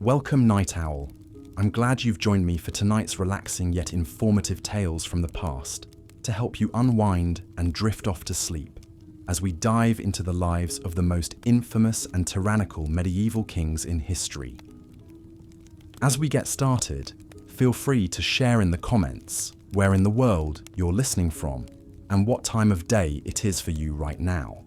Welcome, Night Owl. I'm glad you've joined me for tonight's relaxing yet informative tales from the past to help you unwind and drift off to sleep as we dive into the lives of the most infamous and tyrannical medieval kings in history. As we get started, feel free to share in the comments where in the world you're listening from and what time of day it is for you right now.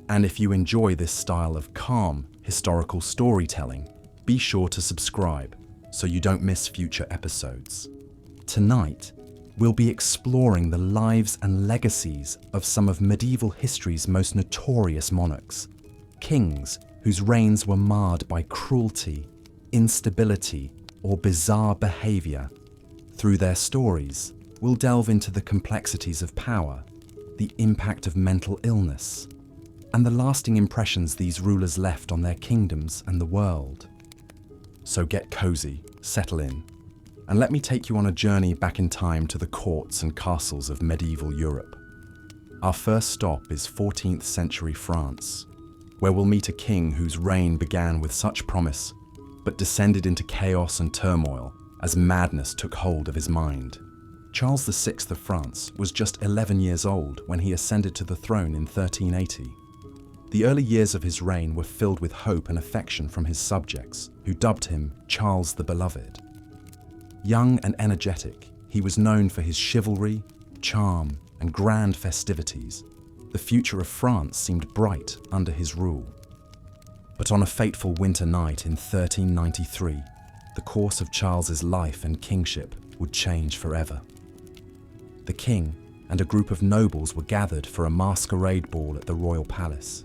And if you enjoy this style of calm, historical storytelling, be sure to subscribe so you don't miss future episodes. Tonight, we'll be exploring the lives and legacies of some of medieval history's most notorious monarchs, kings whose reigns were marred by cruelty, instability, or bizarre behavior. Through their stories, we'll delve into the complexities of power, the impact of mental illness, and the lasting impressions these rulers left on their kingdoms and the world. So get cozy, settle in, and let me take you on a journey back in time to the courts and castles of medieval Europe. Our first stop is 14th century France, where we'll meet a king whose reign began with such promise, but descended into chaos and turmoil as madness took hold of his mind. Charles VI of France was just 11 years old when he ascended to the throne in 1380. The early years of his reign were filled with hope and affection from his subjects, who dubbed him Charles the Beloved. Young and energetic, he was known for his chivalry, charm, and grand festivities. The future of France seemed bright under his rule. But on a fateful winter night in 1393, the course of Charles's life and kingship would change forever. The king and a group of nobles were gathered for a masquerade ball at the royal palace.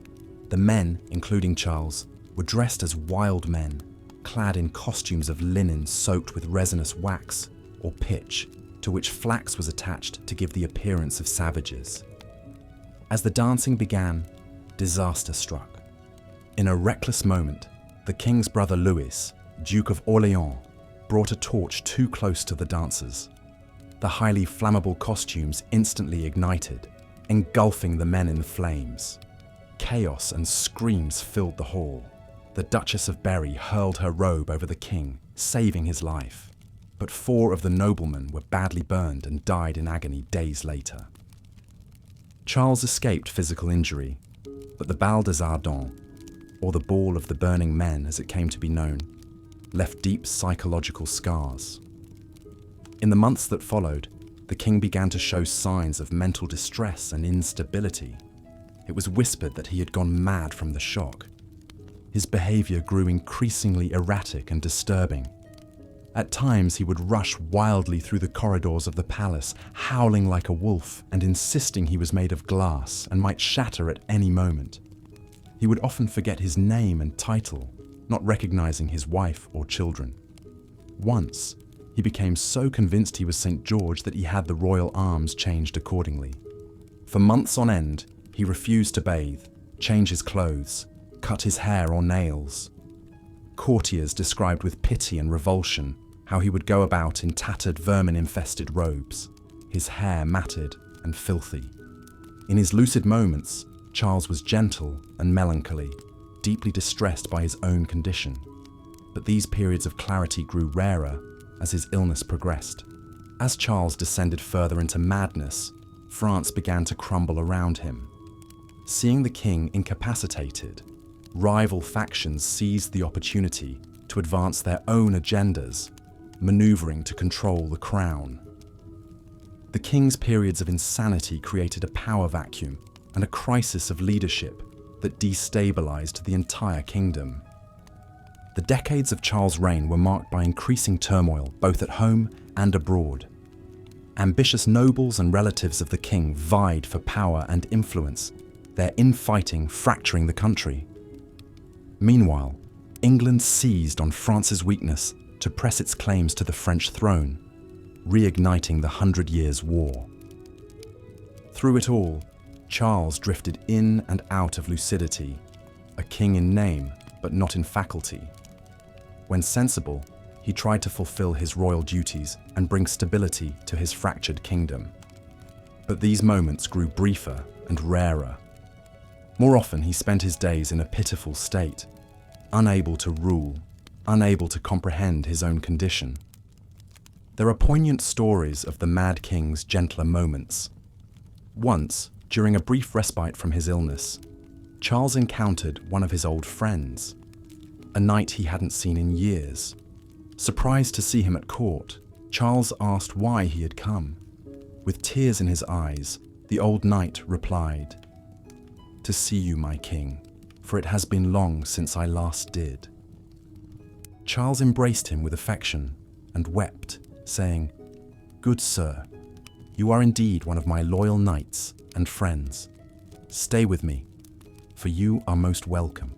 The men, including Charles, were dressed as wild men, clad in costumes of linen soaked with resinous wax or pitch, to which flax was attached to give the appearance of savages. As the dancing began, disaster struck. In a reckless moment, the king's brother Louis, Duke of Orléans, brought a torch too close to the dancers. The highly flammable costumes instantly ignited, engulfing the men in flames. Chaos and screams filled the hall. The Duchess of Berry hurled her robe over the king, saving his life. But 4 of the noblemen were badly burned and died in agony days later. Charles escaped physical injury, but the Bal des Ardents, or the Ball of the Burning Men as it came to be known, left deep psychological scars. In the months that followed, the king began to show signs of mental distress and instability. It was whispered that he had gone mad from the shock. His behavior grew increasingly erratic and disturbing. At times, he would rush wildly through the corridors of the palace, howling like a wolf and insisting he was made of glass and might shatter at any moment. He would often forget his name and title, not recognizing his wife or children. Once, he became so convinced he was St. George that he had the royal arms changed accordingly. For months on end, he refused to bathe, change his clothes, cut his hair or nails. Courtiers described with pity and revulsion how he would go about in tattered vermin-infested robes, his hair matted and filthy. In his lucid moments, Charles was gentle and melancholy, deeply distressed by his own condition. But these periods of clarity grew rarer as his illness progressed. As Charles descended further into madness, France began to crumble around him. Seeing the king incapacitated, rival factions seized the opportunity to advance their own agendas, maneuvering to control the crown. The king's periods of insanity created a power vacuum and a crisis of leadership that destabilized the entire kingdom. The decades of Charles' reign were marked by increasing turmoil both at home and abroad. Ambitious nobles and relatives of the king vied for power and influence, their infighting fracturing the country. Meanwhile, England seized on France's weakness to press its claims to the French throne, reigniting the 100 Years' War. Through it all, Charles drifted in and out of lucidity, a king in name but not in faculty. When sensible, he tried to fulfill his royal duties and bring stability to his fractured kingdom. But these moments grew briefer and rarer. More often, he spent his days in a pitiful state, unable to rule, unable to comprehend his own condition. There are poignant stories of the Mad King's gentler moments. Once, during a brief respite from his illness, Charles encountered one of his old friends, a knight he hadn't seen in years. Surprised to see him at court, Charles asked why he had come. With tears in his eyes, the old knight replied, "To see you, my king, for it has been long since I last did." Charles embraced him with affection and wept, saying, "Good sir, you are indeed one of my loyal knights and friends. Stay with me, for you are most welcome."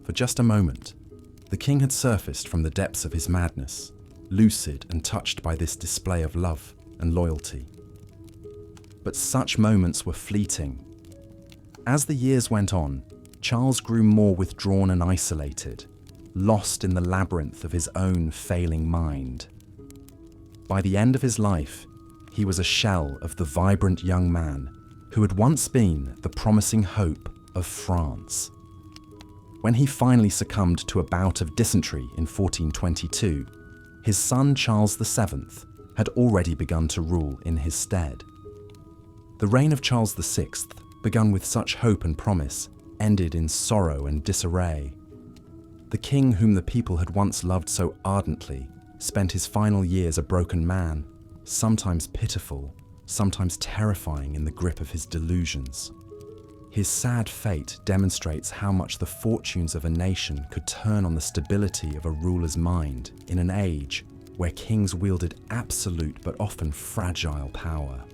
For just a moment, the king had surfaced from the depths of his madness, lucid and touched by this display of love and loyalty. But such moments were fleeting. As the years went on, Charles grew more withdrawn and isolated, lost in the labyrinth of his own failing mind. By the end of his life, he was a shell of the vibrant young man who had once been the promising hope of France. When he finally succumbed to a bout of dysentery in 1422, his son Charles VII had already begun to rule in his stead. The reign of Charles VI, begun with such hope and promise, ended in sorrow and disarray. The king whom the people had once loved so ardently spent his final years a broken man, sometimes pitiful, sometimes terrifying in the grip of his delusions. His sad fate demonstrates how much the fortunes of a nation could turn on the stability of a ruler's mind in an age where kings wielded absolute but often fragile power.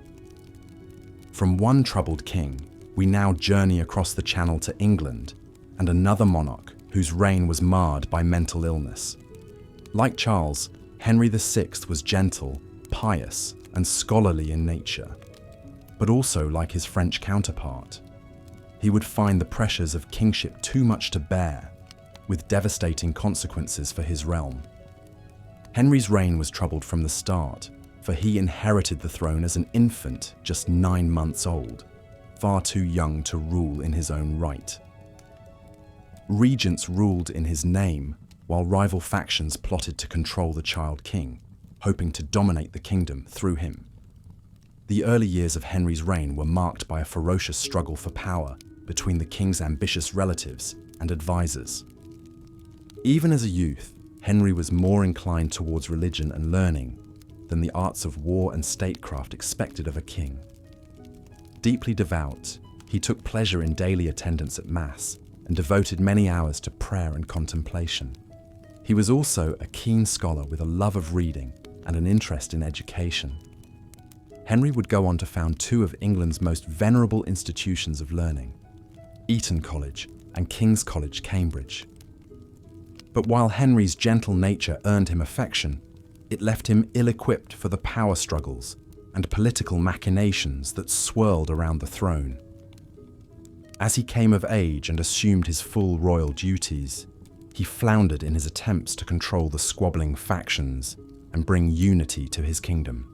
From one troubled king, we now journey across the Channel to England and another monarch whose reign was marred by mental illness. Like Charles, Henry VI was gentle, pious, and scholarly in nature. But also like his French counterpart, he would find the pressures of kingship too much to bear, with devastating consequences for his realm. Henry's reign was troubled from the start, for he inherited the throne as an infant just 9 months old, far too young to rule in his own right. Regents ruled in his name, while rival factions plotted to control the child king, hoping to dominate the kingdom through him. The early years of Henry's reign were marked by a ferocious struggle for power between the king's ambitious relatives and advisors. Even as a youth, Henry was more inclined towards religion and learning than the arts of war and statecraft expected of a king. Deeply devout, he took pleasure in daily attendance at Mass and devoted many hours to prayer and contemplation. He was also a keen scholar with a love of reading and an interest in education. Henry would go on to found 2 of England's most venerable institutions of learning, Eton College and King's College, Cambridge. But while Henry's gentle nature earned him affection, it left him ill-equipped for the power struggles and political machinations that swirled around the throne. As he came of age and assumed his full royal duties, he floundered in his attempts to control the squabbling factions and bring unity to his kingdom.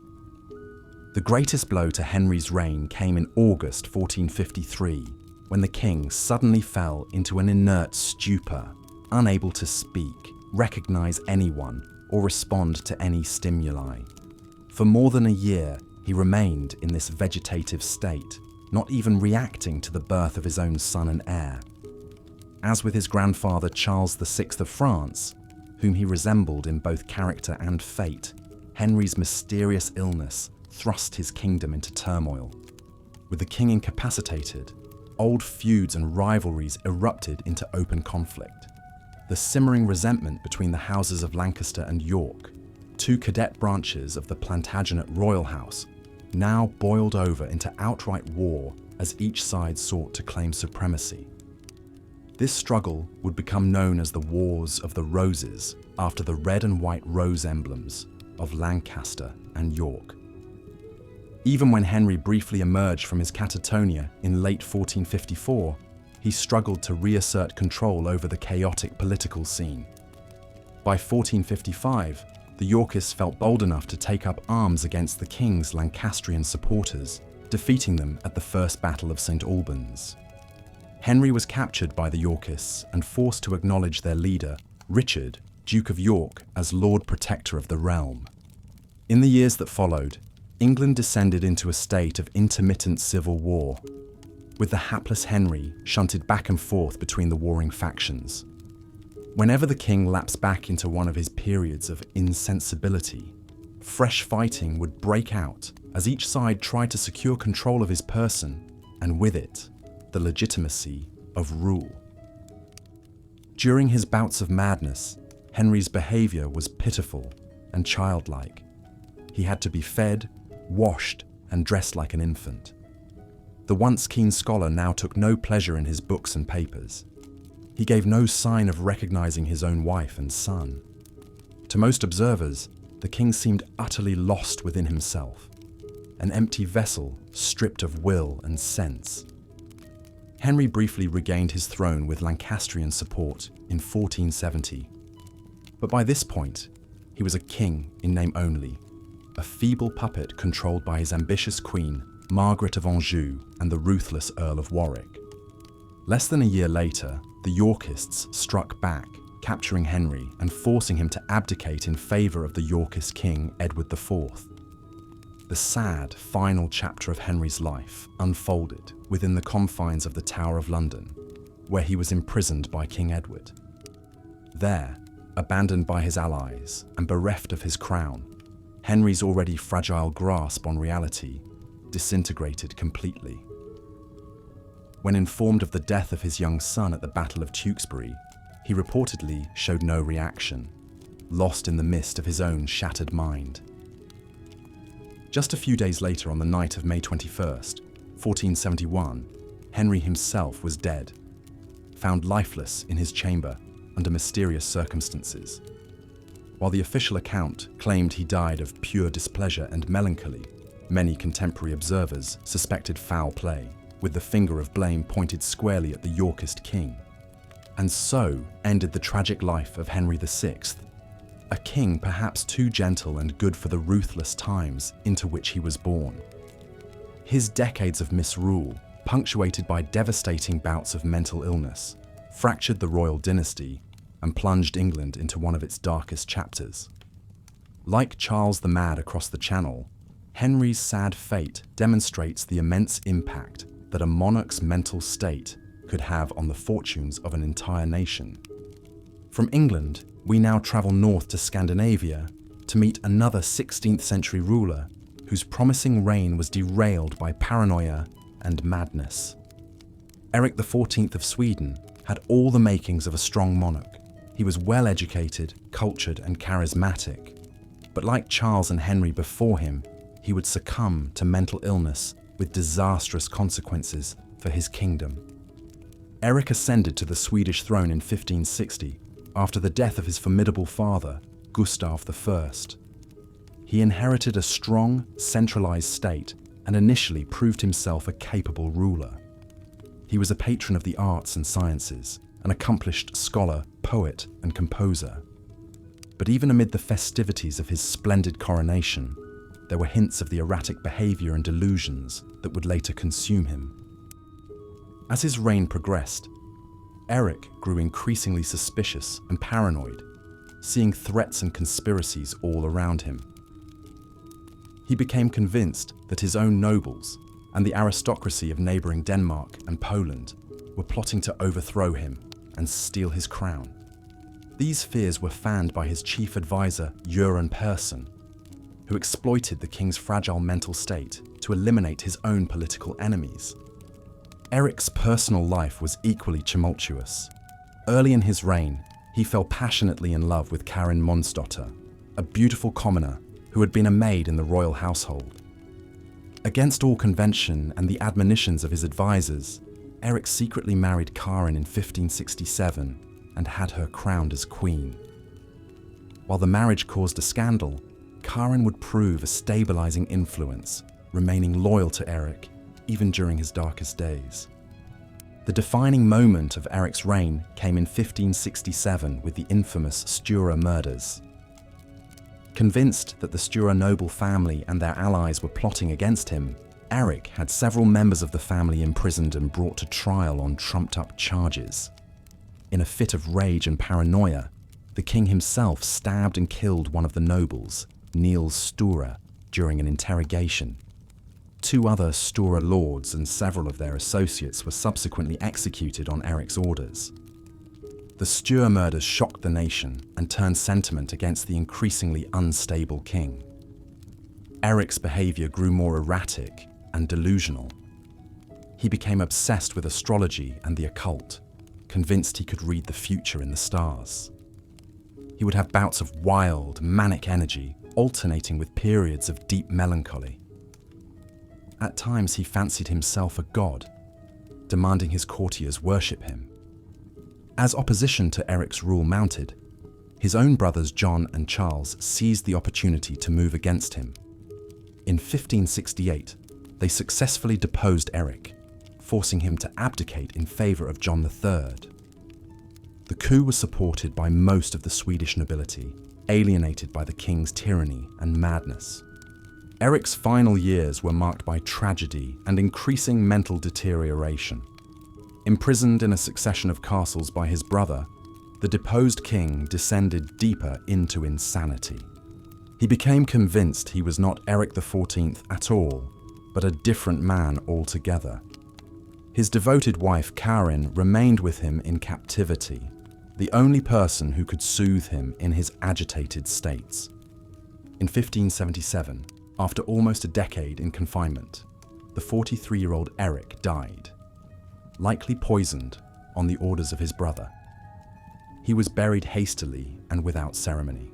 The greatest blow to Henry's reign came in August 1453, when the king suddenly fell into an inert stupor, unable to speak, recognize anyone, or respond to any stimuli. For more than a year, he remained in this vegetative state, not even reacting to the birth of his own son and heir. As with his grandfather Charles VI of France, whom he resembled in both character and fate, Henry's mysterious illness thrust his kingdom into turmoil. With the king incapacitated, old feuds and rivalries erupted into open conflict. The simmering resentment between the houses of Lancaster and York, 2 cadet branches of the Plantagenet royal house, now boiled over into outright war as each side sought to claim supremacy. This struggle would become known as the Wars of the Roses after the red and white rose emblems of Lancaster and York. Even when Henry briefly emerged from his catatonia in late 1454, he struggled to reassert control over the chaotic political scene. By 1455, the Yorkists felt bold enough to take up arms against the king's Lancastrian supporters, defeating them at the First Battle of St. Albans. Henry was captured by the Yorkists and forced to acknowledge their leader, Richard, Duke of York, as Lord Protector of the realm. In the years that followed, England descended into a state of intermittent civil war, with the hapless Henry shunted back and forth between the warring factions. Whenever the king lapsed back into one of his periods of insensibility, fresh fighting would break out as each side tried to secure control of his person, and with it, the legitimacy of rule. During his bouts of madness, Henry's behavior was pitiful and childlike. He had to be fed, washed, and dressed like an infant. The once keen scholar now took no pleasure in his books and papers. He gave no sign of recognizing his own wife and son. To most observers, the king seemed utterly lost within himself, an empty vessel stripped of will and sense. Henry briefly regained his throne with Lancastrian support in 1470. But by this point, he was a king in name only, a feeble puppet controlled by his ambitious queen, Margaret of Anjou, and the ruthless Earl of Warwick. Less than a year later, the Yorkists struck back, capturing Henry and forcing him to abdicate in favour of the Yorkist king Edward IV. The sad, final chapter of Henry's life unfolded within the confines of the Tower of London, where he was imprisoned by King Edward. There, abandoned by his allies and bereft of his crown, Henry's already fragile grasp on reality disintegrated completely. When informed of the death of his young son at the Battle of Tewkesbury, he reportedly showed no reaction, lost in the mist of his own shattered mind. Just a few days later, on the night of May 21st, 1471, Henry himself was dead, found lifeless in his chamber under mysterious circumstances. While the official account claimed he died of pure displeasure and melancholy, many contemporary observers suspected foul play, with the finger of blame pointed squarely at the Yorkist king. And so ended the tragic life of Henry VI, a king perhaps too gentle and good for the ruthless times into which he was born. His decades of misrule, punctuated by devastating bouts of mental illness, fractured the royal dynasty and plunged England into one of its darkest chapters. Like Charles the Mad across the Channel, Henry's sad fate demonstrates the immense impact that a monarch's mental state could have on the fortunes of an entire nation. From England, we now travel north to Scandinavia to meet another 16th century ruler whose promising reign was derailed by paranoia and madness. Eric XIV of Sweden had all the makings of a strong monarch. He was well-educated, cultured, and charismatic. But like Charles and Henry before him, he would succumb to mental illness with disastrous consequences for his kingdom. Eric ascended to the Swedish throne in 1560 after the death of his formidable father, Gustav I. He inherited a strong, centralized state and initially proved himself a capable ruler. He was a patron of the arts and sciences, an accomplished scholar, poet, and composer. But even amid the festivities of his splendid coronation, there were hints of the erratic behavior and delusions that would later consume him. As his reign progressed, Eric grew increasingly suspicious and paranoid, seeing threats and conspiracies all around him. He became convinced that his own nobles and the aristocracy of neighboring Denmark and Poland were plotting to overthrow him and steal his crown. These fears were fanned by his chief advisor, Göran Persson, who exploited the king's fragile mental state to eliminate his own political enemies. Eric's personal life was equally tumultuous. Early in his reign, he fell passionately in love with Karin Monsdotter, a beautiful commoner who had been a maid in the royal household. Against all convention and the admonitions of his advisors, Eric secretly married Karin in 1567 and had her crowned as queen. While the marriage caused a scandal, Karin would prove a stabilizing influence, remaining loyal to Eric even during his darkest days. The defining moment of Eric's reign came in 1567 with the infamous Stura murders. Convinced that the Stura noble family and their allies were plotting against him, Eric had several members of the family imprisoned and brought to trial on trumped-up charges. In a fit of rage and paranoia, the king himself stabbed and killed one of the nobles, Niels Sture, during an interrogation. 2 other Sture lords and several of their associates were subsequently executed on Eric's orders. The Sture murders shocked the nation and turned sentiment against the increasingly unstable king. Eric's behavior grew more erratic and delusional. He became obsessed with astrology and the occult, convinced he could read the future in the stars. He would have bouts of wild, manic energy, alternating with periods of deep melancholy. At times he fancied himself a god, demanding his courtiers worship him. As opposition to Eric's rule mounted, his own brothers John and Charles seized the opportunity to move against him. In 1568, they successfully deposed Eric, forcing him to abdicate in favour of John III. The coup was supported by most of the Swedish nobility, alienated by the king's tyranny and madness. Eric's final years were marked by tragedy and increasing mental deterioration. Imprisoned in a succession of castles by his brother, the deposed king descended deeper into insanity. He became convinced he was not Eric XIV at all, but a different man altogether. His devoted wife Karin remained with him in captivity, the only person who could soothe him in his agitated states. In 1577, after almost a decade in confinement, the 43-year-old Eric died, likely poisoned on the orders of his brother. He was buried hastily and without ceremony.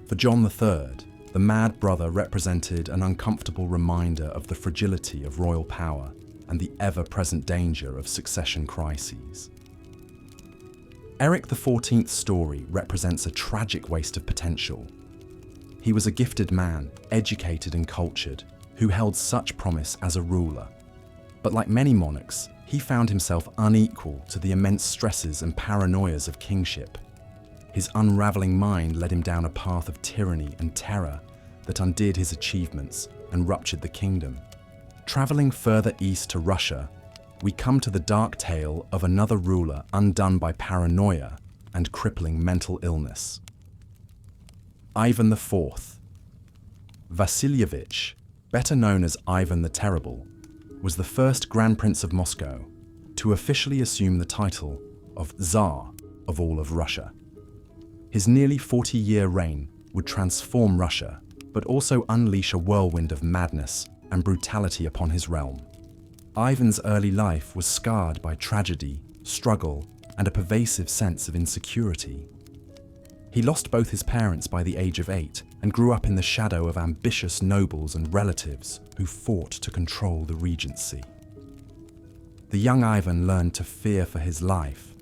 For John III, the mad brother represented an uncomfortable reminder of the fragility of royal power and the ever-present danger of succession crises. Eric XIV's story represents a tragic waste of potential. He was a gifted man, educated and cultured, who held such promise as a ruler. But like many monarchs, he found himself unequal to the immense stresses and paranoias of kingship. His unraveling mind led him down a path of tyranny and terror that undid his achievements and ruptured the kingdom. Traveling further east to Russia, we come to the dark tale of another ruler undone by paranoia and crippling mental illness. Ivan IV. Vasilievich, better known as Ivan the Terrible, was the first Grand Prince of Moscow to officially assume the title of Tsar of all of Russia. His nearly 40-year reign would transform Russia, but also unleash a whirlwind of madness and brutality upon his realm. Ivan's early life was scarred by tragedy, struggle, and a pervasive sense of insecurity. He lost both his parents by the age of 8 and grew up in the shadow of ambitious nobles and relatives who fought to control the regency. The young Ivan learned to fear for his life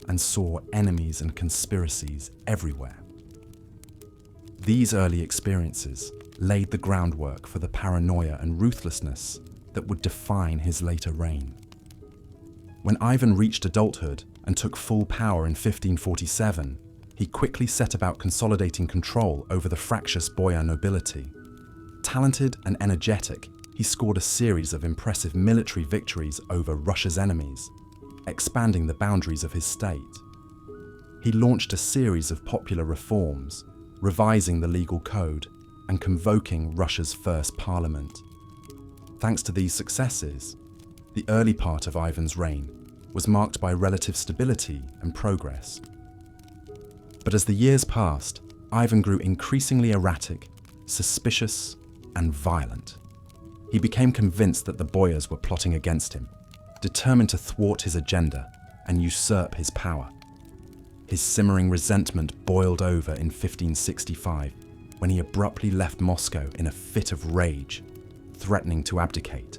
and saw enemies and conspiracies everywhere. These early experiences laid the groundwork for the paranoia and ruthlessness that would define his later reign. When Ivan reached adulthood and took full power in 1547, he quickly set about consolidating control over the fractious boyar nobility. Talented and energetic, he scored a series of impressive military victories over Russia's enemies, expanding the boundaries of his state. He launched a series of popular reforms, revising the legal code and convoking Russia's first parliament. Thanks to these successes, the early part of Ivan's reign was marked by relative stability and progress. But as the years passed, Ivan grew increasingly erratic, suspicious, and violent. He became convinced that the boyars were plotting against him, determined to thwart his agenda and usurp his power. His simmering resentment boiled over in 1565 when he abruptly left Moscow in a fit of rage, threatening to abdicate.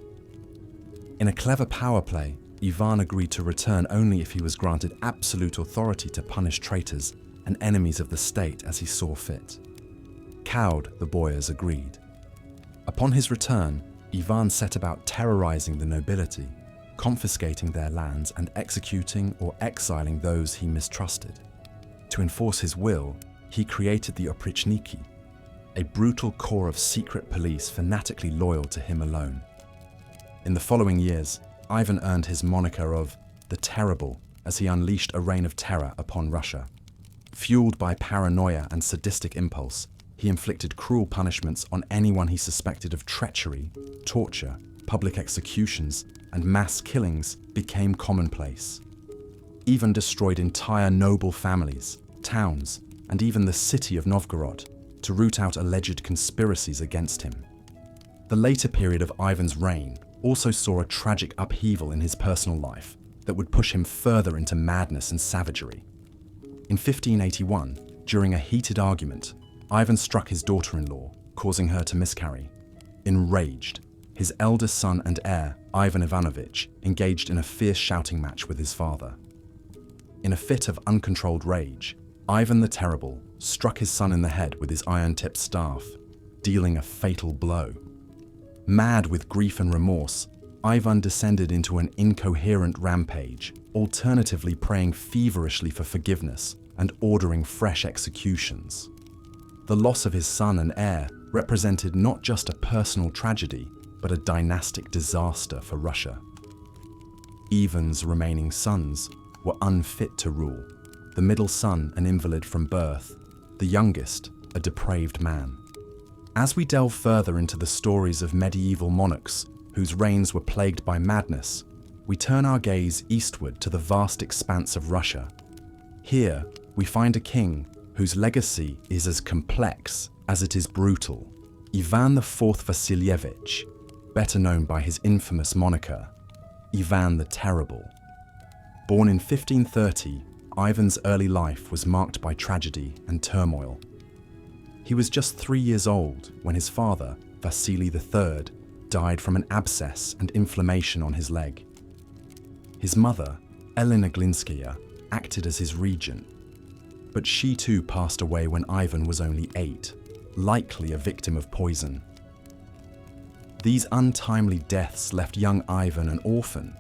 In a clever power play, Ivan agreed to return only if he was granted absolute authority to punish traitors and enemies of the state as he saw fit. Cowed, the boyars agreed. Upon his return, Ivan set about terrorizing the nobility, confiscating their lands and executing or exiling those he mistrusted. To enforce his will, he created the oprichniki, a brutal corps of secret police fanatically loyal to him alone. In the following years, Ivan earned his moniker of the Terrible as he unleashed a reign of terror upon Russia. Fueled by paranoia and sadistic impulse, he inflicted cruel punishments on anyone he suspected of treachery. Torture, public executions, and mass killings became commonplace. Even destroyed entire noble families, towns, and even the city of Novgorod to root out alleged conspiracies against him. The later period of Ivan's reign also saw a tragic upheaval in his personal life that would push him further into madness and savagery. In 1581, during a heated argument, Ivan struck his daughter-in-law, causing her to miscarry. Enraged, his eldest son and heir, Ivan Ivanovich, engaged in a fierce shouting match with his father. In a fit of uncontrolled rage, Ivan the Terrible struck his son in the head with his iron-tipped staff, dealing a fatal blow. Mad with grief and remorse, Ivan descended into an incoherent rampage, alternatively praying feverishly for forgiveness and ordering fresh executions. The loss of his son and heir represented not just a personal tragedy, but a dynastic disaster for Russia. Ivan's remaining sons were unfit to rule, the middle son an invalid from birth, the youngest a depraved man. As we delve further into the stories of medieval monarchs whose reigns were plagued by madness, we turn our gaze eastward to the vast expanse of Russia. Here, we find a king whose legacy is as complex as it is brutal. Ivan IV Vasilievich, better known by his infamous moniker, Ivan the Terrible. Born in 1530, Ivan's early life was marked by tragedy and turmoil. He was just 3 years old when his father, Vasily III, died from an abscess and inflammation on his leg. His mother, Elena Glinskaya, acted as his regent, but she too passed away when Ivan was only 8, likely a victim of poison. These untimely deaths left young Ivan an orphan,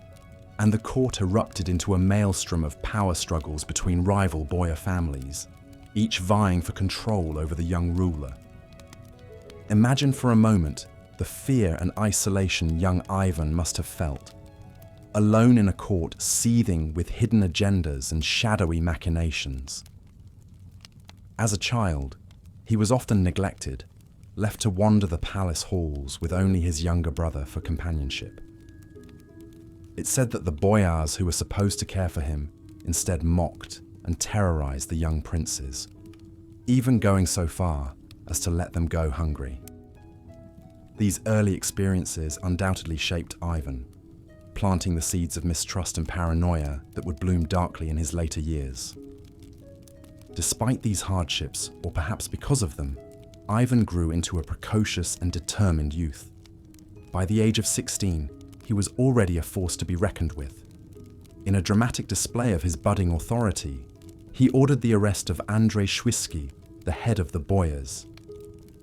and the court erupted into a maelstrom of power struggles between rival boyar families, each vying for control over the young ruler. Imagine for a moment the fear and isolation young Ivan must have felt, alone in a court seething with hidden agendas and shadowy machinations. As a child, he was often neglected, left to wander the palace halls with only his younger brother for companionship. It's said that the boyars who were supposed to care for him instead mocked and terrorized the young princes, even going so far as to let them go hungry. These early experiences undoubtedly shaped Ivan, planting the seeds of mistrust and paranoia that would bloom darkly in his later years. Despite these hardships, or perhaps because of them, Ivan grew into a precocious and determined youth. By the age of 16, he was already a force to be reckoned with. In a dramatic display of his budding authority, he ordered the arrest of Andrei Shwisky, the head of the boyars.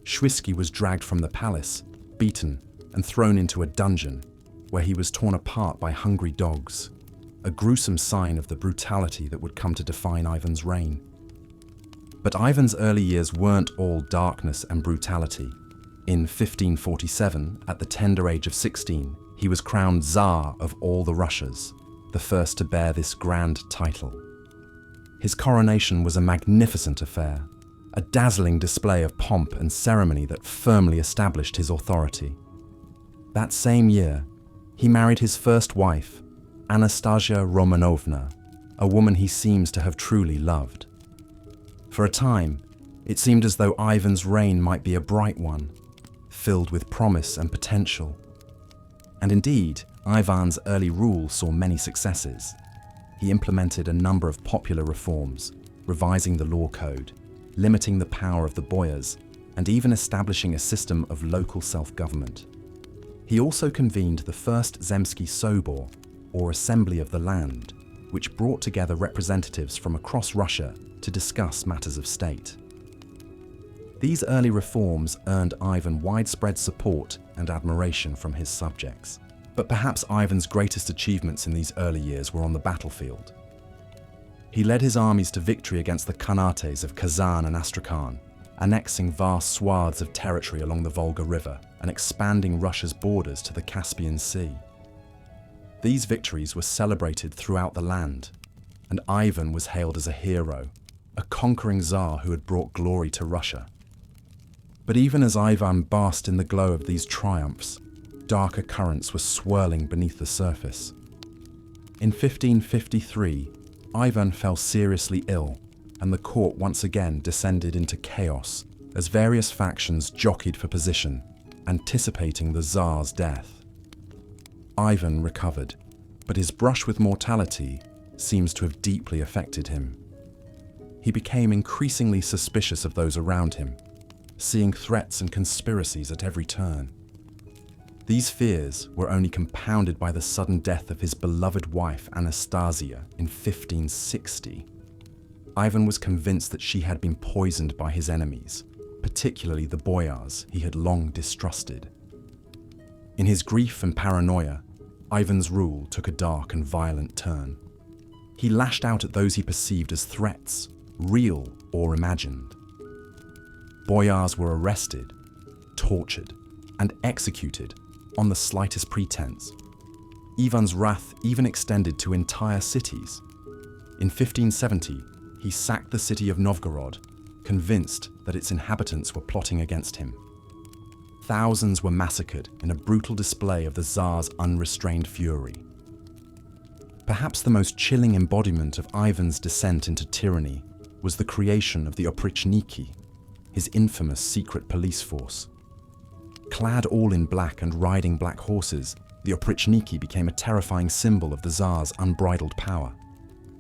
Shwisky was dragged from the palace, beaten, and thrown into a dungeon, where he was torn apart by hungry dogs, a gruesome sign of the brutality that would come to define Ivan's reign. But Ivan's early years weren't all darkness and brutality. In 1547, at the tender age of 16, he was crowned Tsar of all the Russias, the first to bear this grand title. His coronation was a magnificent affair, a dazzling display of pomp and ceremony that firmly established his authority. That same year, he married his first wife, Anastasia Romanovna, a woman he seems to have truly loved. For a time, it seemed as though Ivan's reign might be a bright one, filled with promise and potential. And indeed, Ivan's early rule saw many successes. He implemented a number of popular reforms, revising the law code, limiting the power of the boyars, and even establishing a system of local self-government. He also convened the first Zemsky Sobor, or Assembly of the Land, which brought together representatives from across Russia to discuss matters of state. These early reforms earned Ivan widespread support and admiration from his subjects. But perhaps Ivan's greatest achievements in these early years were on the battlefield. He led his armies to victory against the Khanates of Kazan and Astrakhan, annexing vast swaths of territory along the Volga River and expanding Russia's borders to the Caspian Sea. These victories were celebrated throughout the land, and Ivan was hailed as a hero, a conquering Tsar who had brought glory to Russia. But even as Ivan basked in the glow of these triumphs, darker currents were swirling beneath the surface. In 1553, Ivan fell seriously ill, and the court once again descended into chaos as various factions jockeyed for position, anticipating the Tsar's death. Ivan recovered, but his brush with mortality seems to have deeply affected him. He became increasingly suspicious of those around him, seeing threats and conspiracies at every turn. These fears were only compounded by the sudden death of his beloved wife Anastasia in 1560. Ivan was convinced that she had been poisoned by his enemies, particularly the boyars he had long distrusted. In his grief and paranoia, Ivan's rule took a dark and violent turn. He lashed out at those he perceived as threats, real or imagined. Boyars were arrested, tortured, and executed on the slightest pretense. Ivan's wrath even extended to entire cities. In 1570, he sacked the city of Novgorod, convinced that its inhabitants were plotting against him. Thousands were massacred in a brutal display of the Tsar's unrestrained fury. Perhaps the most chilling embodiment of Ivan's descent into tyranny was the creation of the oprichniki, his infamous secret police force. Clad all in black and riding black horses, the oprichniki became a terrifying symbol of the Tsar's unbridled power.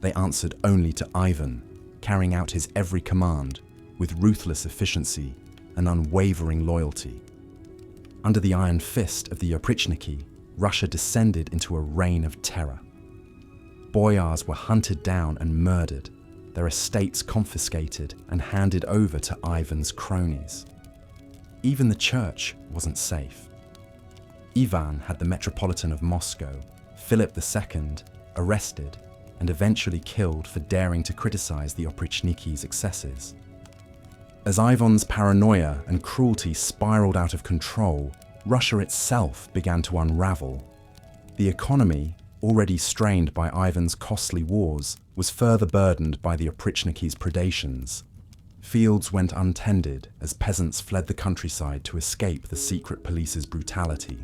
They answered only to Ivan, carrying out his every command with ruthless efficiency and unwavering loyalty. Under the iron fist of the oprichniki, Russia descended into a reign of terror. Boyars were hunted down and murdered, their estates confiscated and handed over to Ivan's cronies. Even the church wasn't safe. Ivan had the Metropolitan of Moscow, Philip II, arrested and eventually killed for daring to criticize the oprichniki's excesses. As Ivan's paranoia and cruelty spiraled out of control, Russia itself began to unravel. The economy, already strained by Ivan's costly wars, was further burdened by the oprichniki's predations. Fields went untended as peasants fled the countryside to escape the secret police's brutality.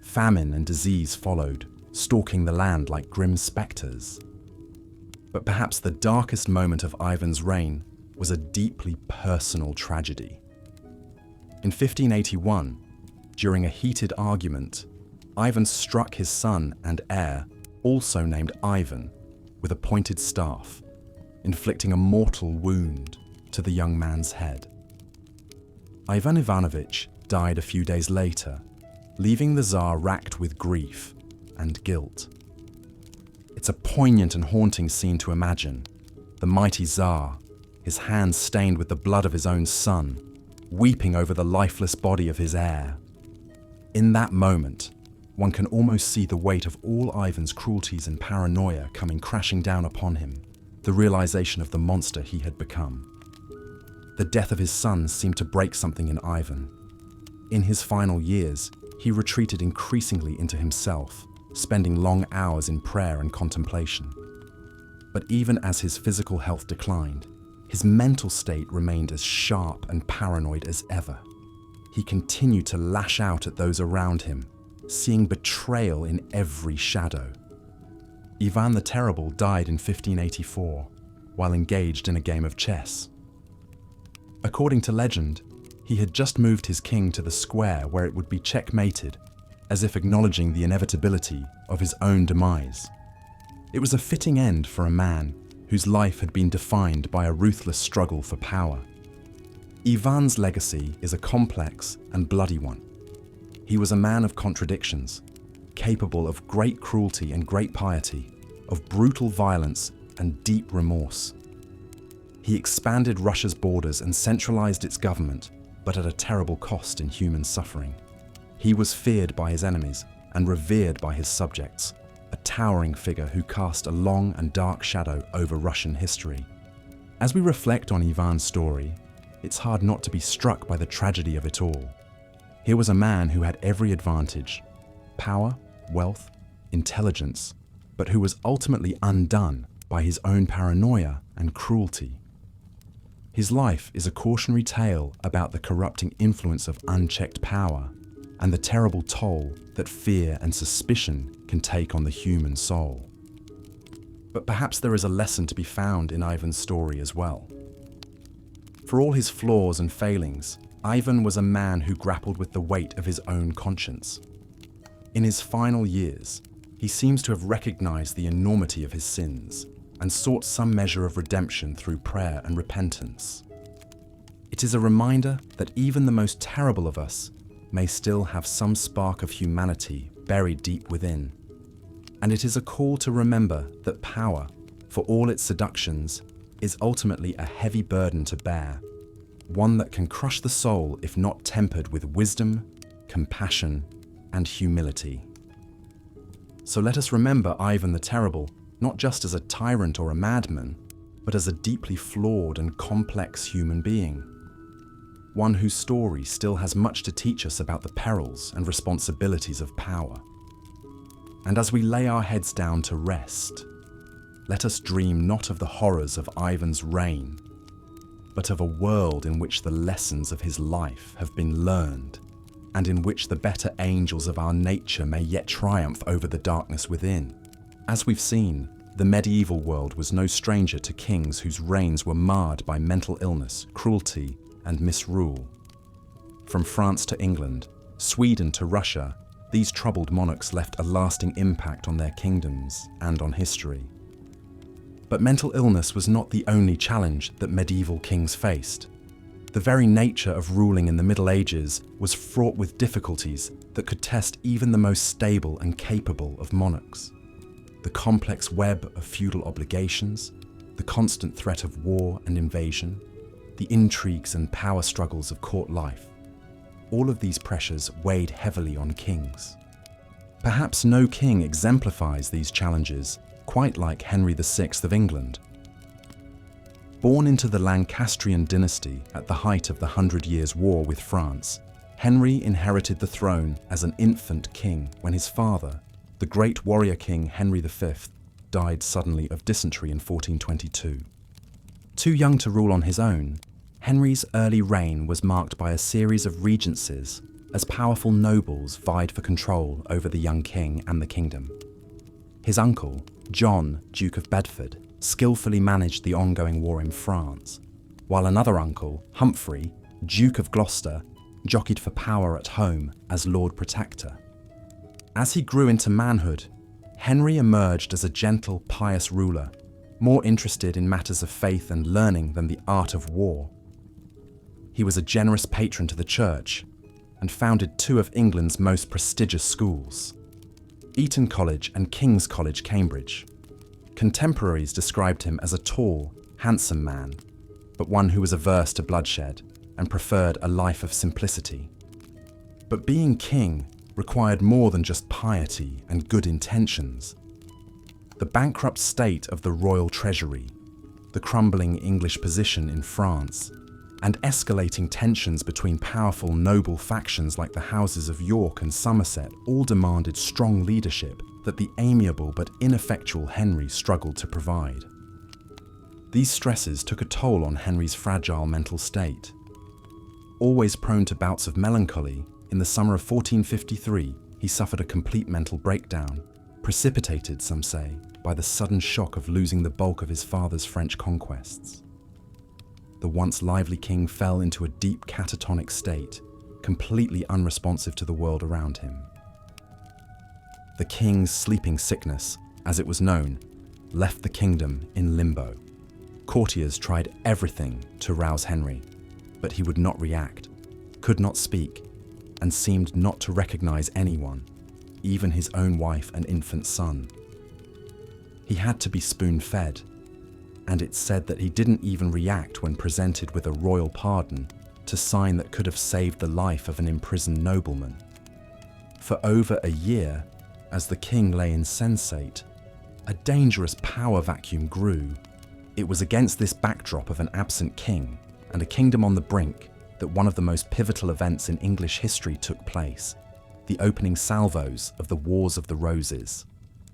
Famine and disease followed, stalking the land like grim spectres. But perhaps the darkest moment of Ivan's reign was a deeply personal tragedy. In 1581, during a heated argument, Ivan struck his son and heir, also named Ivan, with a pointed staff, inflicting a mortal wound to the young man's head. Ivan Ivanovich died a few days later, leaving the Tsar racked with grief and guilt. It's a poignant and haunting scene to imagine. The mighty Tsar, his hands stained with the blood of his own son, weeping over the lifeless body of his heir. In that moment, one can almost see the weight of all Ivan's cruelties and paranoia coming crashing down upon him, the realization of the monster he had become. The death of his son seemed to break something in Ivan. In his final years, he retreated increasingly into himself, spending long hours in prayer and contemplation. But even as his physical health declined, his mental state remained as sharp and paranoid as ever. He continued to lash out at those around him, seeing betrayal in every shadow. Ivan the Terrible died in 1584, while engaged in a game of chess. According to legend, he had just moved his king to the square where it would be checkmated, as if acknowledging the inevitability of his own demise. It was a fitting end for a man whose life had been defined by a ruthless struggle for power. Ivan's legacy is a complex and bloody one. He was a man of contradictions, capable of great cruelty and great piety, of brutal violence and deep remorse. He expanded Russia's borders and centralized its government, but at a terrible cost in human suffering. He was feared by his enemies and revered by his subjects, a towering figure who cast a long and dark shadow over Russian history. As we reflect on Ivan's story, it's hard not to be struck by the tragedy of it all. Here was a man who had every advantage: power, wealth, intelligence, but who was ultimately undone by his own paranoia and cruelty. His life is a cautionary tale about the corrupting influence of unchecked power and the terrible toll that fear and suspicion can take on the human soul. But perhaps there is a lesson to be found in Ivan's story as well. For all his flaws and failings, Ivan was a man who grappled with the weight of his own conscience. In his final years, he seems to have recognized the enormity of his sins and sought some measure of redemption through prayer and repentance. It is a reminder that even the most terrible of us may still have some spark of humanity buried deep within. And it is a call to remember that power, for all its seductions, is ultimately a heavy burden to bear, one that can crush the soul if not tempered with wisdom, compassion, and humility. So let us remember Ivan the Terrible not just as a tyrant or a madman, but as a deeply flawed and complex human being. One whose story still has much to teach us about the perils and responsibilities of power. And as we lay our heads down to rest, let us dream not of the horrors of Ivan's reign, but of a world in which the lessons of his life have been learned, and in which the better angels of our nature may yet triumph over the darkness within. As we've seen, the medieval world was no stranger to kings whose reigns were marred by mental illness, cruelty, and misrule. From France to England, Sweden to Russia, these troubled monarchs left a lasting impact on their kingdoms and on history. But mental illness was not the only challenge that medieval kings faced. The very nature of ruling in the Middle Ages was fraught with difficulties that could test even the most stable and capable of monarchs. The complex web of feudal obligations, the constant threat of war and invasion, the intrigues and power struggles of court life, all of these pressures weighed heavily on kings. Perhaps no king exemplifies these challenges quite like Henry VI of England. Born into the Lancastrian dynasty at the height of the 100 Years' War with France, Henry inherited the throne as an infant king when his father, the great warrior king Henry V, died suddenly of dysentery in 1422. Too young to rule on his own, Henry's early reign was marked by a series of regencies as powerful nobles vied for control over the young king and the kingdom. His uncle, John, Duke of Bedford, skillfully managed the ongoing war in France, while another uncle, Humphrey, Duke of Gloucester, jockeyed for power at home as Lord Protector. As he grew into manhood, Henry emerged as a gentle, pious ruler, more interested in matters of faith and learning than the art of war. He was a generous patron to the church and founded two of England's most prestigious schools, Eton College and King's College, Cambridge. Contemporaries described him as a tall, handsome man, but one who was averse to bloodshed and preferred a life of simplicity. But being king required more than just piety and good intentions. The bankrupt state of the royal treasury, the crumbling English position in France, and escalating tensions between powerful noble factions like the houses of York and Somerset all demanded strong leadership that the amiable but ineffectual Henry struggled to provide. These stresses took a toll on Henry's fragile mental state. Always prone to bouts of melancholy, in the summer of 1453 he suffered a complete mental breakdown, precipitated, some say, by the sudden shock of losing the bulk of his father's French conquests. The once lively king fell into a deep catatonic state, completely unresponsive to the world around him. The king's sleeping sickness, as it was known, left the kingdom in limbo. Courtiers tried everything to rouse Henry, but he would not react, could not speak, and seemed not to recognize anyone, even his own wife and infant son. He had to be spoon-fed, and it's said that he didn't even react when presented with a royal pardon to sign that could have saved the life of an imprisoned nobleman. For over a year, as the king lay insensate, a dangerous power vacuum grew. It was against this backdrop of an absent king and a kingdom on the brink that one of the most pivotal events in English history took place, the opening salvos of the Wars of the Roses.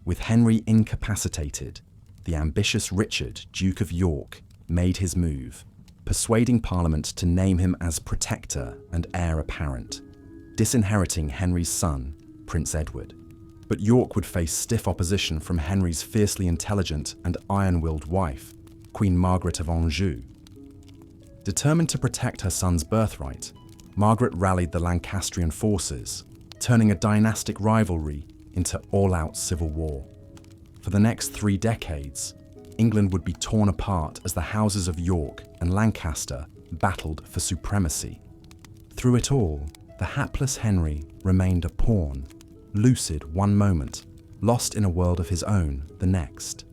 With Henry incapacitated, the ambitious Richard, Duke of York, made his move. persuading Parliament to name him as protector and heir apparent, disinheriting Henry's son, Prince Edward. But York would face stiff opposition from Henry's fiercely intelligent and iron-willed wife, Queen Margaret of Anjou. Determined to protect her son's birthright, Margaret rallied the Lancastrian forces, turning a dynastic rivalry into all-out civil war. For the next 3 decades, England would be torn apart as the houses of York and Lancaster battled for supremacy. Through it all, the hapless Henry remained a pawn, lucid one moment, lost in a world of his own the next.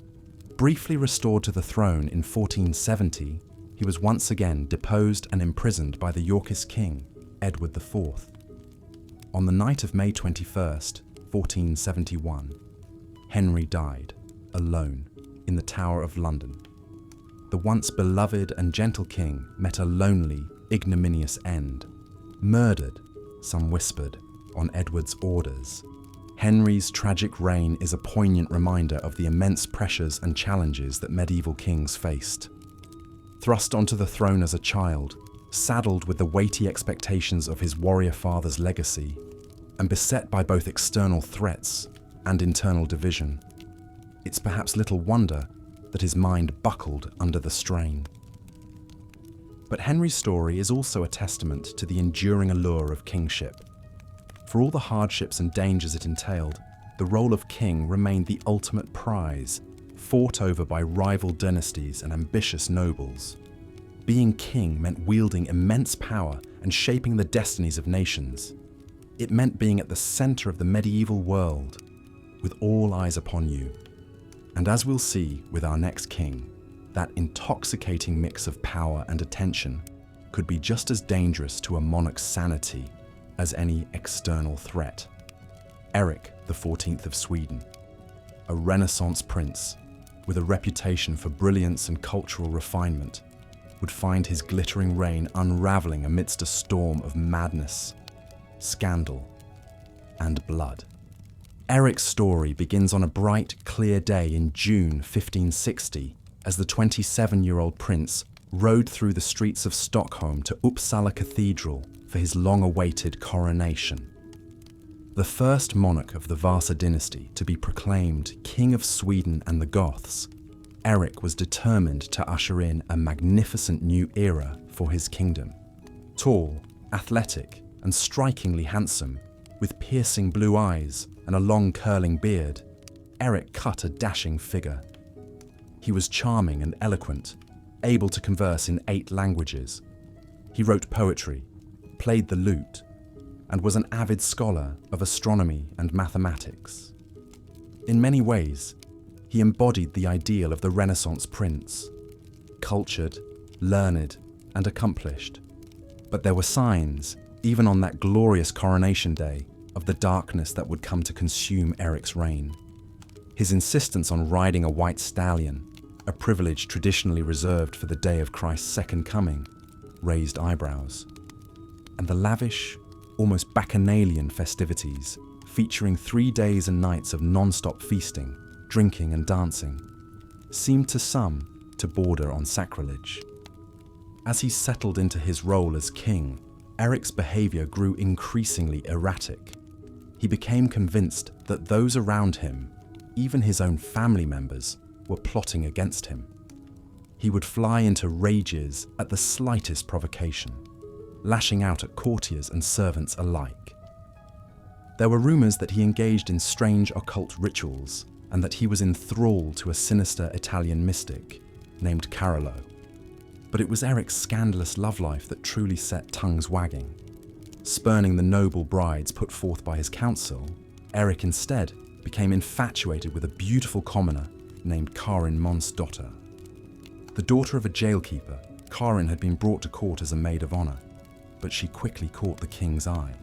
Briefly restored to the throne in 1470, he was once again deposed and imprisoned by the Yorkist king, Edward IV. On the night of May 21st, 1471, Henry died, alone, in the Tower of London. The once beloved and gentle king met a lonely, ignominious end. Murdered, some whispered, on Edward's orders. Henry's tragic reign is a poignant reminder of the immense pressures and challenges that medieval kings faced. Thrust onto the throne as a child, saddled with the weighty expectations of his warrior father's legacy, and beset by both external threats and internal division, it's perhaps little wonder that his mind buckled under the strain. But Henry's story is also a testament to the enduring allure of kingship. For all the hardships and dangers it entailed, the role of king remained the ultimate prize, fought over by rival dynasties and ambitious nobles. Being king meant wielding immense power and shaping the destinies of nations. It meant being at the center of the medieval world, with all eyes upon you. And as we'll see with our next king, that intoxicating mix of power and attention could be just as dangerous to a monarch's sanity as any external threat. Eric XIV of Sweden, a Renaissance prince with a reputation for brilliance and cultural refinement, would find his glittering reign unraveling amidst a storm of madness, scandal, and blood. Eric's story begins on a bright, clear day in June 1560 as the 27-year-old prince rode through the streets of Stockholm to Uppsala Cathedral for his long-awaited coronation. The first monarch of the Vasa dynasty to be proclaimed King of Sweden and the Goths, Eric was determined to usher in a magnificent new era for his kingdom. Tall, athletic, and strikingly handsome, with piercing blue eyes and a long curling beard, Eric cut a dashing figure. He was charming and eloquent, able to converse in 8 languages. He wrote poetry, played the lute, and was an avid scholar of astronomy and mathematics. In many ways, he embodied the ideal of the Renaissance prince, cultured, learned, and accomplished. But there were signs, even on that glorious coronation day, of the darkness that would come to consume Eric's reign. His insistence on riding a white stallion, a privilege traditionally reserved for the day of Christ's second coming, raised eyebrows. And the lavish, almost bacchanalian festivities, featuring 3 days and nights of non-stop feasting, drinking and dancing, seemed to some to border on sacrilege. As he settled into his role as king, Eric's behavior grew increasingly erratic. He became convinced that those around him, even his own family members, were plotting against him. He would fly into rages at the slightest provocation, lashing out at courtiers and servants alike. There were rumors that he engaged in strange occult rituals and that he was in thrall to a sinister Italian mystic named Carolo. But it was Eric's scandalous love life that truly set tongues wagging. Spurning the noble brides put forth by his council, Eric instead became infatuated with a beautiful commoner named Karin Monsdotter. The daughter of a jailkeeper, Karin had been brought to court as a maid of honor, but she quickly caught the king's eye.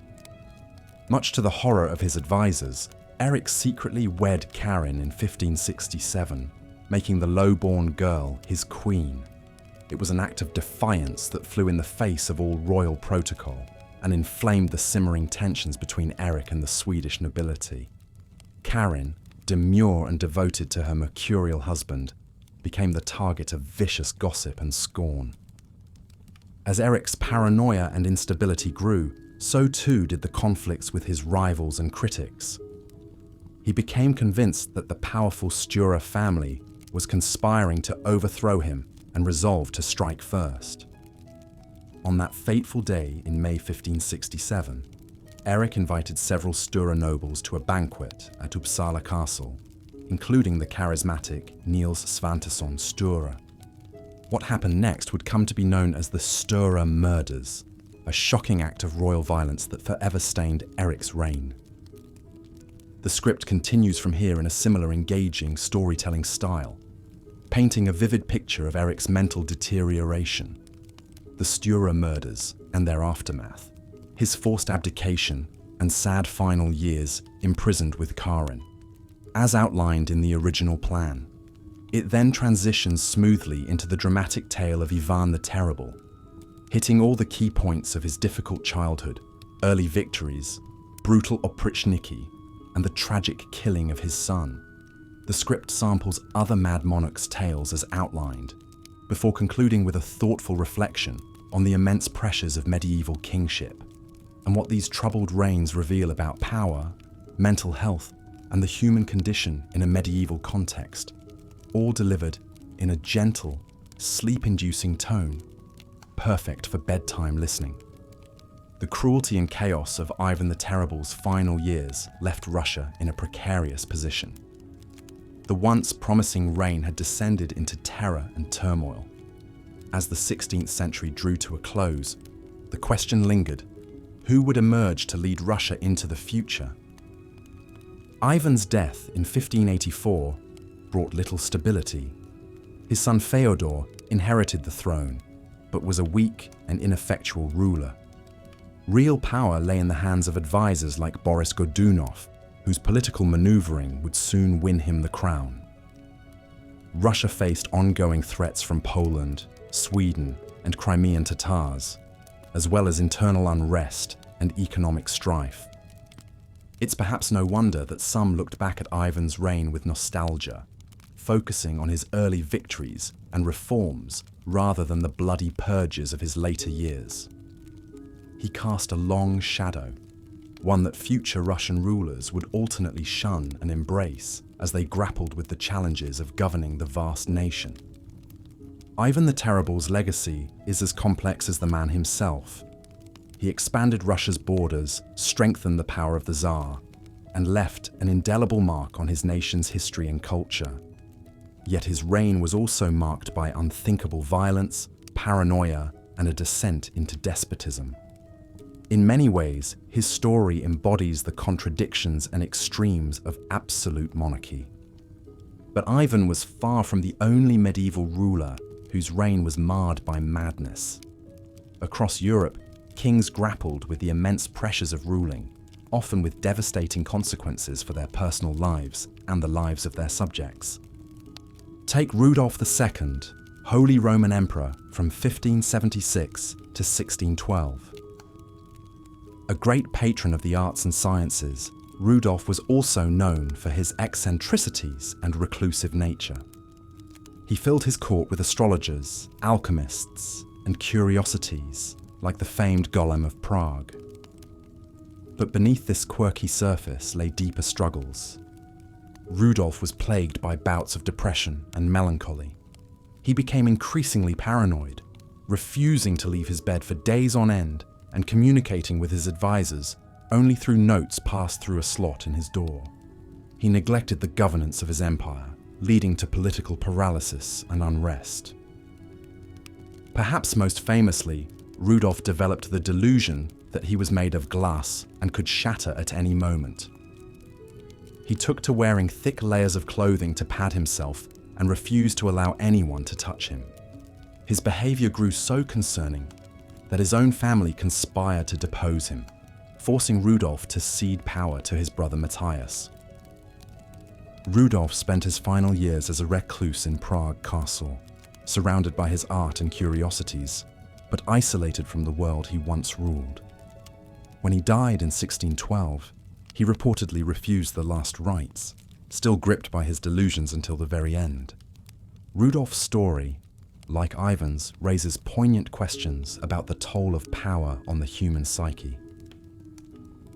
Much to the horror of his advisors, Eric secretly wed Karin in 1567, making the low-born girl his queen. It was an act of defiance that flew in the face of all royal protocol and inflamed the simmering tensions between Eric and the Swedish nobility. Karin, demure and devoted to her mercurial husband, became the target of vicious gossip and scorn. As Eric's paranoia and instability grew, so too did the conflicts with his rivals and critics. He became convinced that the powerful Stura family was conspiring to overthrow him and resolved to strike first. On that fateful day in May 1567, Eric invited several Stura nobles to a banquet at Uppsala Castle, including the charismatic Niels Svantesson Stura. What happened next would come to be known as the Stura murders, a shocking act of royal violence that forever stained Eric's reign. The script continues from here in a similar engaging storytelling style, painting a vivid picture of Eric's mental deterioration, the Stura murders and their aftermath, his forced abdication and sad final years imprisoned with Karin, as outlined in the original plan. It then transitions smoothly into the dramatic tale of Ivan the Terrible, hitting all the key points of his difficult childhood, early victories, brutal oprichniki, and the tragic killing of his son. The script samples other mad monarchs' tales as outlined, before concluding with a thoughtful reflection on the immense pressures of medieval kingship, and what these troubled reigns reveal about power, mental health, and the human condition in a medieval context, all delivered in a gentle, sleep-inducing tone, perfect for bedtime listening. The cruelty and chaos of Ivan the Terrible's final years left Russia in a precarious position. The once promising reign had descended into terror and turmoil. As the 16th century drew to a close, the question lingered: who would emerge to lead Russia into the future? Ivan's death in 1584 brought little stability. His son Fyodor inherited the throne, but was a weak and ineffectual ruler. Real power lay in the hands of advisors like Boris Godunov, whose political maneuvering would soon win him the crown. Russia faced ongoing threats from Poland, Sweden, and Crimean Tatars, as well as internal unrest and economic strife. It's perhaps no wonder that some looked back at Ivan's reign with nostalgia, focusing on his early victories and reforms rather than the bloody purges of his later years. He cast a long shadow, one that future Russian rulers would alternately shun and embrace as they grappled with the challenges of governing the vast nation. Ivan the Terrible's legacy is as complex as the man himself. He expanded Russia's borders, strengthened the power of the Tsar, and left an indelible mark on his nation's history and culture. Yet his reign was also marked by unthinkable violence, paranoia, and a descent into despotism. In many ways, his story embodies the contradictions and extremes of absolute monarchy. But Ivan was far from the only medieval ruler whose reign was marred by madness. Across Europe, kings grappled with the immense pressures of ruling, often with devastating consequences for their personal lives and the lives of their subjects. Take Rudolf II, Holy Roman Emperor from 1576 to 1612. A great patron of the arts and sciences, Rudolf was also known for his eccentricities and reclusive nature. He filled his court with astrologers, alchemists, and curiosities, like the famed Golem of Prague. But beneath this quirky surface lay deeper struggles. Rudolf was plagued by bouts of depression and melancholy. He became increasingly paranoid, refusing to leave his bed for days on end and communicating with his advisors only through notes passed through a slot in his door. He neglected the governance of his empire, leading to political paralysis and unrest. Perhaps most famously, Rudolf developed the delusion that he was made of glass and could shatter at any moment. He took to wearing thick layers of clothing to pad himself and refused to allow anyone to touch him. His behavior grew so concerning that his own family conspired to depose him, forcing Rudolf to cede power to his brother Matthias. Rudolf spent his final years as a recluse in Prague Castle, surrounded by his art and curiosities, but isolated from the world he once ruled. When he died in 1612, he reportedly refused the last rites, still gripped by his delusions until the very end. Rudolf's story, like Ivan's, raises poignant questions about the toll of power on the human psyche.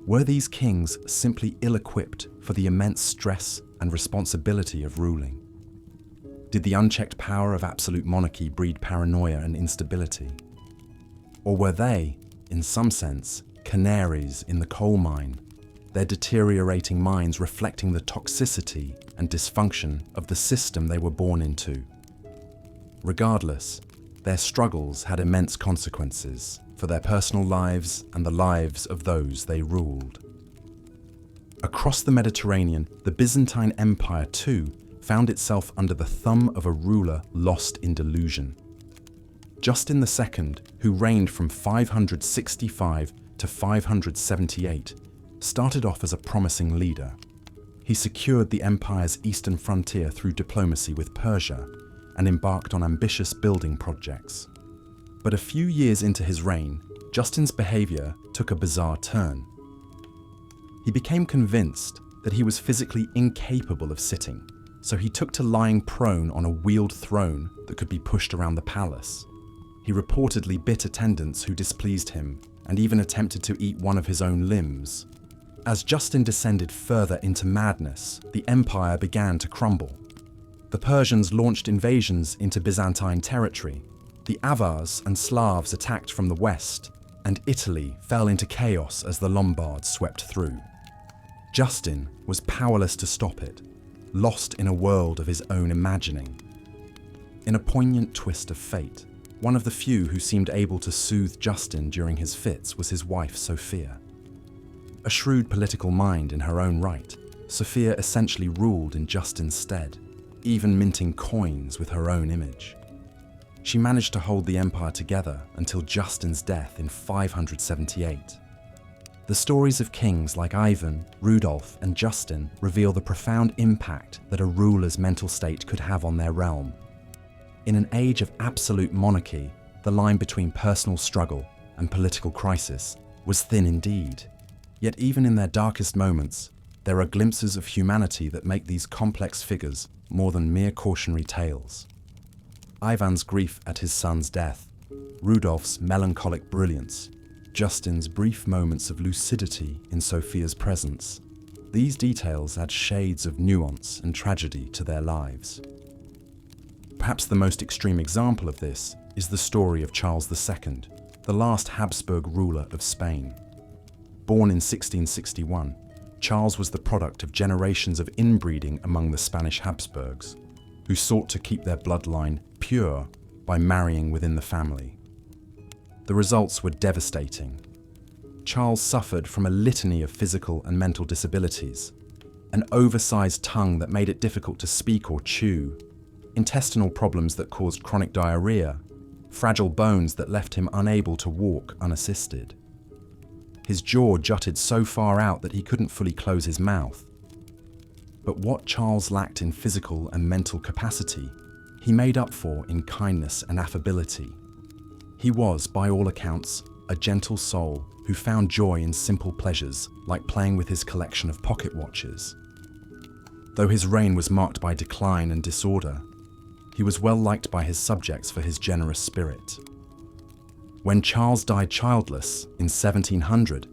Were these kings simply ill-equipped for the immense stress and responsibility of ruling? Did the unchecked power of absolute monarchy breed paranoia and instability? Or were they, in some sense, canaries in the coal mine, their deteriorating minds reflecting the toxicity and dysfunction of the system they were born into? Regardless, their struggles had immense consequences for their personal lives and the lives of those they ruled. Across the Mediterranean, the Byzantine Empire too found itself under the thumb of a ruler lost in delusion. Justin II, who reigned from 565 to 578, started off as a promising leader. He secured the empire's eastern frontier through diplomacy with Persia and embarked on ambitious building projects. But a few years into his reign, Justin's behavior took a bizarre turn. He became convinced that he was physically incapable of sitting, so he took to lying prone on a wheeled throne that could be pushed around the palace. He reportedly bit attendants who displeased him and even attempted to eat one of his own limbs. As Justin descended further into madness, the empire began to crumble. The Persians launched invasions into Byzantine territory. The Avars and Slavs attacked from the west, and Italy fell into chaos as the Lombards swept through. Justin was powerless to stop it, lost in a world of his own imagining. In a poignant twist of fate, one of the few who seemed able to soothe Justin during his fits was his wife, Sophia. A shrewd political mind in her own right, Sophia essentially ruled in Justin's stead, even minting coins with her own image. She managed to hold the empire together until Justin's death in 578. The stories of kings like Ivan, Rudolf, and Justin reveal the profound impact that a ruler's mental state could have on their realm. In an age of absolute monarchy, the line between personal struggle and political crisis was thin indeed. Yet even in their darkest moments, there are glimpses of humanity that make these complex figures more than mere cautionary tales. Ivan's grief at his son's death, Rudolf's melancholic brilliance, Justin's brief moments of lucidity in Sophia's presence. These details add shades of nuance and tragedy to their lives. Perhaps the most extreme example of this is the story of Charles II, the last Habsburg ruler of Spain. Born in 1661, Charles was the product of generations of inbreeding among the Spanish Habsburgs, who sought to keep their bloodline pure by marrying within the family. The results were devastating. Charles suffered from a litany of physical and mental disabilities, an oversized tongue that made it difficult to speak or chew, intestinal problems that caused chronic diarrhea, fragile bones that left him unable to walk unassisted. His jaw jutted so far out that he couldn't fully close his mouth. But what Charles lacked in physical and mental capacity, he made up for in kindness and affability. He was, by all accounts, a gentle soul who found joy in simple pleasures like playing with his collection of pocket watches. Though his reign was marked by decline and disorder, he was well liked by his subjects for his generous spirit. When Charles died childless in 1700,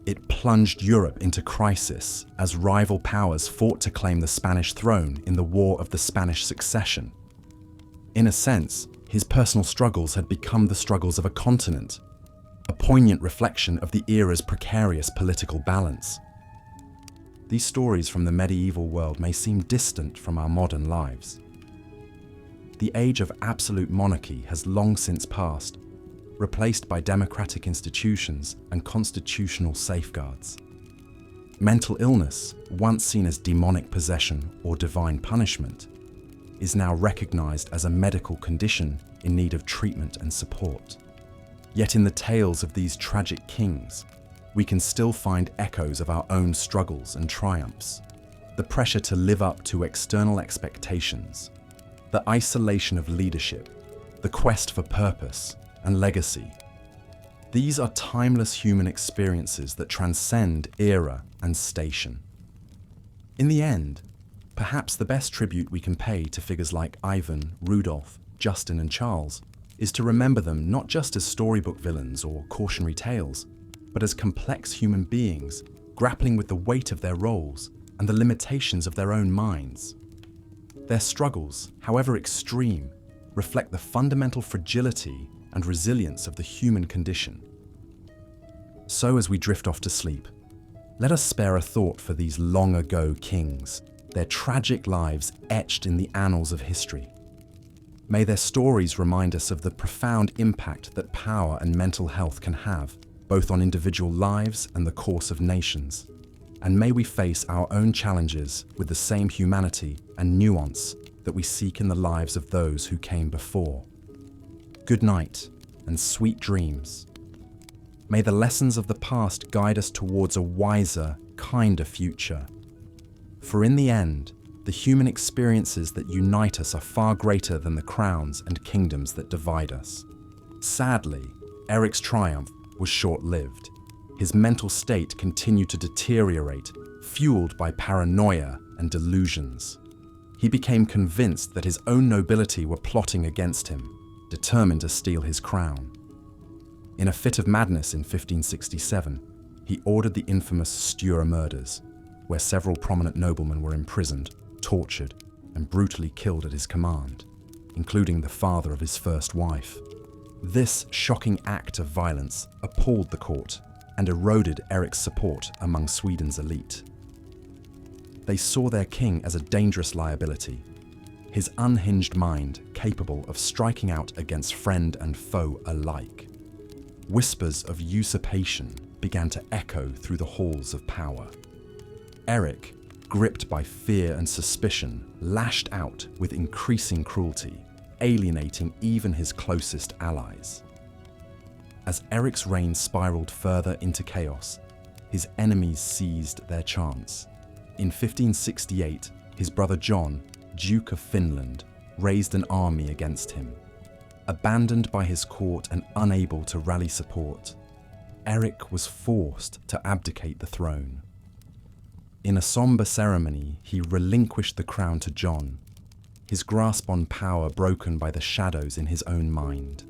it plunged Europe into crisis as rival powers fought to claim the Spanish throne in the War of the Spanish Succession. In a sense, his personal struggles had become the struggles of a continent, a poignant reflection of the era's precarious political balance. These stories from the medieval world may seem distant from our modern lives. The age of absolute monarchy has long since passed, replaced by democratic institutions and constitutional safeguards. Mental illness, once seen as demonic possession or divine punishment, is now recognized as a medical condition in need of treatment and support. Yet in the tales of these tragic kings, we can still find echoes of our own struggles and triumphs. The pressure to live up to external expectations, the isolation of leadership, the quest for purpose and legacy. These are timeless human experiences that transcend era and station. In the end, perhaps the best tribute we can pay to figures like Ivan, Rudolf, Justin and Charles, is to remember them not just as storybook villains or cautionary tales, but as complex human beings grappling with the weight of their roles and the limitations of their own minds. Their struggles, however extreme, reflect the fundamental fragility and resilience of the human condition. So as we drift off to sleep, let us spare a thought for these long-ago kings, their tragic lives etched in the annals of history. May their stories remind us of the profound impact that power and mental health can have, both on individual lives and the course of nations. And may we face our own challenges with the same humanity and nuance that we seek in the lives of those who came before. Good night and sweet dreams. May the lessons of the past guide us towards a wiser, kinder future. For in the end, the human experiences that unite us are far greater than the crowns and kingdoms that divide us. Sadly, Eric's triumph was short-lived. His mental state continued to deteriorate, fueled by paranoia and delusions. He became convinced that his own nobility were plotting against him, determined to steal his crown. In a fit of madness in 1567, he ordered the infamous Sture murders, where several prominent noblemen were imprisoned, tortured, and brutally killed at his command, including the father of his first wife. This shocking act of violence appalled the court and eroded Eric's support among Sweden's elite. They saw their king as a dangerous liability, his unhinged mind capable of striking out against friend and foe alike. Whispers of usurpation began to echo through the halls of power. Eric, gripped by fear and suspicion, lashed out with increasing cruelty, alienating even his closest allies. As Eric's reign spiraled further into chaos, his enemies seized their chance. In 1568, his brother John, Duke of Finland, raised an army against him. Abandoned by his court and unable to rally support, Eric was forced to abdicate the throne. In a somber ceremony, he relinquished the crown to John, his grasp on power broken by the shadows in his own mind.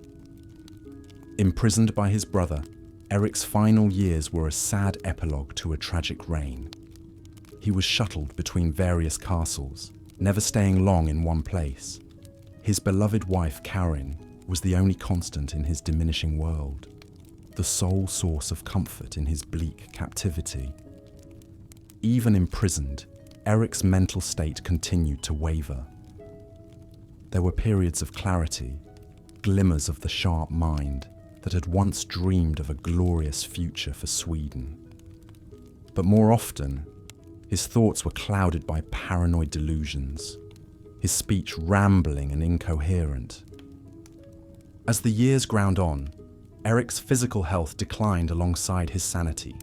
Imprisoned by his brother, Eric's final years were a sad epilogue to a tragic reign. He was shuttled between various castles, never staying long in one place. His beloved wife, Karin, was the only constant in his diminishing world, the sole source of comfort in his bleak captivity. Even imprisoned, Eric's mental state continued to waver. There were periods of clarity, glimmers of the sharp mind that had once dreamed of a glorious future for Sweden. But more often, his thoughts were clouded by paranoid delusions, his speech rambling and incoherent. As the years ground on, Eric's physical health declined alongside his sanity.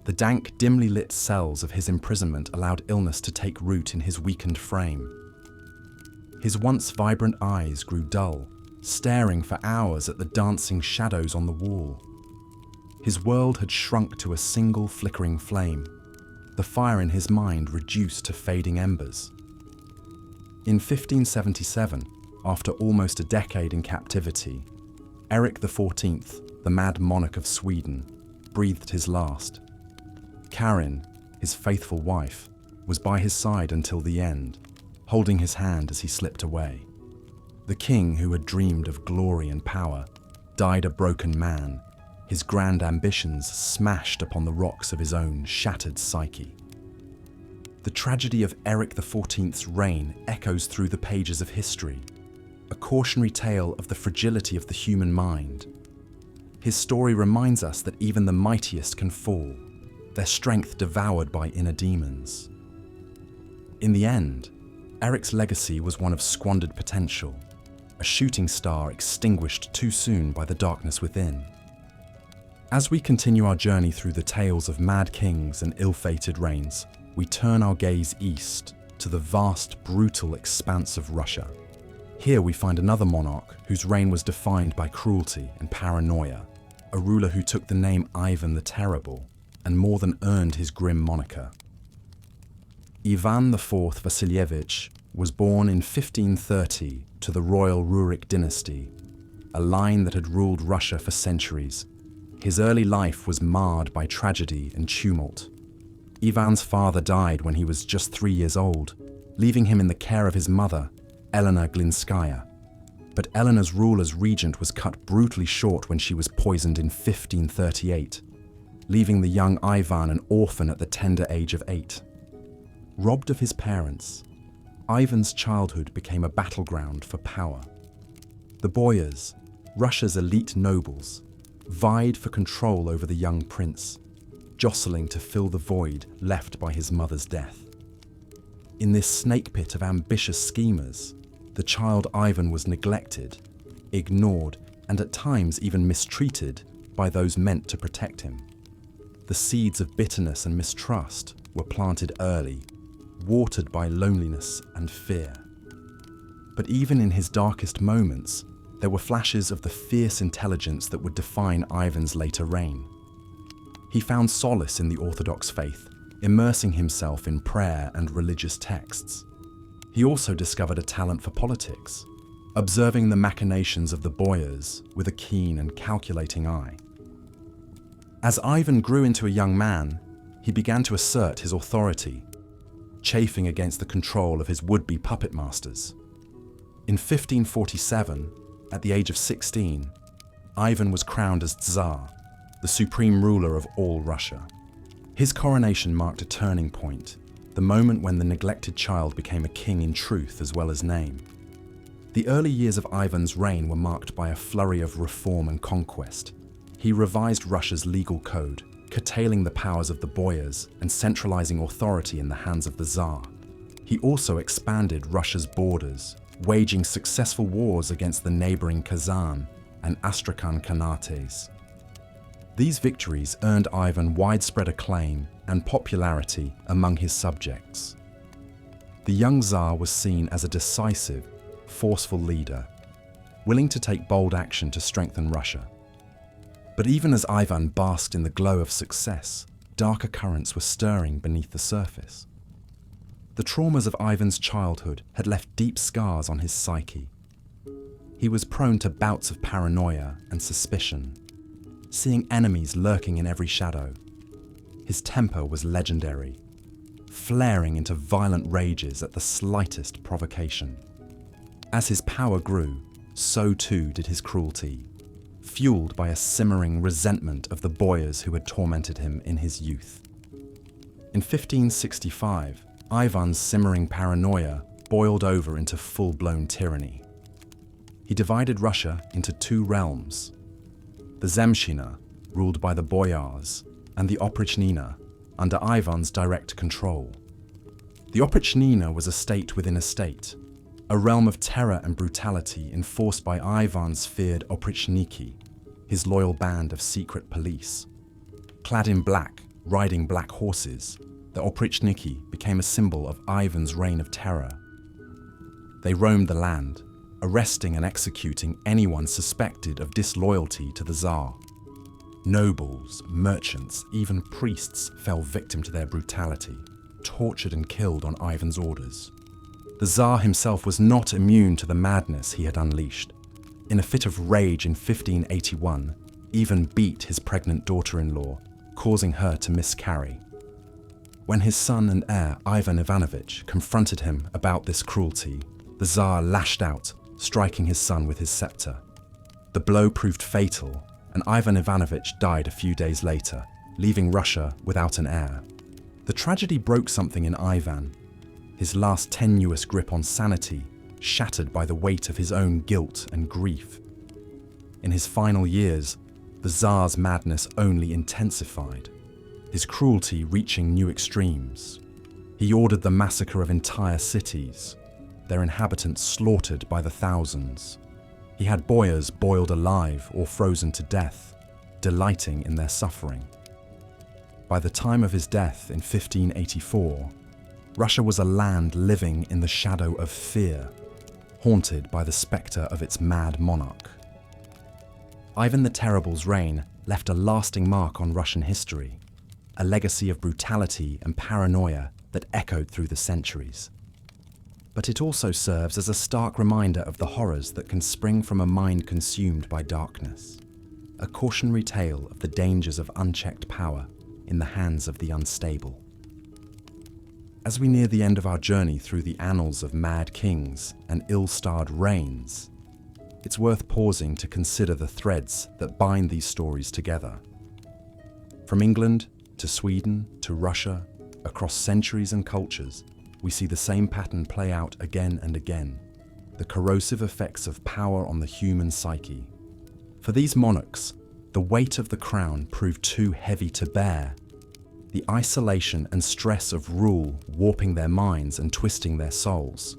The dank, dimly lit cells of his imprisonment allowed illness to take root in his weakened frame. His once vibrant eyes grew dull, staring for hours at the dancing shadows on the wall. His world had shrunk to a single flickering flame, the fire in his mind reduced to fading embers. In 1577, after almost a decade in captivity, Eric XIV, the mad monarch of Sweden, breathed his last. Karin, his faithful wife, was by his side until the end, holding his hand as he slipped away. The king, who had dreamed of glory and power, died a broken man, his grand ambitions smashed upon the rocks of his own shattered psyche. The tragedy of Eric XIV's reign echoes through the pages of history, a cautionary tale of the fragility of the human mind. His story reminds us that even the mightiest can fall, their strength devoured by inner demons. In the end, Eric's legacy was one of squandered potential, a shooting star extinguished too soon by the darkness within. As we continue our journey through the tales of mad kings and ill-fated reigns, we turn our gaze east to the vast, brutal expanse of Russia. Here we find another monarch whose reign was defined by cruelty and paranoia, a ruler who took the name Ivan the Terrible and more than earned his grim moniker. Ivan IV Vasilievich was born in 1530 to the royal Rurik dynasty, a line that had ruled Russia for centuries. His early life was marred by tragedy and tumult. Ivan's father died when he was just 3 years old, leaving him in the care of his mother, Elena Glinskaya. But Eleanor's rule as regent was cut brutally short when she was poisoned in 1538, leaving the young Ivan an orphan at the tender age of 8. Robbed of his parents, Ivan's childhood became a battleground for power. The boyars, Russia's elite nobles, vied for control over the young prince, jostling to fill the void left by his mother's death. In this snake pit of ambitious schemers, the child Ivan was neglected, ignored, and at times even mistreated by those meant to protect him. The seeds of bitterness and mistrust were planted early, watered by loneliness and fear. But even in his darkest moments, there were flashes of the fierce intelligence that would define Ivan's later reign. He found solace in the Orthodox faith, immersing himself in prayer and religious texts. He also discovered a talent for politics, observing the machinations of the boyars with a keen and calculating eye. As Ivan grew into a young man, he began to assert his authority, chafing against the control of his would-be puppet masters. In 1547, at the age of 16, Ivan was crowned as Tsar, the supreme ruler of all Russia. His coronation marked a turning point, the moment when the neglected child became a king in truth as well as name. The early years of Ivan's reign were marked by a flurry of reform and conquest. He revised Russia's legal code, curtailing the powers of the boyars and centralizing authority in the hands of the Tsar. He also expanded Russia's borders, waging successful wars against the neighboring Kazan and Astrakhan Khanates. These victories earned Ivan widespread acclaim and popularity among his subjects. The young Tsar was seen as a decisive, forceful leader, willing to take bold action to strengthen Russia. But even as Ivan basked in the glow of success, darker currents were stirring beneath the surface. The traumas of Ivan's childhood had left deep scars on his psyche. He was prone to bouts of paranoia and suspicion, seeing enemies lurking in every shadow. His temper was legendary, flaring into violent rages at the slightest provocation. As his power grew, so too did his cruelty, fueled by a simmering resentment of the boyars who had tormented him in his youth. In 1565, Ivan's simmering paranoia boiled over into full-blown tyranny. He divided Russia into two realms: the Zemshchina, ruled by the boyars, and the Oprichnina, under Ivan's direct control. The Oprichnina was a state within a state, a realm of terror and brutality enforced by Ivan's feared Oprichniki, his loyal band of secret police. Clad in black, riding black horses, the Oprichniki became a symbol of Ivan's reign of terror. They roamed the land, arresting and executing anyone suspected of disloyalty to the Tsar. Nobles, merchants, even priests fell victim to their brutality, tortured and killed on Ivan's orders. The Tsar himself was not immune to the madness he had unleashed. In a fit of rage in 1581, Ivan beat his pregnant daughter-in-law, causing her to miscarry. When his son and heir, Ivan Ivanovich, confronted him about this cruelty, the Tsar lashed out, striking his son with his scepter. The blow proved fatal, and Ivan Ivanovich died a few days later, leaving Russia without an heir. The tragedy broke something in Ivan, his last tenuous grip on sanity shattered by the weight of his own guilt and grief. In his final years, the Tsar's madness only intensified, his cruelty reaching new extremes. He ordered the massacre of entire cities, their inhabitants slaughtered by the thousands. He had boyars boiled alive or frozen to death, delighting in their suffering. By the time of his death in 1584, Russia was a land living in the shadow of fear, haunted by the spectre of its mad monarch. Ivan the Terrible's reign left a lasting mark on Russian history, a legacy of brutality and paranoia that echoed through the centuries. but it also serves as a stark reminder of the horrors that can spring from a mind consumed by darkness. A cautionary tale of the dangers of unchecked power in the hands of the unstable. As we near the end of our journey through the annals of mad kings and ill-starred reigns, it's worth pausing to consider the threads that bind these stories together. From England to Sweden to Russia, across centuries and cultures, we see the same pattern play out again and again, the corrosive effects of power on the human psyche. For these monarchs, the weight of the crown proved too heavy to bear. The isolation and stress of rule warping their minds and twisting their souls.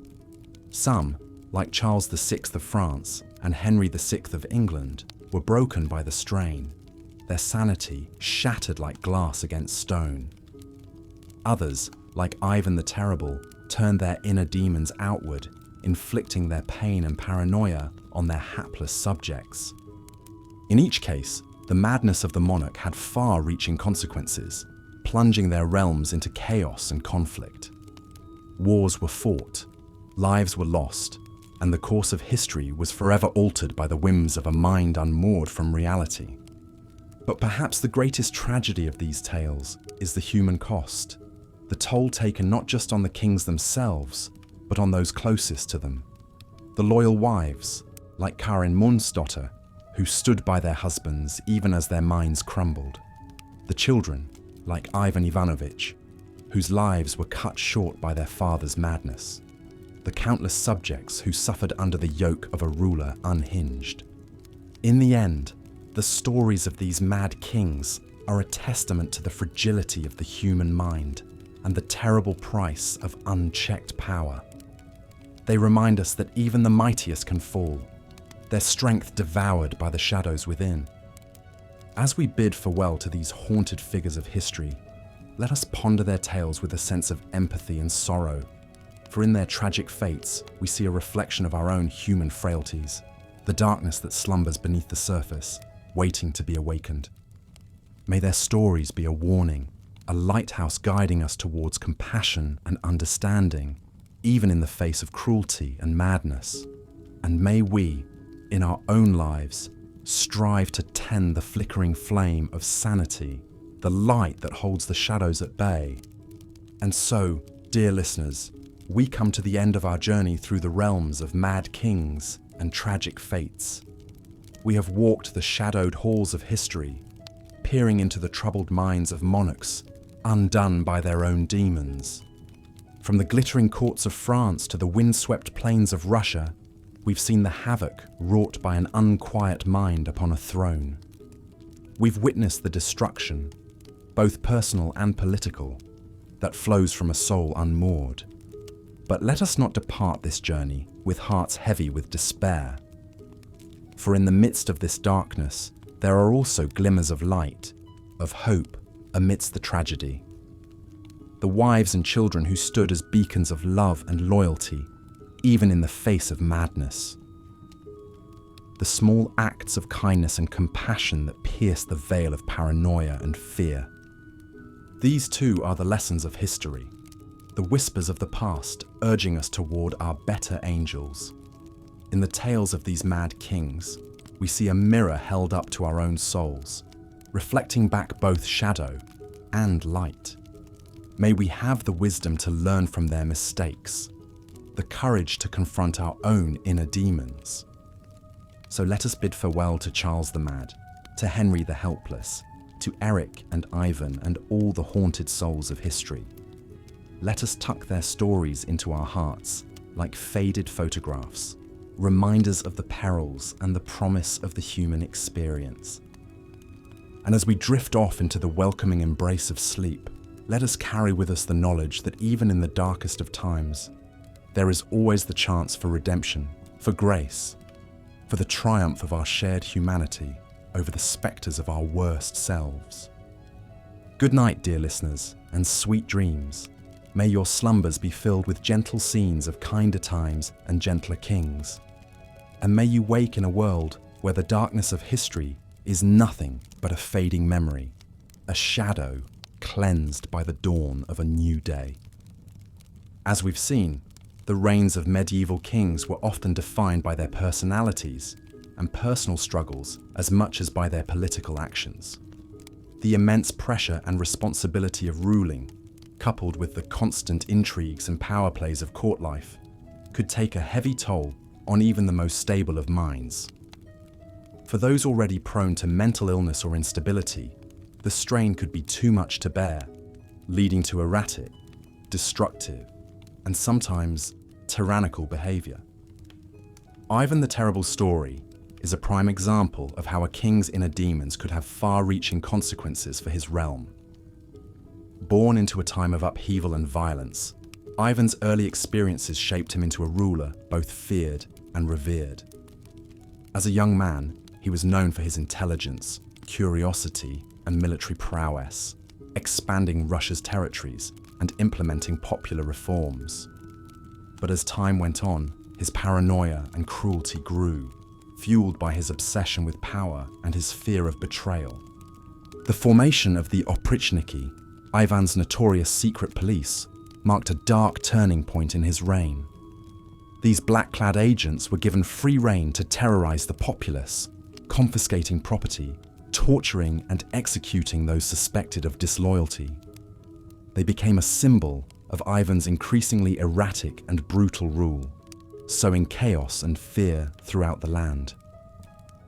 Some, like Charles VI of France and Henry VI of England, were broken by the strain, their sanity shattered like glass against stone. Others, like Ivan the Terrible, turned their inner demons outward, inflicting their pain and paranoia on their hapless subjects. In each case, the madness of the monarch had far-reaching consequences, plunging their realms into chaos and conflict. Wars were fought, lives were lost, and the course of history was forever altered by the whims of a mind unmoored from reality. But perhaps the greatest tragedy of these tales is the human cost, the toll taken not just on the kings themselves, but on those closest to them. The loyal wives, like Karin Mundsdotter, who stood by their husbands even as their minds crumbled. The children, like Ivan Ivanovich, whose lives were cut short by their father's madness. The countless subjects who suffered under the yoke of a ruler unhinged. In the end, the stories of these mad kings are a testament to the fragility of the human mind and the terrible price of unchecked power. They remind us that even the mightiest can fall, their strength devoured by the shadows within. As we bid farewell to these haunted figures of history, let us ponder their tales with a sense of empathy and sorrow, for in their tragic fates, we see a reflection of our own human frailties, the darkness that slumbers beneath the surface, waiting to be awakened. May their stories be a warning, a lighthouse guiding us towards compassion and understanding, even in the face of cruelty and madness. And may we, in our own lives, strive to tend the flickering flame of sanity, the light that holds the shadows at bay. And so, dear listeners, we come to the end of our journey through the realms of mad kings and tragic fates. We have walked the shadowed halls of history, peering into the troubled minds of monarchs, undone by their own demons. From the glittering courts of France to the windswept plains of Russia, we've seen the havoc wrought by an unquiet mind upon a throne. We've witnessed the destruction, both personal and political, that flows from a soul unmoored. But let us not depart this journey with hearts heavy with despair. For in the midst of this darkness, there are also glimmers of light, of hope amidst the tragedy. The wives and children who stood as beacons of love and loyalty, even in the face of madness. The small acts of kindness and compassion that pierce the veil of paranoia and fear. These too are the lessons of history, the whispers of the past urging us toward our better angels. In the tales of these mad kings, we see a mirror held up to our own souls, reflecting back both shadow and light. May we have the wisdom to learn from their mistakes, the courage to confront our own inner demons. So let us bid farewell to Charles the Mad, to Henry the Helpless, to Eric and Ivan and all the haunted souls of history. Let us tuck their stories into our hearts like faded photographs, reminders of the perils and the promise of the human experience. And as we drift off into the welcoming embrace of sleep, let us carry with us the knowledge that even in the darkest of times, there is always the chance for redemption, for grace, for the triumph of our shared humanity over the spectres of our worst selves. Good night, dear listeners, and sweet dreams. May your slumbers be filled with gentle scenes of kinder times and gentler kings. And may you wake in a world where the darkness of history is nothing but a fading memory, a shadow cleansed by the dawn of a new day. As we've seen, the reigns of medieval kings were often defined by their personalities and personal struggles as much as by their political actions. The immense pressure and responsibility of ruling, coupled with the constant intrigues and power plays of court life, could take a heavy toll on even the most stable of minds. For those already prone to mental illness or instability, the strain could be too much to bear, leading to erratic, destructive, and sometimes tyrannical behavior. Ivan the Terrible's story is a prime example of how a king's inner demons could have far-reaching consequences for his realm. Born into a time of upheaval and violence, Ivan's early experiences shaped him into a ruler both feared and revered. As a young man, he was known for his intelligence, curiosity, and military prowess, expanding Russia's territories and implementing popular reforms. But as time went on, his paranoia and cruelty grew, fueled by his obsession with power and his fear of betrayal. The formation of the Oprichniki, Ivan's notorious secret police, marked a dark turning point in his reign. These black-clad agents were given free rein to terrorize the populace, confiscating property, torturing and executing those suspected of disloyalty. They became a symbol of Ivan's increasingly erratic and brutal rule, sowing chaos and fear throughout the land.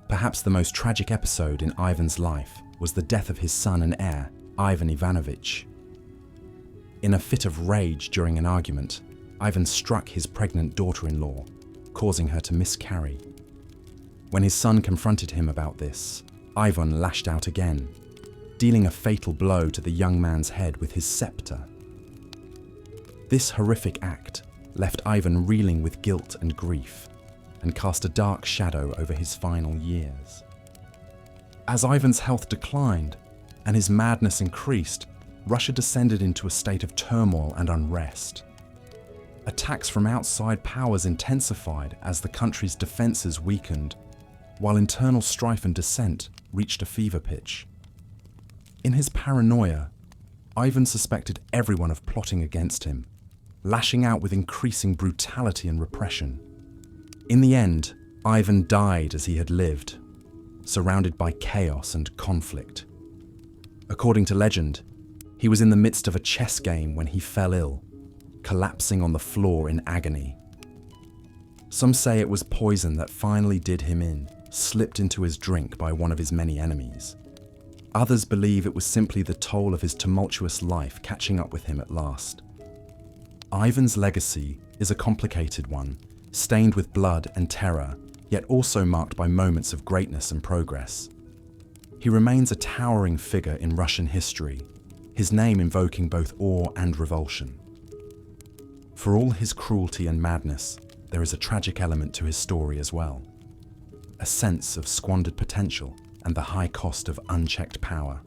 Perhaps the most tragic episode in Ivan's life was the death of his son and heir, Ivan Ivanovich. In a fit of rage during an argument, Ivan struck his pregnant daughter-in-law, causing her to miscarry. When his son confronted him about this, Ivan lashed out again, dealing a fatal blow to the young man's head with his scepter. This horrific act left Ivan reeling with guilt and grief, and cast a dark shadow over his final years. As Ivan's health declined and his madness increased, Russia descended into a state of turmoil and unrest. Attacks from outside powers intensified as the country's defenses weakened, while internal strife and dissent reached a fever pitch. In his paranoia, Ivan suspected everyone of plotting against him, lashing out with increasing brutality and repression. In the end, Ivan died as he had lived, surrounded by chaos and conflict. According to legend, he was in the midst of a chess game when he fell ill, collapsing on the floor in agony. Some say it was poison that finally did him in, slipped into his drink by one of his many enemies. Others believe it was simply the toll of his tumultuous life catching up with him at last. Ivan's legacy is a complicated one, stained with blood and terror, yet also marked by moments of greatness and progress. He remains a towering figure in Russian history, his name invoking both awe and revulsion. For all his cruelty and madness, there is a tragic element to his story as well. A sense of squandered potential and the high cost of unchecked power.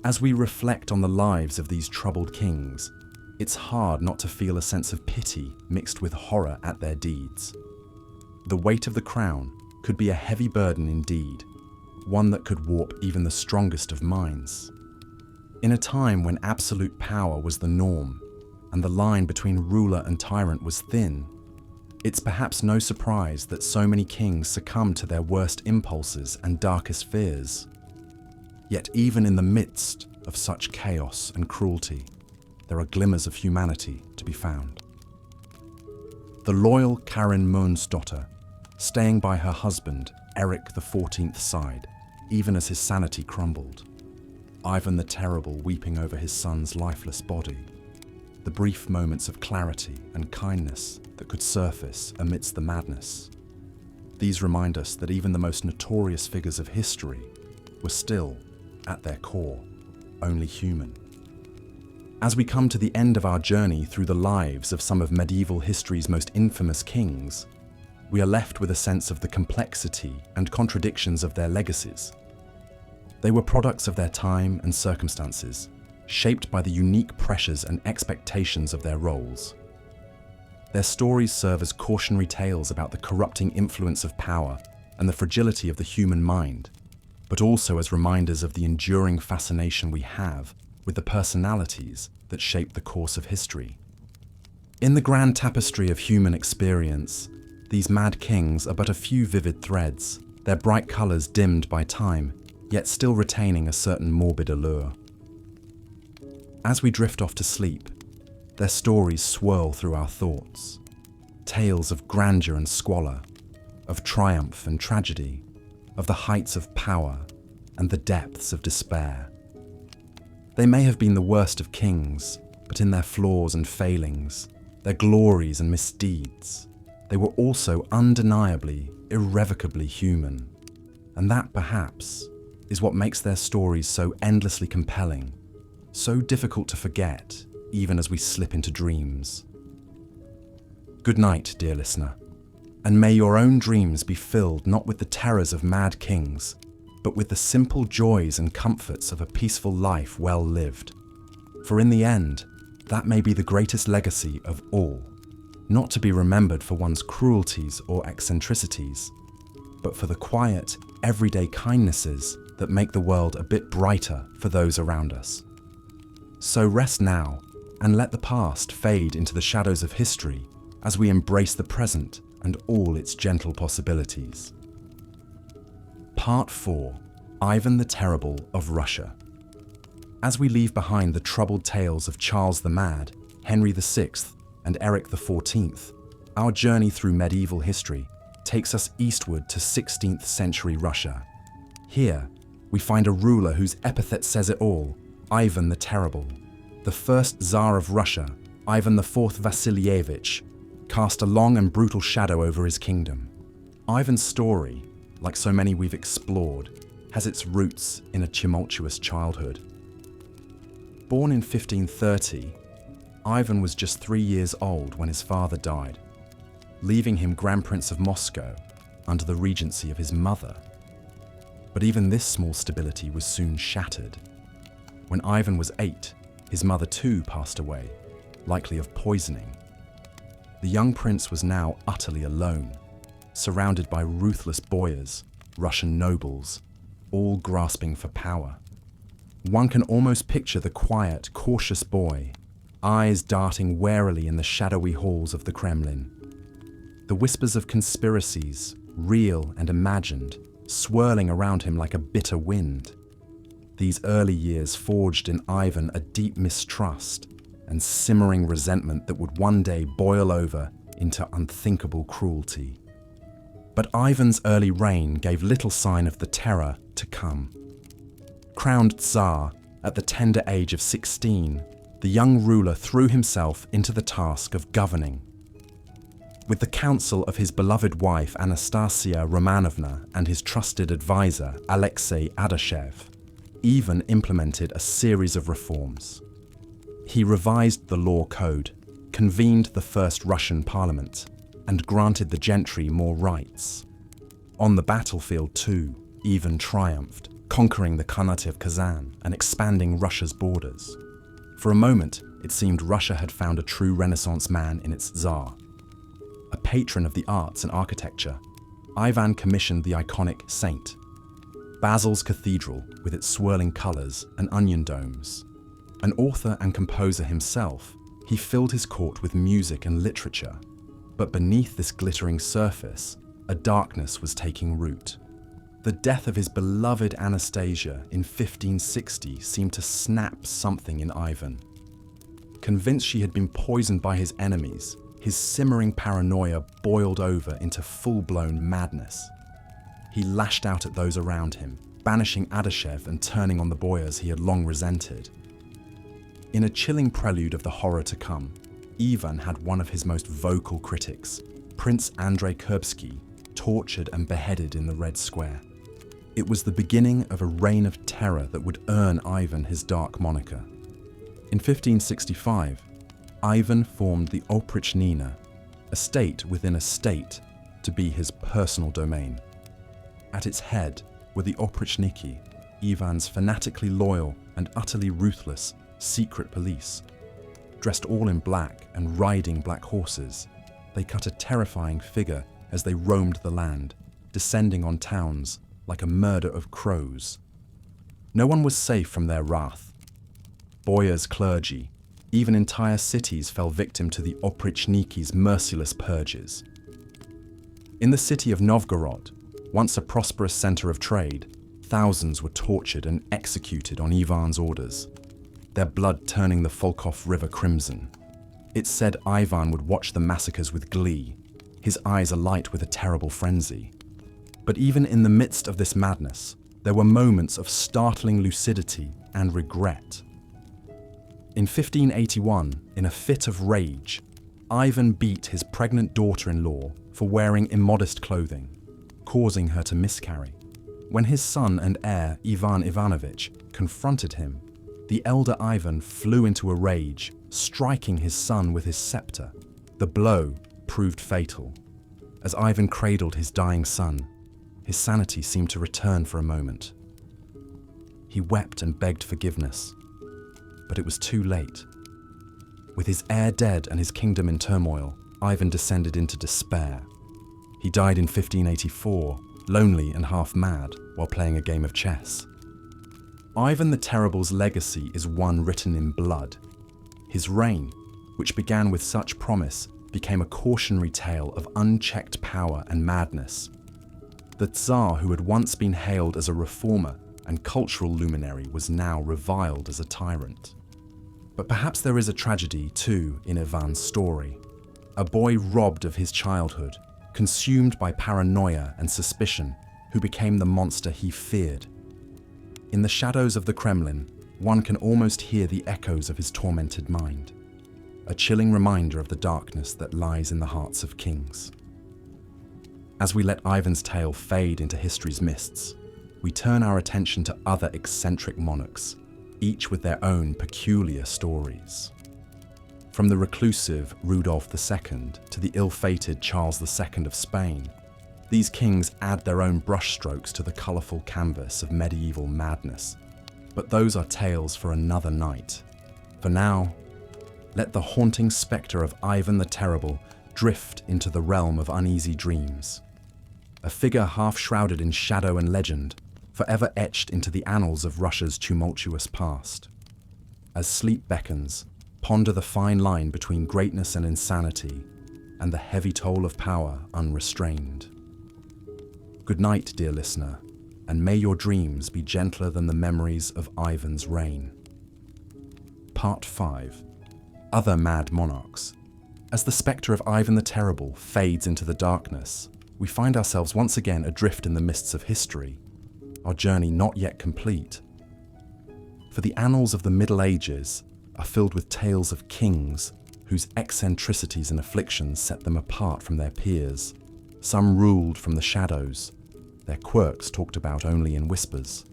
As we reflect on the lives of these troubled kings, it's hard not to feel a sense of pity mixed with horror at their deeds. The weight of the crown could be a heavy burden indeed, one that could warp even the strongest of minds. In a time when absolute power was the norm, and the line between ruler and tyrant was thin, it's perhaps no surprise that so many kings succumb to their worst impulses and darkest fears. Yet even in the midst of such chaos and cruelty, there are glimmers of humanity to be found. The loyal Karin Monsdotter, staying by her husband, Eric XIV's side, even as his sanity crumbled. Ivan the Terrible weeping over his son's lifeless body. The brief moments of clarity and kindness that could surface amidst the madness. These remind us that even the most notorious figures of history were still, at their core, only human. As we come to the end of our journey through the lives of some of medieval history's most infamous kings, we are left with a sense of the complexity and contradictions of their legacies. They were products of their time and circumstances, shaped by the unique pressures and expectations of their roles. Their stories serve as cautionary tales about the corrupting influence of power and the fragility of the human mind, but also as reminders of the enduring fascination we have with the personalities that shape the course of history. In the grand tapestry of human experience, these mad kings are but a few vivid threads, their bright colours dimmed by time, yet still retaining a certain morbid allure. As we drift off to sleep, their stories swirl through our thoughts. Tales of grandeur and squalor, of triumph and tragedy, of the heights of power and the depths of despair. They may have been the worst of kings, but in their flaws and failings, their glories and misdeeds, they were also undeniably, irrevocably human. And that, perhaps, is what makes their stories so endlessly compelling, so difficult to forget, even as we slip into dreams. Good night, dear listener, and may your own dreams be filled not with the terrors of mad kings, but with the simple joys and comforts of a peaceful life well lived. For in the end, that may be the greatest legacy of all, not to be remembered for one's cruelties or eccentricities, but for the quiet, everyday kindnesses that make the world a bit brighter for those around us. So rest now, and let the past fade into the shadows of history as we embrace the present and all its gentle possibilities. Part 4. Ivan the Terrible of Russia. As we leave behind the troubled tales of Charles the Mad, Henry VI, and Eric XIV, our journey through medieval history takes us eastward to 16th century Russia. Here, we find a ruler whose epithet says it all, Ivan the Terrible. The first Tsar of Russia, Ivan IV Vasilievich, cast a long and brutal shadow over his kingdom. Ivan's story, like so many we've explored, has its roots in a tumultuous childhood. Born in 1530, Ivan was just 3 years old when his father died, leaving him Grand Prince of Moscow under the regency of his mother. But even this small stability was soon shattered. When Ivan was 8, his mother too passed away, likely of poisoning. The young prince was now utterly alone, surrounded by ruthless boyars, Russian nobles, all grasping for power. One can almost picture the quiet, cautious boy, eyes darting warily in the shadowy halls of the Kremlin. The whispers of conspiracies, real and imagined, swirling around him like a bitter wind. These early years forged in Ivan a deep mistrust and simmering resentment that would one day boil over into unthinkable cruelty. But Ivan's early reign gave little sign of the terror to come. Crowned Tsar at the tender age of 16, the young ruler threw himself into the task of governing. With the counsel of his beloved wife Anastasia Romanovna and his trusted advisor Alexei Adashev, Ivan implemented a series of reforms. He revised the law code, convened the first Russian parliament, and granted the gentry more rights. On the battlefield too, Ivan triumphed, conquering the Khanate of Kazan and expanding Russia's borders. For a moment, it seemed Russia had found a true Renaissance man in its Tsar. A patron of the arts and architecture, Ivan commissioned the iconic St. Basil's Cathedral with its swirling colours and onion domes. An author and composer himself, he filled his court with music and literature. But beneath this glittering surface, a darkness was taking root. The death of his beloved Anastasia in 1560 seemed to snap something in Ivan. Convinced she had been poisoned by his enemies, his simmering paranoia boiled over into full-blown madness. He lashed out at those around him, banishing Adashev and turning on the boyars he had long resented. In a chilling prelude of the horror to come, Ivan had one of his most vocal critics, Prince Andrei Kurbsky, tortured and beheaded in the Red Square. It was the beginning of a reign of terror that would earn Ivan his dark moniker. In 1565, Ivan formed the Oprichnina, a state within a state, to be his personal domain. At its head were the Oprichniki, Ivan's fanatically loyal and utterly ruthless secret police. Dressed all in black and riding black horses, they cut a terrifying figure as they roamed the land, descending on towns like a murder of crows. No one was safe from their wrath. Boyars' clergy, Even entire cities fell victim to the oprichniki's merciless purges. In the city of Novgorod, once a prosperous center of trade, thousands were tortured and executed on Ivan's orders, their blood turning the Volkhov River crimson. It's said Ivan would watch the massacres with glee, his eyes alight with a terrible frenzy. But even in the midst of this madness, there were moments of startling lucidity and regret. In 1581, in a fit of rage, Ivan beat his pregnant daughter-in-law for wearing immodest clothing, causing her to miscarry. When his son and heir, Ivan Ivanovich, confronted him, the elder Ivan flew into a rage, striking his son with his scepter. The blow proved fatal. As Ivan cradled his dying son, his sanity seemed to return for a moment. He wept and begged forgiveness, but it was too late. With his heir dead and his kingdom in turmoil, Ivan descended into despair. He died in 1584, lonely and half mad, while playing a game of chess. Ivan the Terrible's legacy is one written in blood. His reign, which began with such promise, became a cautionary tale of unchecked power and madness. The Tsar, who had once been hailed as a reformer and cultural luminary, was now reviled as a tyrant. But perhaps there is a tragedy, too, in Ivan's story. A boy robbed of his childhood, consumed by paranoia and suspicion, who became the monster he feared. In the shadows of the Kremlin, one can almost hear the echoes of his tormented mind, a chilling reminder of the darkness that lies in the hearts of kings. As we let Ivan's tale fade into history's mists, we turn our attention to other eccentric monarchs, each with their own peculiar stories. From the reclusive Rudolf II to the ill-fated Charles II of Spain, these kings add their own brushstrokes to the colourful canvas of medieval madness. But those are tales for another night. For now, let the haunting spectre of Ivan the Terrible drift into the realm of uneasy dreams. A figure half shrouded in shadow and legend, forever etched into the annals of Russia's tumultuous past. As sleep beckons, ponder the fine line between greatness and insanity, and the heavy toll of power unrestrained. Good night, dear listener, and may your dreams be gentler than the memories of Ivan's reign. Part 5. Other Mad Monarchs. As the spectre of Ivan the Terrible fades into the darkness, we find ourselves once again adrift in the mists of history, our journey not yet complete. For the annals of the Middle Ages are filled with tales of kings whose eccentricities and afflictions set them apart from their peers. Some ruled from the shadows, their quirks talked about only in whispers.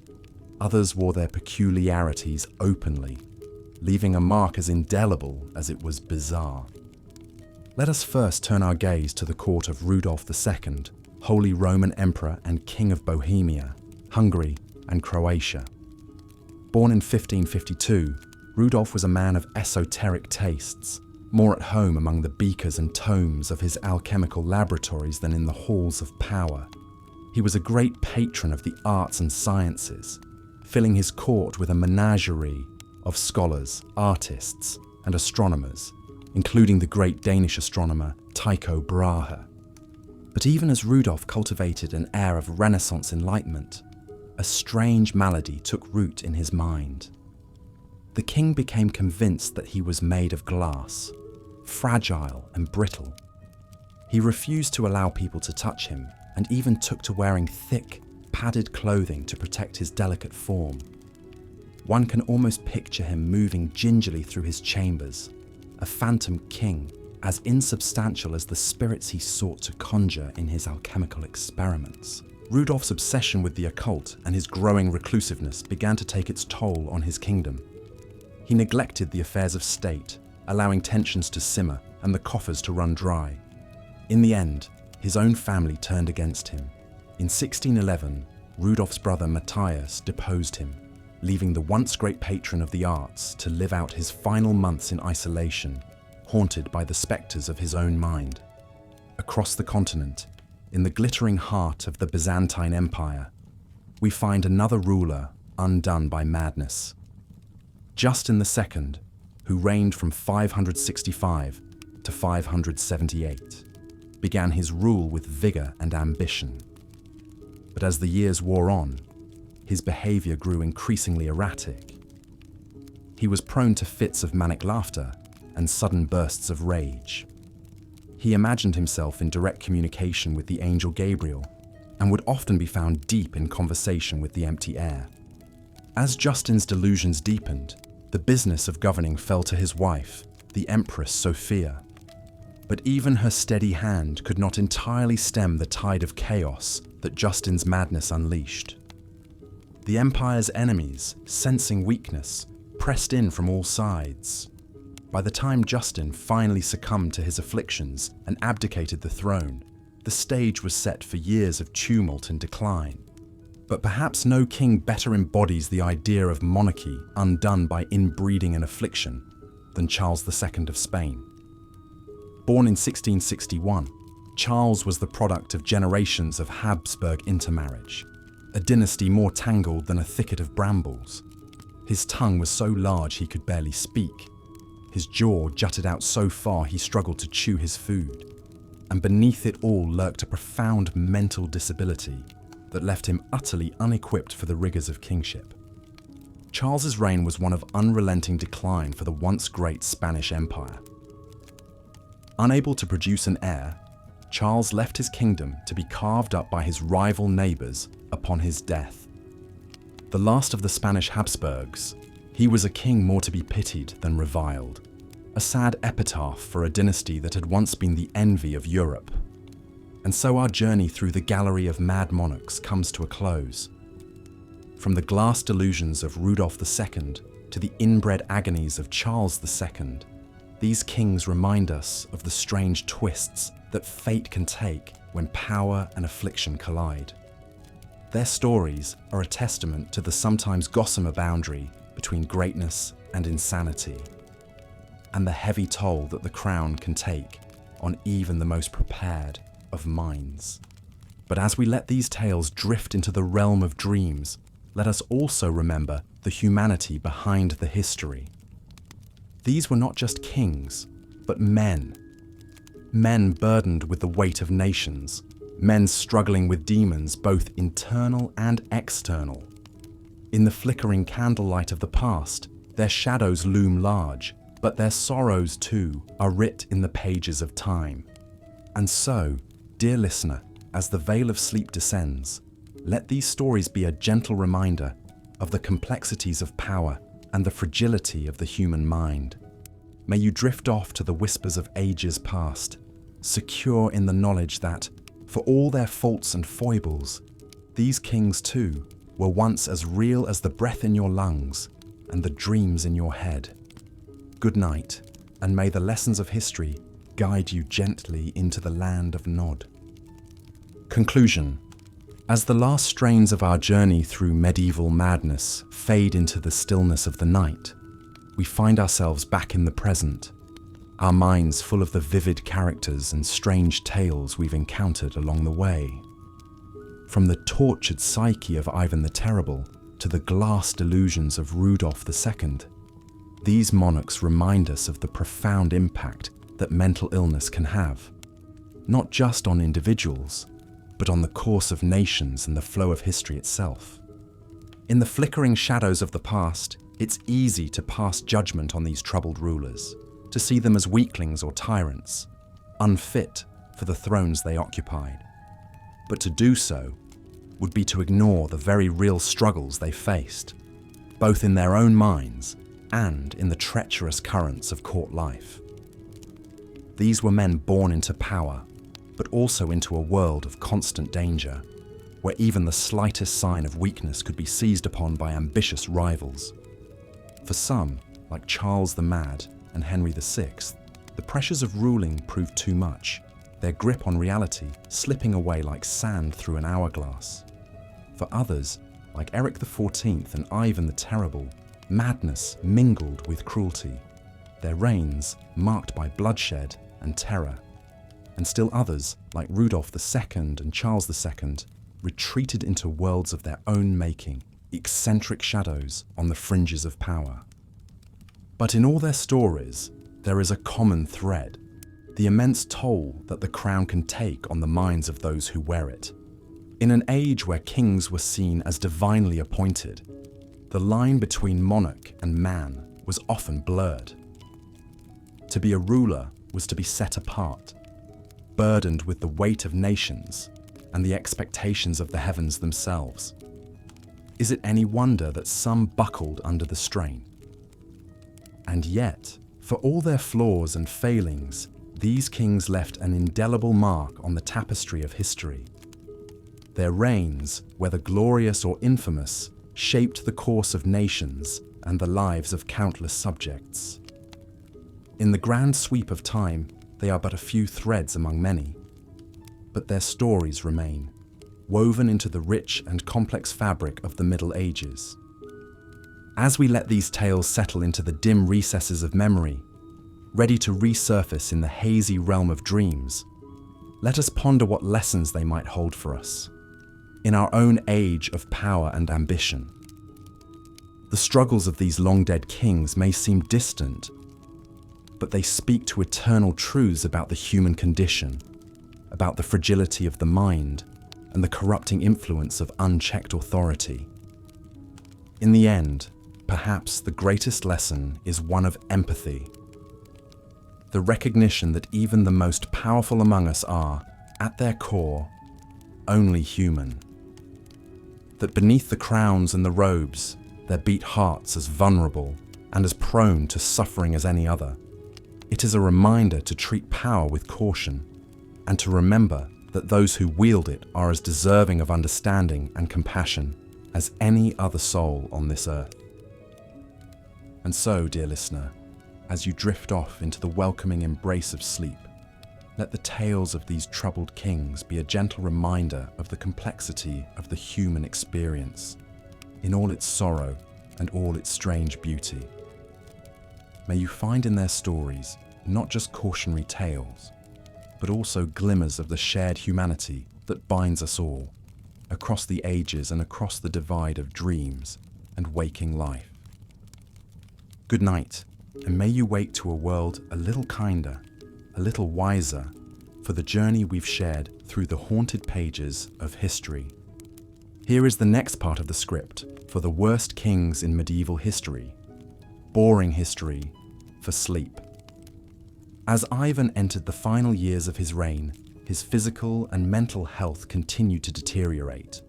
Others wore their peculiarities openly, leaving a mark as indelible as it was bizarre. Let us first turn our gaze to the court of Rudolf II, Holy Roman Emperor and King of Bohemia, Hungary and Croatia. Born in 1552, Rudolf was a man of esoteric tastes, more at home among the beakers and tomes of his alchemical laboratories than in the halls of power. He was a great patron of the arts and sciences, filling his court with a menagerie of scholars, artists, and astronomers, including the great Danish astronomer Tycho Brahe. But even as Rudolf cultivated an air of Renaissance enlightenment, a strange malady took root in his mind. The king became convinced that he was made of glass, fragile and brittle. He refused to allow people to touch him, and even took to wearing thick, padded clothing to protect his delicate form. One can almost picture him moving gingerly through his chambers, a phantom king, as insubstantial as the spirits he sought to conjure in his alchemical experiments. Rudolf's obsession with the occult and his growing reclusiveness began to take its toll on his kingdom. He neglected the affairs of state, allowing tensions to simmer and the coffers to run dry. In the end, his own family turned against him. In 1611, Rudolf's brother Matthias deposed him, leaving the once great patron of the arts to live out his final months in isolation, haunted by the spectres of his own mind. Across the continent, in the glittering heart of the Byzantine Empire, we find another ruler undone by madness. Justin II, who reigned from 565 to 578, began his rule with vigor and ambition. But as the years wore on, his behavior grew increasingly erratic. He was prone to fits of manic laughter and sudden bursts of rage. He imagined himself in direct communication with the angel Gabriel and would often be found deep in conversation with the empty air. As Justin's delusions deepened, the business of governing fell to his wife, the Empress Sophia. But even her steady hand could not entirely stem the tide of chaos that Justin's madness unleashed. The empire's enemies, sensing weakness, pressed in from all sides. By the time Justin finally succumbed to his afflictions and abdicated the throne, the stage was set for years of tumult and decline. But perhaps no king better embodies the idea of monarchy undone by inbreeding and affliction than Charles II of Spain. Born in 1661, Charles was the product of generations of Habsburg intermarriage, a dynasty more tangled than a thicket of brambles. His tongue was so large he could barely speak. His jaw jutted out so far he struggled to chew his food. And beneath it all lurked a profound mental disability that left him utterly unequipped for the rigors of kingship. Charles's reign was one of unrelenting decline for the once great Spanish Empire. Unable to produce an heir, Charles left his kingdom to be carved up by his rival neighbors upon his death. The last of the Spanish Habsburgs, he was a king more to be pitied than reviled, a sad epitaph for a dynasty that had once been the envy of Europe. And so our journey through the gallery of mad monarchs comes to a close. From the glass delusions of Rudolf II to the inbred agonies of Charles II, these kings remind us of the strange twists that fate can take when power and affliction collide. Their stories are a testament to the sometimes gossamer boundary between greatness and insanity, and the heavy toll that the crown can take on even the most prepared of minds. But as we let these tales drift into the realm of dreams, let us also remember the humanity behind the history. These were not just kings, but men. Men burdened with the weight of nations, men struggling with demons both internal and external. In the flickering candlelight of the past, their shadows loom large, but their sorrows too are writ in the pages of time. And so, dear listener, as the veil of sleep descends, let these stories be a gentle reminder of the complexities of power and the fragility of the human mind. May you drift off to the whispers of ages past, secure in the knowledge that, for all their faults and foibles, these kings too were once as real as the breath in your lungs and the dreams in your head. Good night, and may the lessons of history guide you gently into the land of Nod. Conclusion. As the last strains of our journey through medieval madness fade into the stillness of the night, we find ourselves back in the present, our minds full of the vivid characters and strange tales we've encountered along the way. From the tortured psyche of Ivan the Terrible to the glass delusions of Rudolf II, these monarchs remind us of the profound impact that mental illness can have, not just on individuals, but on the course of nations and the flow of history itself. In the flickering shadows of the past, it's easy to pass judgment on these troubled rulers, to see them as weaklings or tyrants, unfit for the thrones they occupied. But to do so would be to ignore the very real struggles they faced, both in their own minds and in the treacherous currents of court life. These were men born into power, but also into a world of constant danger, where even the slightest sign of weakness could be seized upon by ambitious rivals. For some, like Charles the Mad and Henry VI, the pressures of ruling proved too much, their grip on reality slipping away like sand through an hourglass. For others, like Eric XIV and Ivan the Terrible, madness mingled with cruelty, their reigns marked by bloodshed and terror. And still others, like Rudolf II and Charles II, retreated into worlds of their own making, eccentric shadows on the fringes of power. But in all their stories, there is a common thread: the immense toll that the crown can take on the minds of those who wear it. In an age where kings were seen as divinely appointed, the line between monarch and man was often blurred. To be a ruler was to be set apart, burdened with the weight of nations and the expectations of the heavens themselves. Is it any wonder that some buckled under the strain? And yet, for all their flaws and failings, these kings left an indelible mark on the tapestry of history. Their reigns, whether glorious or infamous, shaped the course of nations and the lives of countless subjects. In the grand sweep of time, they are but a few threads among many, but their stories remain, woven into the rich and complex fabric of the Middle Ages. As we let these tales settle into the dim recesses of memory, ready to resurface in the hazy realm of dreams, let us ponder what lessons they might hold for us in our own age of power and ambition. The struggles of these long-dead kings may seem distant, but they speak to eternal truths about the human condition, about the fragility of the mind, and the corrupting influence of unchecked authority. In the end, perhaps the greatest lesson is one of empathy. The recognition that even the most powerful among us are, at their core, only human. That beneath the crowns and the robes, there beat hearts as vulnerable and as prone to suffering as any other. It is a reminder to treat power with caution and to remember that those who wield it are as deserving of understanding and compassion as any other soul on this earth. And so, dear listener, as you drift off into the welcoming embrace of sleep, let the tales of these troubled kings be a gentle reminder of the complexity of the human experience, in all its sorrow and all its strange beauty. May you find in their stories not just cautionary tales, but also glimmers of the shared humanity that binds us all, across the ages and across the divide of dreams and waking life. Good night, and may you wake to a world a little kinder, a little wiser, for the journey we've shared through the haunted pages of history. Here is the next part of the script for the worst kings in medieval history, boring history for sleep. As Ivan entered the final years of his reign, his physical and mental health continued to deteriorate.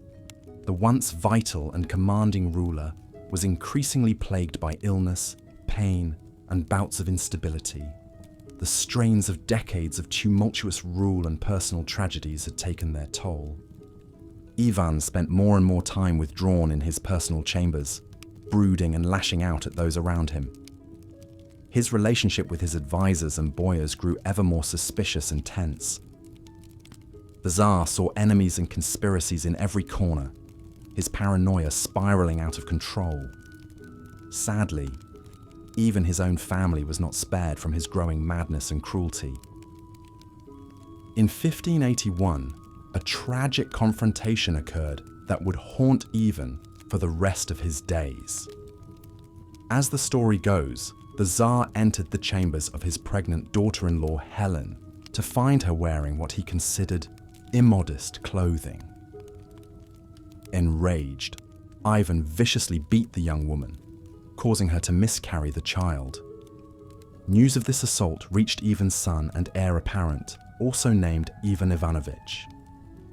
The once vital and commanding ruler was increasingly plagued by illness, pain, and bouts of instability. The strains of decades of tumultuous rule and personal tragedies had taken their toll. Ivan spent more and more time withdrawn in his personal chambers, brooding and lashing out at those around him. His relationship with his advisors and boyars grew ever more suspicious and tense. The Tsar saw enemies and conspiracies in every corner, his paranoia spiraling out of control. Sadly, even his own family was not spared from his growing madness and cruelty. In 1581, a tragic confrontation occurred that would haunt Ivan for the rest of his days. As the story goes, the Tsar entered the chambers of his pregnant daughter-in-law Helen to find her wearing what he considered immodest clothing. Enraged, Ivan viciously beat the young woman, causing her to miscarry the child. News of this assault reached Ivan's son and heir apparent, also named Ivan Ivanovich.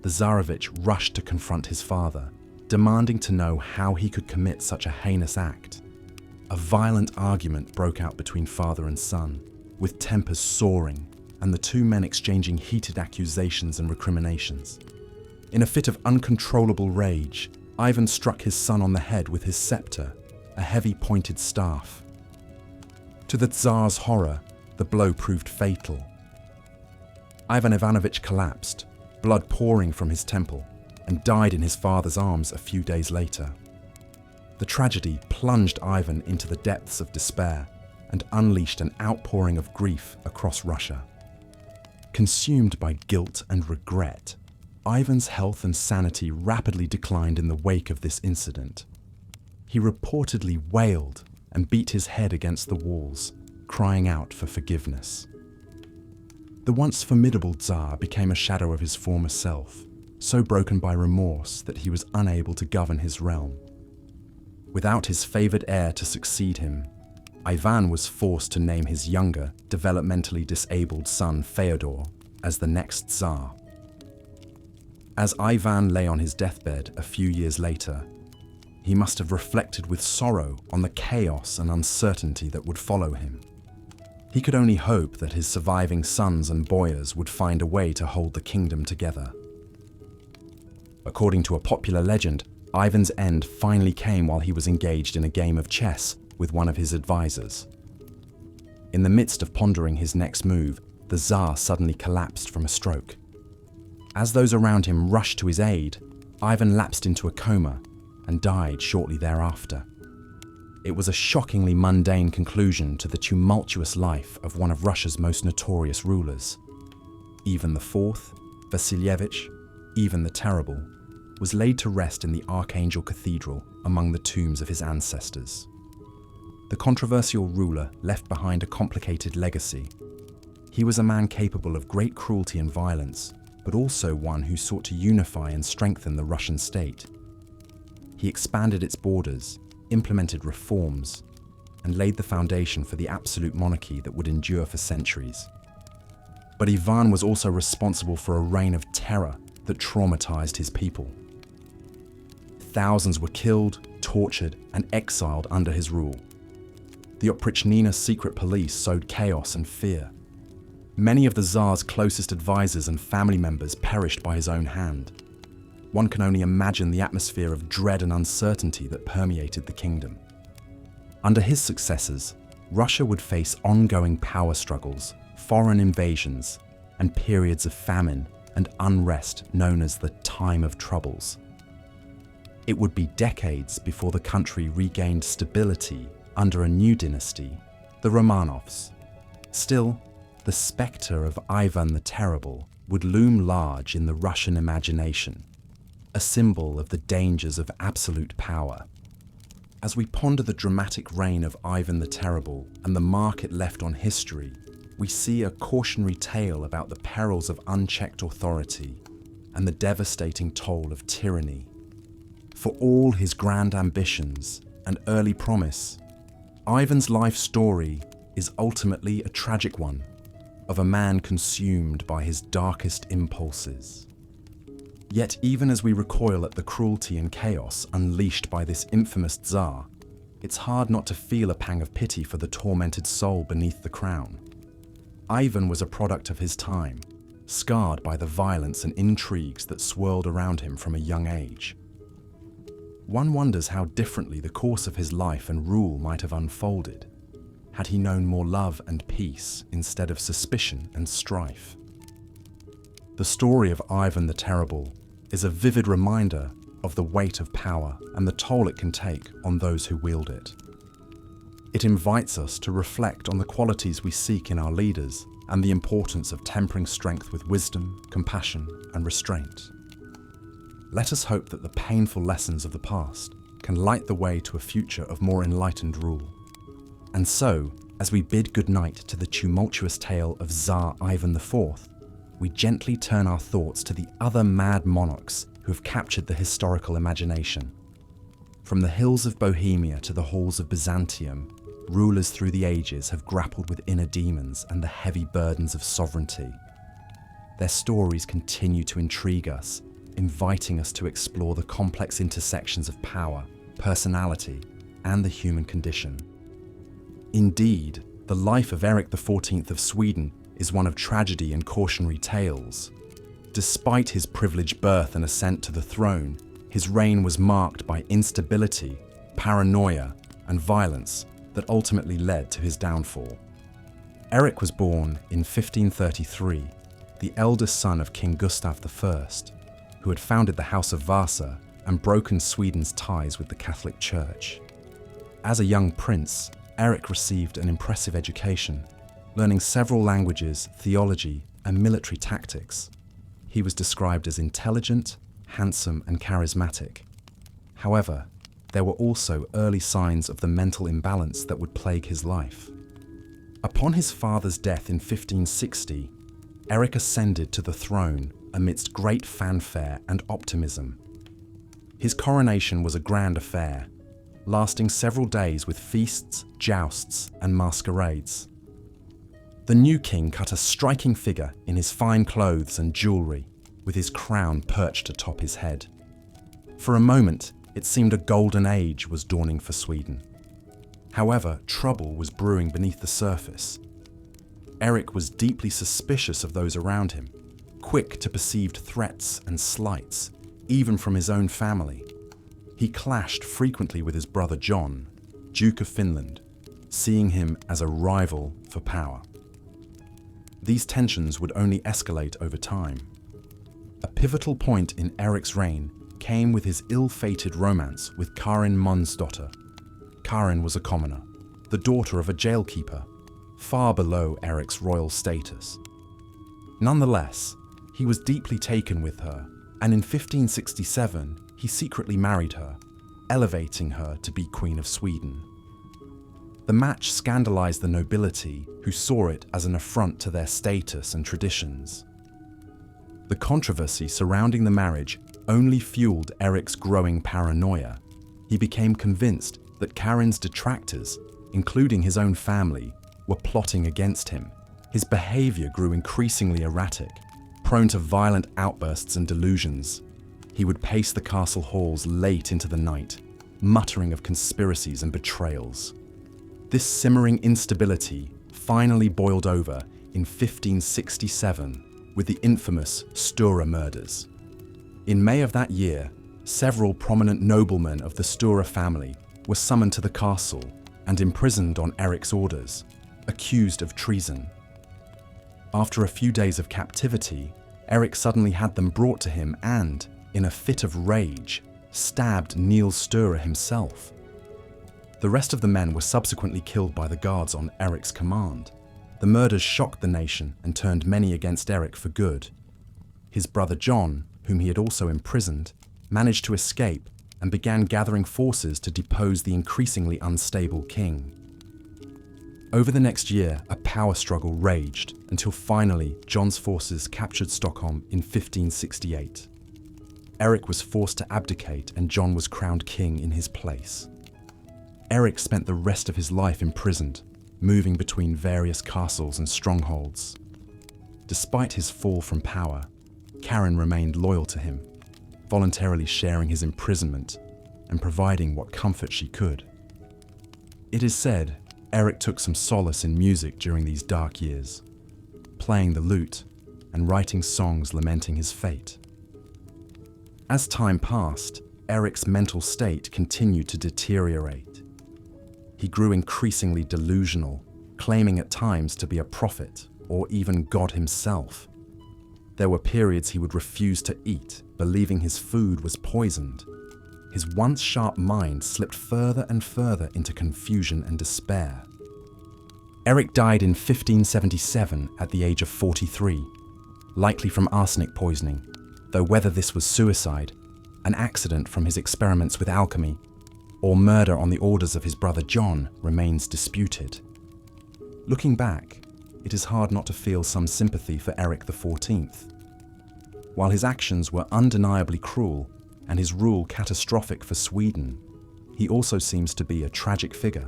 The Tsarevich rushed to confront his father, demanding to know how he could commit such a heinous act. A violent argument broke out between father and son, with tempers soaring and the two men exchanging heated accusations and recriminations. In a fit of uncontrollable rage, Ivan struck his son on the head with his scepter, a heavy pointed staff. To the Tsar's horror, the blow proved fatal. Ivan Ivanovich collapsed, blood pouring from his temple, and died in his father's arms a few days later. The tragedy plunged Ivan into the depths of despair and unleashed an outpouring of grief across Russia. Consumed by guilt and regret, Ivan's health and sanity rapidly declined in the wake of this incident. He reportedly wailed and beat his head against the walls, crying out for forgiveness. The once formidable Tsar became a shadow of his former self, so broken by remorse that he was unable to govern his realm. Without his favored heir to succeed him, Ivan was forced to name his younger, developmentally disabled son Fyodor as the next Tsar. As Ivan lay on his deathbed a few years later, he must have reflected with sorrow on the chaos and uncertainty that would follow him. He could only hope that his surviving sons and boyars would find a way to hold the kingdom together. According to a popular legend, Ivan's end finally came while he was engaged in a game of chess with one of his advisors. In the midst of pondering his next move, the Tsar suddenly collapsed from a stroke. As those around him rushed to his aid, Ivan lapsed into a coma and died shortly thereafter. It was a shockingly mundane conclusion to the tumultuous life of one of Russia's most notorious rulers. Ivan IV, Vasilievich, Ivan the Terrible, was laid to rest in the Archangel Cathedral among the tombs of his ancestors. The controversial ruler left behind a complicated legacy. He was a man capable of great cruelty and violence, but also one who sought to unify and strengthen the Russian state. He expanded its borders, implemented reforms, and laid the foundation for the absolute monarchy that would endure for centuries. But Ivan was also responsible for a reign of terror that traumatized his people. Thousands were killed, tortured, and exiled under his rule. The Oprichnina secret police sowed chaos and fear. Many of the Tsar's closest advisors and family members perished by his own hand. One can only imagine the atmosphere of dread and uncertainty that permeated the kingdom. Under his successors, Russia would face ongoing power struggles, foreign invasions, and periods of famine and unrest known as the Time of Troubles. It would be decades before the country regained stability under a new dynasty, the Romanovs. Still, the spectre of Ivan the Terrible would loom large in the Russian imagination, a symbol of the dangers of absolute power. As we ponder the dramatic reign of Ivan the Terrible and the mark it left on history, we see a cautionary tale about the perils of unchecked authority and the devastating toll of tyranny. For all his grand ambitions and early promise, Ivan's life story is ultimately a tragic one, of a man consumed by his darkest impulses. Yet even as we recoil at the cruelty and chaos unleashed by this infamous Tsar, it's hard not to feel a pang of pity for the tormented soul beneath the crown. Ivan was a product of his time, scarred by the violence and intrigues that swirled around him from a young age. One wonders how differently the course of his life and rule might have unfolded, had he known more love and peace instead of suspicion and strife. The story of Ivan the Terrible is a vivid reminder of the weight of power and the toll it can take on those who wield it. It invites us to reflect on the qualities we seek in our leaders and the importance of tempering strength with wisdom, compassion, and restraint. Let us hope that the painful lessons of the past can light the way to a future of more enlightened rule. And so, as we bid goodnight to the tumultuous tale of Tsar Ivan IV, we gently turn our thoughts to the other mad monarchs who have captured the historical imagination. From the hills of Bohemia to the halls of Byzantium, rulers through the ages have grappled with inner demons and the heavy burdens of sovereignty. Their stories continue to intrigue us, inviting us to explore the complex intersections of power, personality, and the human condition. Indeed, the life of Eric XIV of Sweden is one of tragedy and cautionary tales. Despite his privileged birth and ascent to the throne, his reign was marked by instability, paranoia, and violence that ultimately led to his downfall. Eric was born in 1533, the eldest son of King Gustav I, who had founded the House of Vasa and broken Sweden's ties with the Catholic Church. As a young prince, Eric received an impressive education, learning several languages, theology, and military tactics. He was described as intelligent, handsome, and charismatic. However, there were also early signs of the mental imbalance that would plague his life. Upon his father's death in 1560, Eric ascended to the throne amidst great fanfare and optimism. His coronation was a grand affair, lasting several days with feasts, jousts, and masquerades. The new king cut a striking figure in his fine clothes and jewellery, with his crown perched atop his head. For a moment, it seemed a golden age was dawning for Sweden. However, trouble was brewing beneath the surface. Eric was deeply suspicious of those around him, quick to perceived threats and slights, even from his own family. He clashed frequently with his brother John, Duke of Finland, seeing him as a rival for power. These tensions would only escalate over time. A pivotal point in Eric's reign came with his ill-fated romance with Karin Månsdotter. Karin was a commoner, the daughter of a jailkeeper, far below Eric's royal status. Nonetheless, he was deeply taken with her, and in 1567 he secretly married her, elevating her to be Queen of Sweden. The match scandalized the nobility, who saw it as an affront to their status and traditions. The controversy surrounding the marriage only fueled Eric's growing paranoia. He became convinced that Karin's detractors, including his own family, were plotting against him. His behavior grew increasingly erratic, prone to violent outbursts and delusions. He would pace the castle halls late into the night, muttering of conspiracies and betrayals. This simmering instability finally boiled over in 1567 with the infamous Stura murders. In May of that year, several prominent noblemen of the Stura family were summoned to the castle and imprisoned on Eric's orders, accused of treason. After a few days of captivity, Eric suddenly had them brought to him and, in a fit of rage, stabbed Niels Stura himself. The rest of the men were subsequently killed by the guards on Eric's command. The murders shocked the nation and turned many against Eric for good. His brother John, whom he had also imprisoned, managed to escape and began gathering forces to depose the increasingly unstable king. Over the next year, a power struggle raged until finally John's forces captured Stockholm in 1568. Eric was forced to abdicate and John was crowned king in his place. Eric spent the rest of his life imprisoned, moving between various castles and strongholds. Despite his fall from power, Karin remained loyal to him, voluntarily sharing his imprisonment and providing what comfort she could. It is said Eric took some solace in music during these dark years, playing the lute and writing songs lamenting his fate. As time passed, Eric's mental state continued to deteriorate. He grew increasingly delusional, claiming at times to be a prophet or even God himself. There were periods he would refuse to eat, believing his food was poisoned. His once sharp mind slipped further and further into confusion and despair. Eric died in 1577 at the age of 43, likely from arsenic poisoning, though whether this was suicide, an accident from his experiments with alchemy, or murder on the orders of his brother John remains disputed. Looking back, it is hard not to feel some sympathy for Eric XIV. While his actions were undeniably cruel and his rule catastrophic for Sweden, he also seems to be a tragic figure,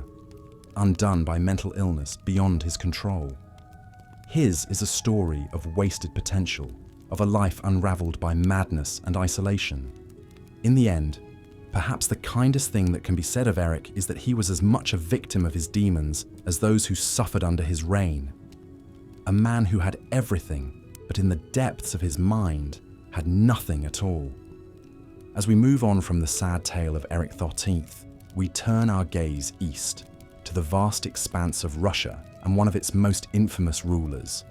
undone by mental illness beyond his control. His is a story of wasted potential, of a life unraveled by madness and isolation. In the end, perhaps the kindest thing that can be said of Eric is that he was as much a victim of his demons as those who suffered under his reign. A man who had everything, but in the depths of his mind had nothing at all. As we move on from the sad tale of Eric XIII, we turn our gaze east to the vast expanse of Russia and one of its most infamous rulers,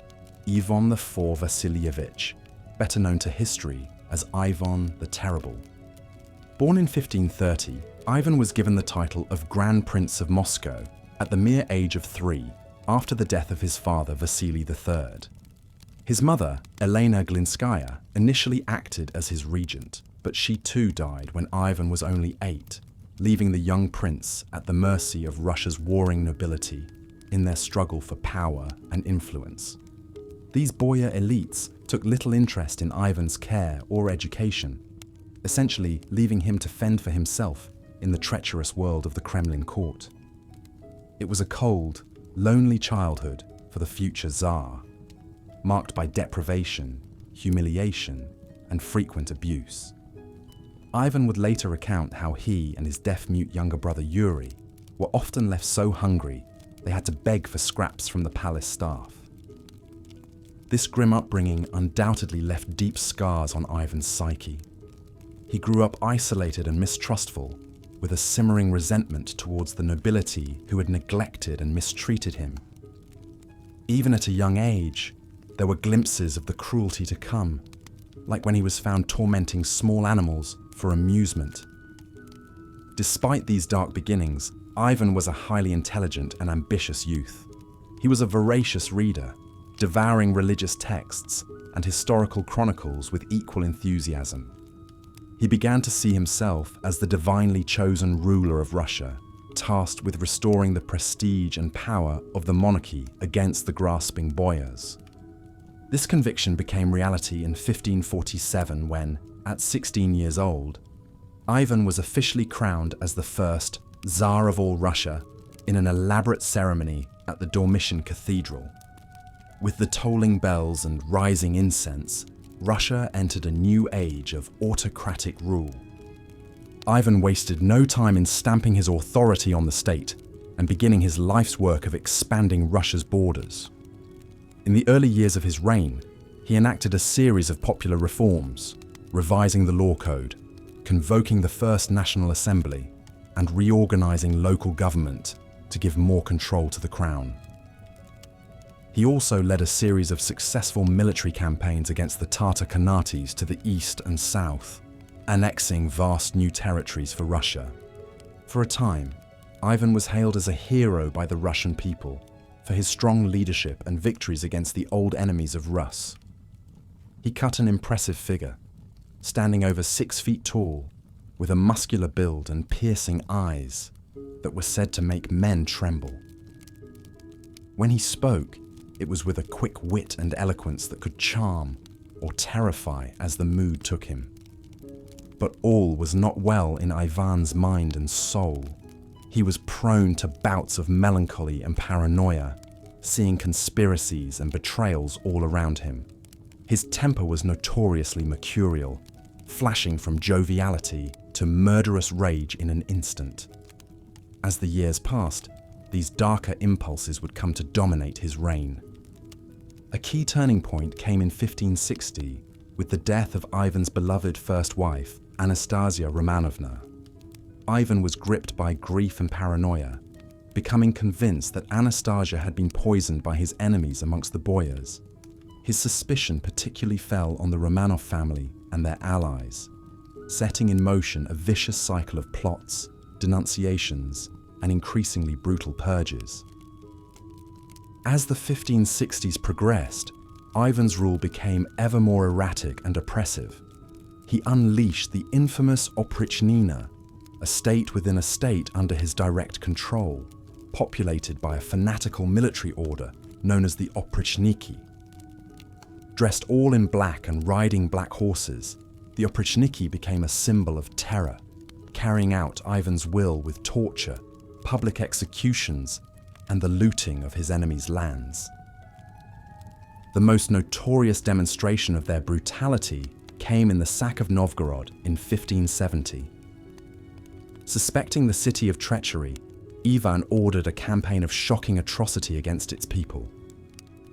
Ivan IV Vasilievich, better known to history as Ivan the Terrible. Born in 1530, Ivan was given the title of Grand Prince of Moscow at the mere age of 3, after the death of his father Vasily III. His mother, Elena Glinskaya, initially acted as his regent, but she too died when Ivan was only 8. leaving the young prince at the mercy of Russia's warring nobility in their struggle for power and influence. These boyar elites took little interest in Ivan's care or education, essentially leaving him to fend for himself in the treacherous world of the Kremlin court. It was a cold, lonely childhood for the future Tsar, marked by deprivation, humiliation, and frequent abuse. Ivan would later recount how he and his deaf-mute younger brother Yuri were often left so hungry they had to beg for scraps from the palace staff. This grim upbringing undoubtedly left deep scars on Ivan's psyche. He grew up isolated and mistrustful, with a simmering resentment towards the nobility who had neglected and mistreated him. Even at a young age, there were glimpses of the cruelty to come, like when he was found tormenting small animals for amusement. Despite these dark beginnings, Ivan was a highly intelligent and ambitious youth. He was a voracious reader, devouring religious texts and historical chronicles with equal enthusiasm. He began to see himself as the divinely chosen ruler of Russia, tasked with restoring the prestige and power of the monarchy against the grasping boyars. This conviction became reality in 1547 when, at 16 years old, Ivan was officially crowned as the first Tsar of all Russia in an elaborate ceremony at the Dormition Cathedral. With the tolling bells and rising incense, Russia entered a new age of autocratic rule. Ivan wasted no time in stamping his authority on the state and beginning his life's work of expanding Russia's borders. In the early years of his reign, he enacted a series of popular reforms, revising the law code, convoking the First National Assembly, and reorganizing local government to give more control to the crown. He also led a series of successful military campaigns against the Tatar Khanates to the east and south, annexing vast new territories for Russia. For a time, Ivan was hailed as a hero by the Russian people for his strong leadership and victories against the old enemies of Rus. He cut an impressive figure, standing over 6 feet tall, with a muscular build and piercing eyes that were said to make men tremble. When he spoke, it was with a quick wit and eloquence that could charm or terrify as the mood took him. But all was not well in Ivan's mind and soul. He was prone to bouts of melancholy and paranoia, seeing conspiracies and betrayals all around him. His temper was notoriously mercurial, flashing from joviality to murderous rage in an instant. As the years passed, these darker impulses would come to dominate his reign. A key turning point came in 1560 with the death of Ivan's beloved first wife, Anastasia Romanovna. Ivan was gripped by grief and paranoia, becoming convinced that Anastasia had been poisoned by his enemies amongst the boyars. His suspicion particularly fell on the Romanov family and their allies, setting in motion a vicious cycle of plots, denunciations, and increasingly brutal purges. As the 1560s progressed, Ivan's rule became ever more erratic and oppressive. He unleashed the infamous oprichnina, a state within a state under his direct control, populated by a fanatical military order known as the oprichniki. Dressed all in black and riding black horses, the oprichniki became a symbol of terror, carrying out Ivan's will with torture, public executions, and the looting of his enemies' lands. The most notorious demonstration of their brutality came in the sack of Novgorod in 1570. Suspecting the city of treachery, Ivan ordered a campaign of shocking atrocity against its people.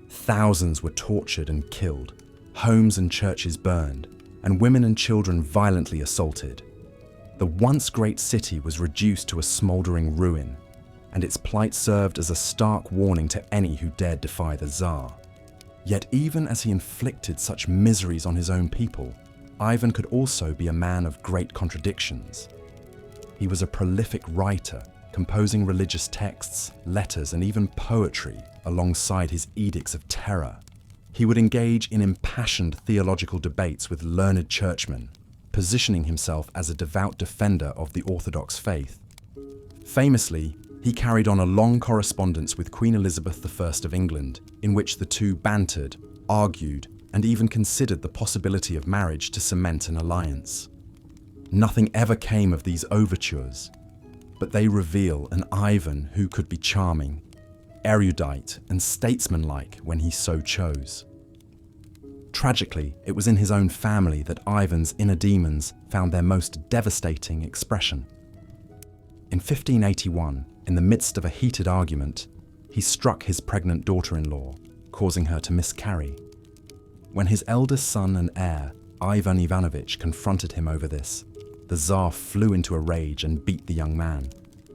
Thousands were tortured and killed, homes and churches burned, and women and children violently assaulted. The once great city was reduced to a smouldering ruin, and its plight served as a stark warning to any who dared defy the Tsar. Yet even as he inflicted such miseries on his own people, Ivan could also be a man of great contradictions. He was a prolific writer, composing religious texts, letters, and even poetry alongside his edicts of terror. He would engage in impassioned theological debates with learned churchmen, positioning himself as a devout defender of the Orthodox faith. Famously, he carried on a long correspondence with Queen Elizabeth I of England, in which the two bantered, argued, and even considered the possibility of marriage to cement an alliance. Nothing ever came of these overtures, but they reveal an Ivan who could be charming, erudite, and statesmanlike when he so chose. Tragically, it was in his own family that Ivan's inner demons found their most devastating expression. In 1581, in the midst of a heated argument, he struck his pregnant daughter-in-law, causing her to miscarry. When his eldest son and heir, Ivan Ivanovich, confronted him over this, the Tsar flew into a rage and beat the young man,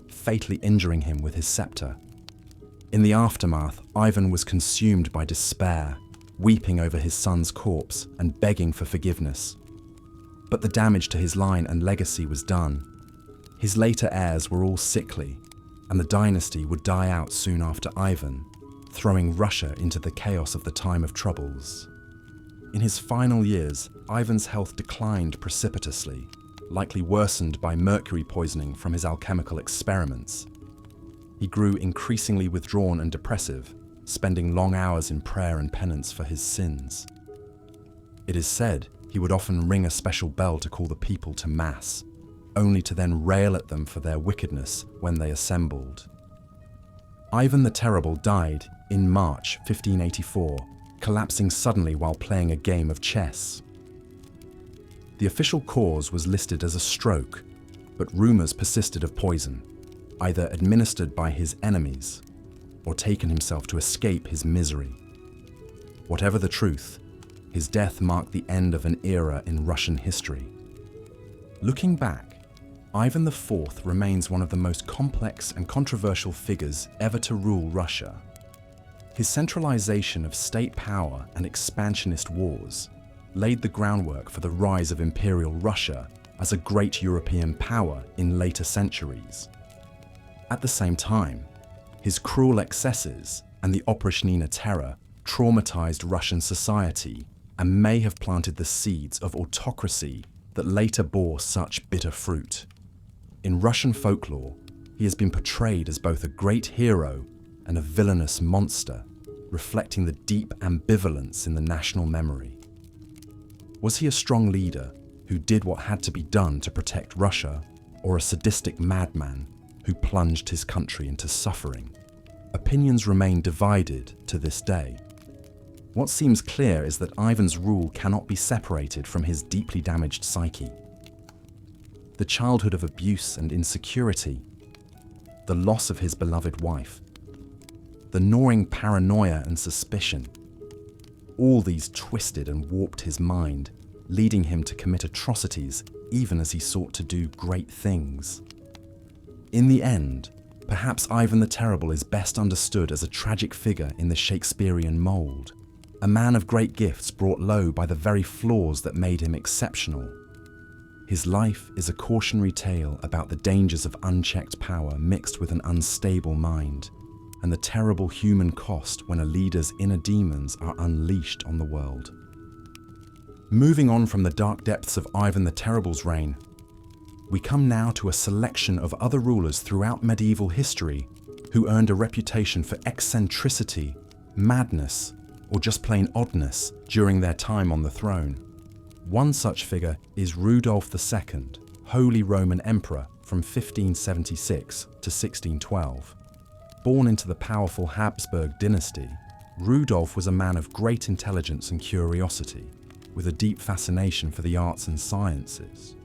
fatally injuring him with his scepter. In the aftermath, Ivan was consumed by despair, weeping over his son's corpse and begging for forgiveness. But the damage to his line and legacy was done. His later heirs were all sickly, and the dynasty would die out soon after Ivan, throwing Russia into the chaos of the time of troubles. In his final years, Ivan's health declined precipitously, likely worsened by mercury poisoning from his alchemical experiments. He grew increasingly withdrawn and depressive, spending long hours in prayer and penance for his sins. It is said he would often ring a special bell to call the people to mass, only to then rail at them for their wickedness when they assembled. Ivan the Terrible died in March 1584, collapsing suddenly while playing a game of chess. The official cause was listed as a stroke, but rumors persisted of poison, either administered by his enemies or taken himself to escape his misery. Whatever the truth, his death marked the end of an era in Russian history. Looking back, Ivan IV remains one of the most complex and controversial figures ever to rule Russia. His centralization of state power and expansionist wars laid the groundwork for the rise of Imperial Russia as a great European power in later centuries. At the same time, his cruel excesses and the Oprichnina terror traumatized Russian society and may have planted the seeds of autocracy that later bore such bitter fruit. In Russian folklore, he has been portrayed as both a great hero and a villainous monster, reflecting the deep ambivalence in the national memory. Was he a strong leader who did what had to be done to protect Russia, or a sadistic madman who plunged his country into suffering? Opinions remain divided to this day. What seems clear is that Ivan's rule cannot be separated from his deeply damaged psyche. The childhood of abuse and insecurity, the loss of his beloved wife, the gnawing paranoia and suspicion, all these twisted and warped his mind, leading him to commit atrocities even as he sought to do great things. In the end, perhaps Ivan the Terrible is best understood as a tragic figure in the Shakespearean mould, a man of great gifts brought low by the very flaws that made him exceptional. His life is a cautionary tale about the dangers of unchecked power mixed with an unstable mind, and the terrible human cost when a leader's inner demons are unleashed on the world. Moving on from the dark depths of Ivan the Terrible's reign, we come now to a selection of other rulers throughout medieval history who earned a reputation for eccentricity, madness, or just plain oddness during their time on the throne. One such figure is Rudolf II, Holy Roman Emperor from 1576 to 1612. Born into the powerful Habsburg dynasty, Rudolf was a man of great intelligence and curiosity, with a deep fascination for the arts and sciences.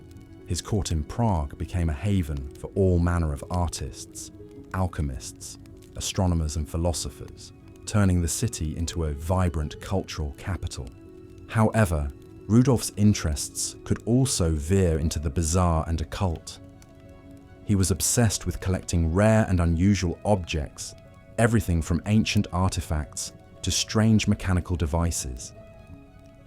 His court in Prague became a haven for all manner of artists, alchemists, astronomers and philosophers, turning the city into a vibrant cultural capital. However, Rudolf's interests could also veer into the bizarre and occult. He was obsessed with collecting rare and unusual objects, everything from ancient artifacts to strange mechanical devices.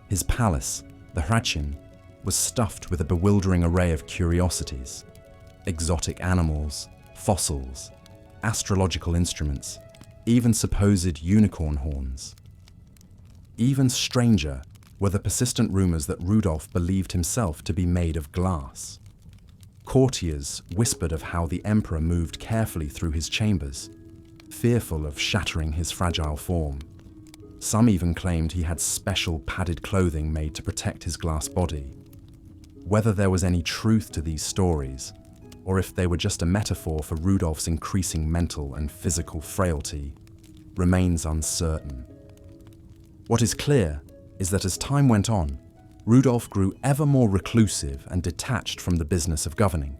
His palace, the Hradčin, was stuffed with a bewildering array of curiosities: exotic animals, fossils, astrological instruments, even supposed unicorn horns. Even stranger, were the persistent rumors that Rudolf believed himself to be made of glass. Courtiers whispered of how the emperor moved carefully through his chambers, fearful of shattering his fragile form. Some even claimed he had special padded clothing made to protect his glass body. Whether there was any truth to these stories, or if they were just a metaphor for Rudolf's increasing mental and physical frailty, remains uncertain. What is clear is that as time went on, Rudolf grew ever more reclusive and detached from the business of governing.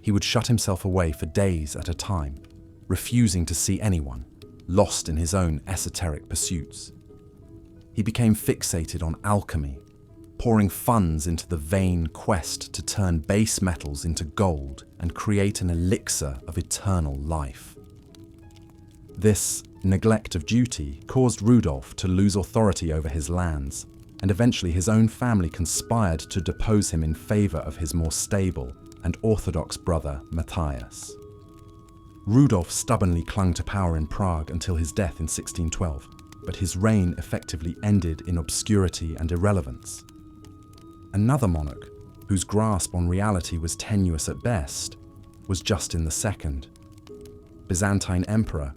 He would shut himself away for days at a time, refusing to see anyone, lost in his own esoteric pursuits. He became fixated on alchemy, pouring funds into the vain quest to turn base metals into gold and create an elixir of eternal life. This neglect of duty caused Rudolf to lose authority over his lands, and eventually his own family conspired to depose him in favor of his more stable and orthodox brother Matthias. Rudolf stubbornly clung to power in Prague until his death in 1612, but his reign effectively ended in obscurity and irrelevance. Another monarch, whose grasp on reality was tenuous at best, was Justin II, Byzantine emperor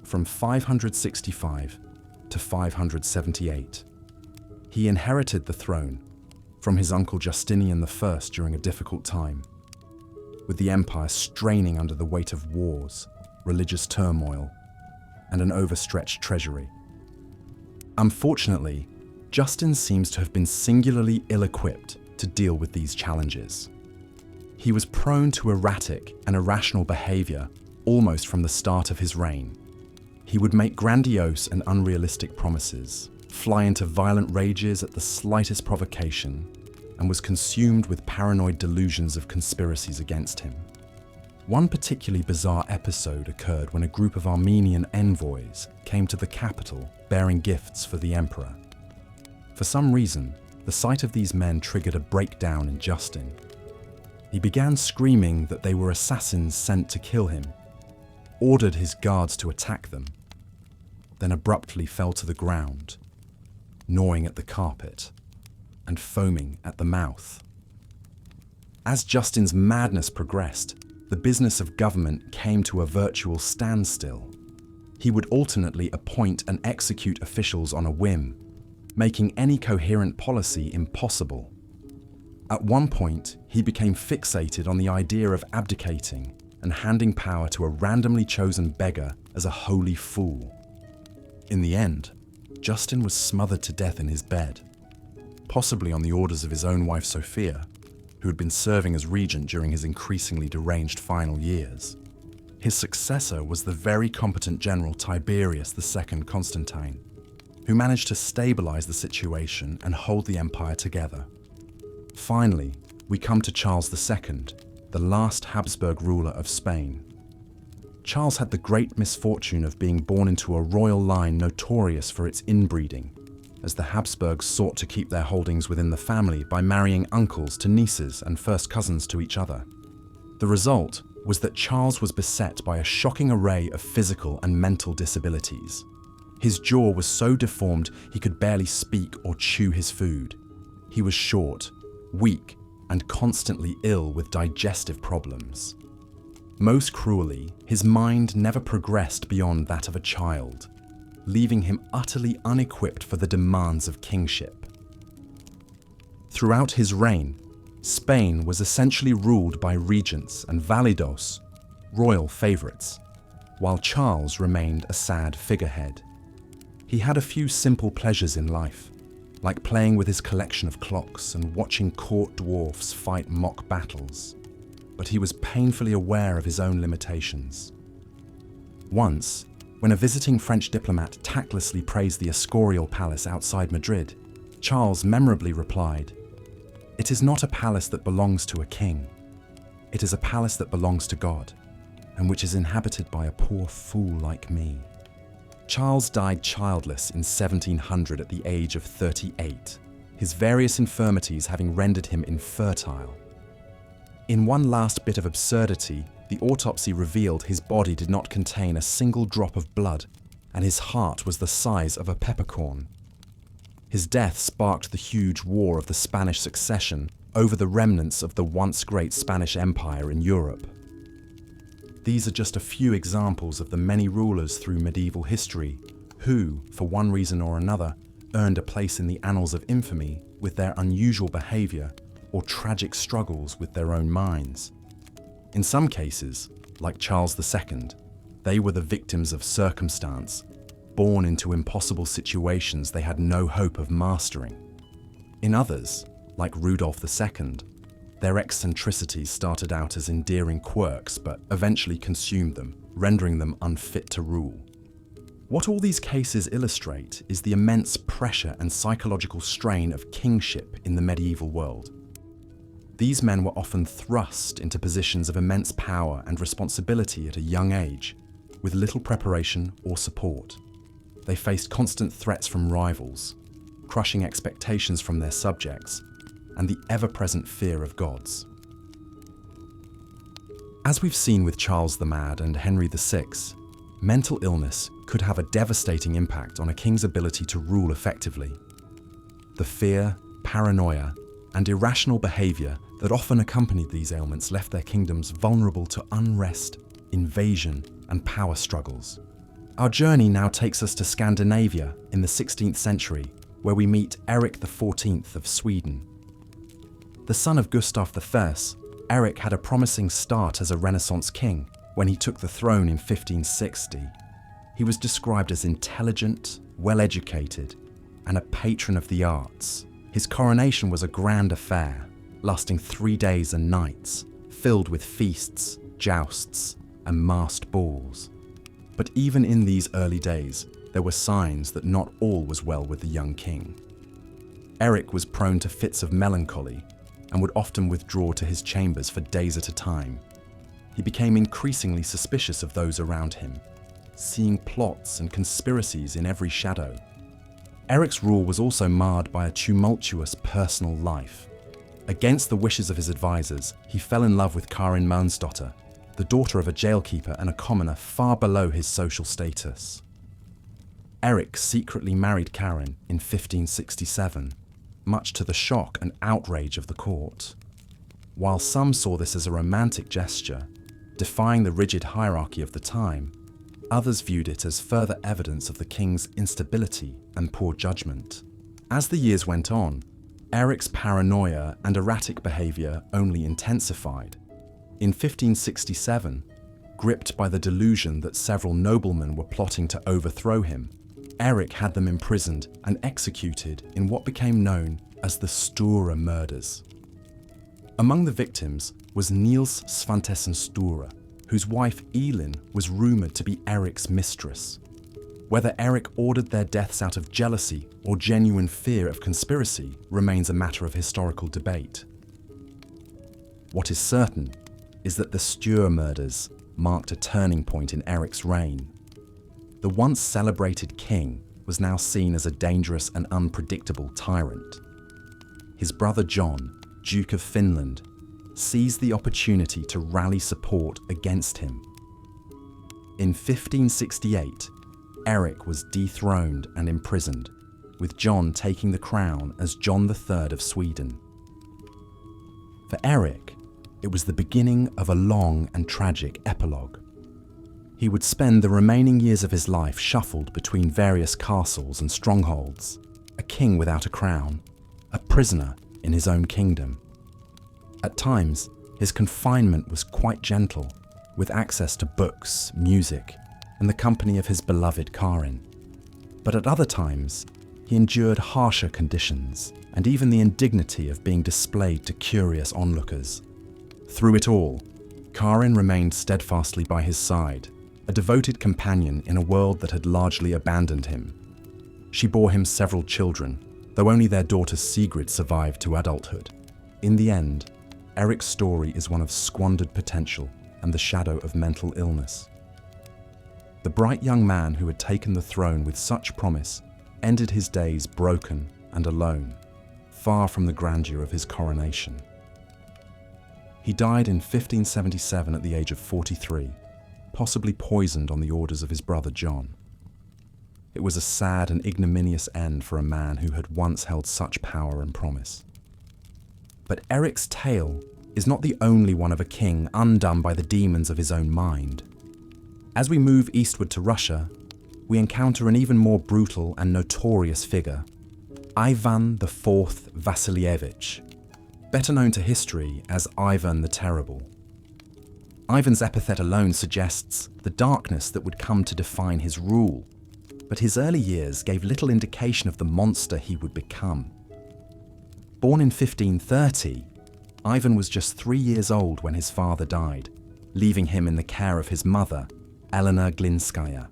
from 565 to 578. He inherited the throne from his uncle Justinian I during a difficult time, with the empire straining under the weight of wars, religious turmoil, and an overstretched treasury. Unfortunately, Justin seems to have been singularly ill-equipped to deal with these challenges. He was prone to erratic and irrational behavior almost from the start of his reign. He would make grandiose and unrealistic promises, fly into violent rages at the slightest provocation, and was consumed with paranoid delusions of conspiracies against him. One particularly bizarre episode occurred when a group of Armenian envoys came to the capital bearing gifts for the emperor. For some reason, the sight of these men triggered a breakdown in Justin. He began screaming that they were assassins sent to kill him, ordered his guards to attack them, then abruptly fell to the ground, gnawing at the carpet and foaming at the mouth. As Justin's madness progressed, the business of government came to a virtual standstill. He would alternately appoint and execute officials on a whim, making any coherent policy impossible. At one point, he became fixated on the idea of abdicating and handing power to a randomly chosen beggar as a holy fool. In the end, Justin was smothered to death in his bed, possibly on the orders of his own wife Sophia, who had been serving as regent during his increasingly deranged final years. His successor was the very competent general Tiberius II Constantine, who managed to stabilize the situation and hold the empire together. Finally, we come to Charles II, the last Habsburg ruler of Spain. Charles had the great misfortune of being born into a royal line notorious for its inbreeding, as the Habsburgs sought to keep their holdings within the family by marrying uncles to nieces and first cousins to each other. The result was that Charles was beset by a shocking array of physical and mental disabilities. His jaw was so deformed he could barely speak or chew his food. He was short, weak, and constantly ill with digestive problems. Most cruelly, his mind never progressed beyond that of a child, leaving him utterly unequipped for the demands of kingship. Throughout his reign, Spain was essentially ruled by regents and validos, royal favorites, while Charles remained a sad figurehead. He had a few simple pleasures in life, like playing with his collection of clocks and watching court dwarfs fight mock battles, but he was painfully aware of his own limitations. Once, when a visiting French diplomat tactlessly praised the Escorial Palace outside Madrid, Charles memorably replied, "It is not a palace that belongs to a king. It is a palace that belongs to God, and which is inhabited by a poor fool like me." Charles died childless in 1700 at the age of 38, his various infirmities having rendered him infertile. In one last bit of absurdity, the autopsy revealed his body did not contain a single drop of blood, and his heart was the size of a peppercorn. His death sparked the huge war of the Spanish succession over the remnants of the once great Spanish Empire in Europe. These are just a few examples of the many rulers through medieval history who, for one reason or another, earned a place in the annals of infamy with their unusual behavior or tragic struggles with their own minds. In some cases, like Charles II, they were the victims of circumstance, born into impossible situations they had no hope of mastering. In others, like Rudolf II, their eccentricities started out as endearing quirks but eventually consumed them, rendering them unfit to rule. What all these cases illustrate is the immense pressure and psychological strain of kingship in the medieval world. These men were often thrust into positions of immense power and responsibility at a young age, with little preparation or support. They faced constant threats from rivals, crushing expectations from their subjects, and the ever-present fear of gods. As we've seen with Charles the Mad and Henry VI, mental illness could have a devastating impact on a king's ability to rule effectively. The fear, paranoia, and irrational behavior that often accompanied these ailments left their kingdoms vulnerable to unrest, invasion, and power struggles. Our journey now takes us to Scandinavia in the 16th century, where we meet Erik XIV of Sweden. The son of Gustav I, Erik had a promising start as a Renaissance king when he took the throne in 1560. He was described as intelligent, well-educated, and a patron of the arts. His coronation was a grand affair, lasting 3 days and nights, filled with feasts, jousts, and masked balls. But even in these early days, there were signs that not all was well with the young king. Erik was prone to fits of melancholy and would often withdraw to his chambers for days at a time. He became increasingly suspicious of those around him, seeing plots and conspiracies in every shadow. Erik's rule was also marred by a tumultuous personal life. Against the wishes of his advisors, he fell in love with Karin Mansdotter, the daughter of a jailkeeper and a commoner far below his social status. Erik secretly married Karin in 1567, much to the shock and outrage of the court. While some saw this as a romantic gesture, defying the rigid hierarchy of the time, others viewed it as further evidence of the king's instability and poor judgment. As the years went on, Erik's paranoia and erratic behavior only intensified. In 1567, gripped by the delusion that several noblemen were plotting to overthrow him, Erik had them imprisoned and executed in what became known as the Sture murders. Among the victims was Niels Svantesson Sture, whose wife Elin was rumoured to be Erik's mistress. Whether Erik ordered their deaths out of jealousy or genuine fear of conspiracy remains a matter of historical debate. What is certain is that the Sture murders marked a turning point in Erik's reign. The once celebrated king was now seen as a dangerous and unpredictable tyrant. His brother John, Duke of Finland, seized the opportunity to rally support against him. In 1568, Erik was dethroned and imprisoned, with John taking the crown as John III of Sweden. For Erik, it was the beginning of a long and tragic epilogue. He would spend the remaining years of his life shuffled between various castles and strongholds, a king without a crown, a prisoner in his own kingdom. At times, his confinement was quite gentle, with access to books, music, and the company of his beloved Karin. But at other times, he endured harsher conditions and even the indignity of being displayed to curious onlookers. Through it all, Karin remained steadfastly by his side, a devoted companion in a world that had largely abandoned him. She bore him several children, though only their daughter Sigrid survived to adulthood. In the end, Erik's story is one of squandered potential and the shadow of mental illness. The bright young man who had taken the throne with such promise ended his days broken and alone, far from the grandeur of his coronation. He died in 1577 at the age of 43, possibly poisoned on the orders of his brother John. It was a sad and ignominious end for a man who had once held such power and promise. But Eric's tale is not the only one of a king undone by the demons of his own mind. As we move eastward to Russia, we encounter an even more brutal and notorious figure, Ivan IV Vasilievich, better known to history as Ivan the Terrible. Ivan's epithet alone suggests the darkness that would come to define his rule, but his early years gave little indication of the monster he would become. Born in 1530, Ivan was just 3 years old when his father died, leaving him in the care of his mother, Elena Glinskaya.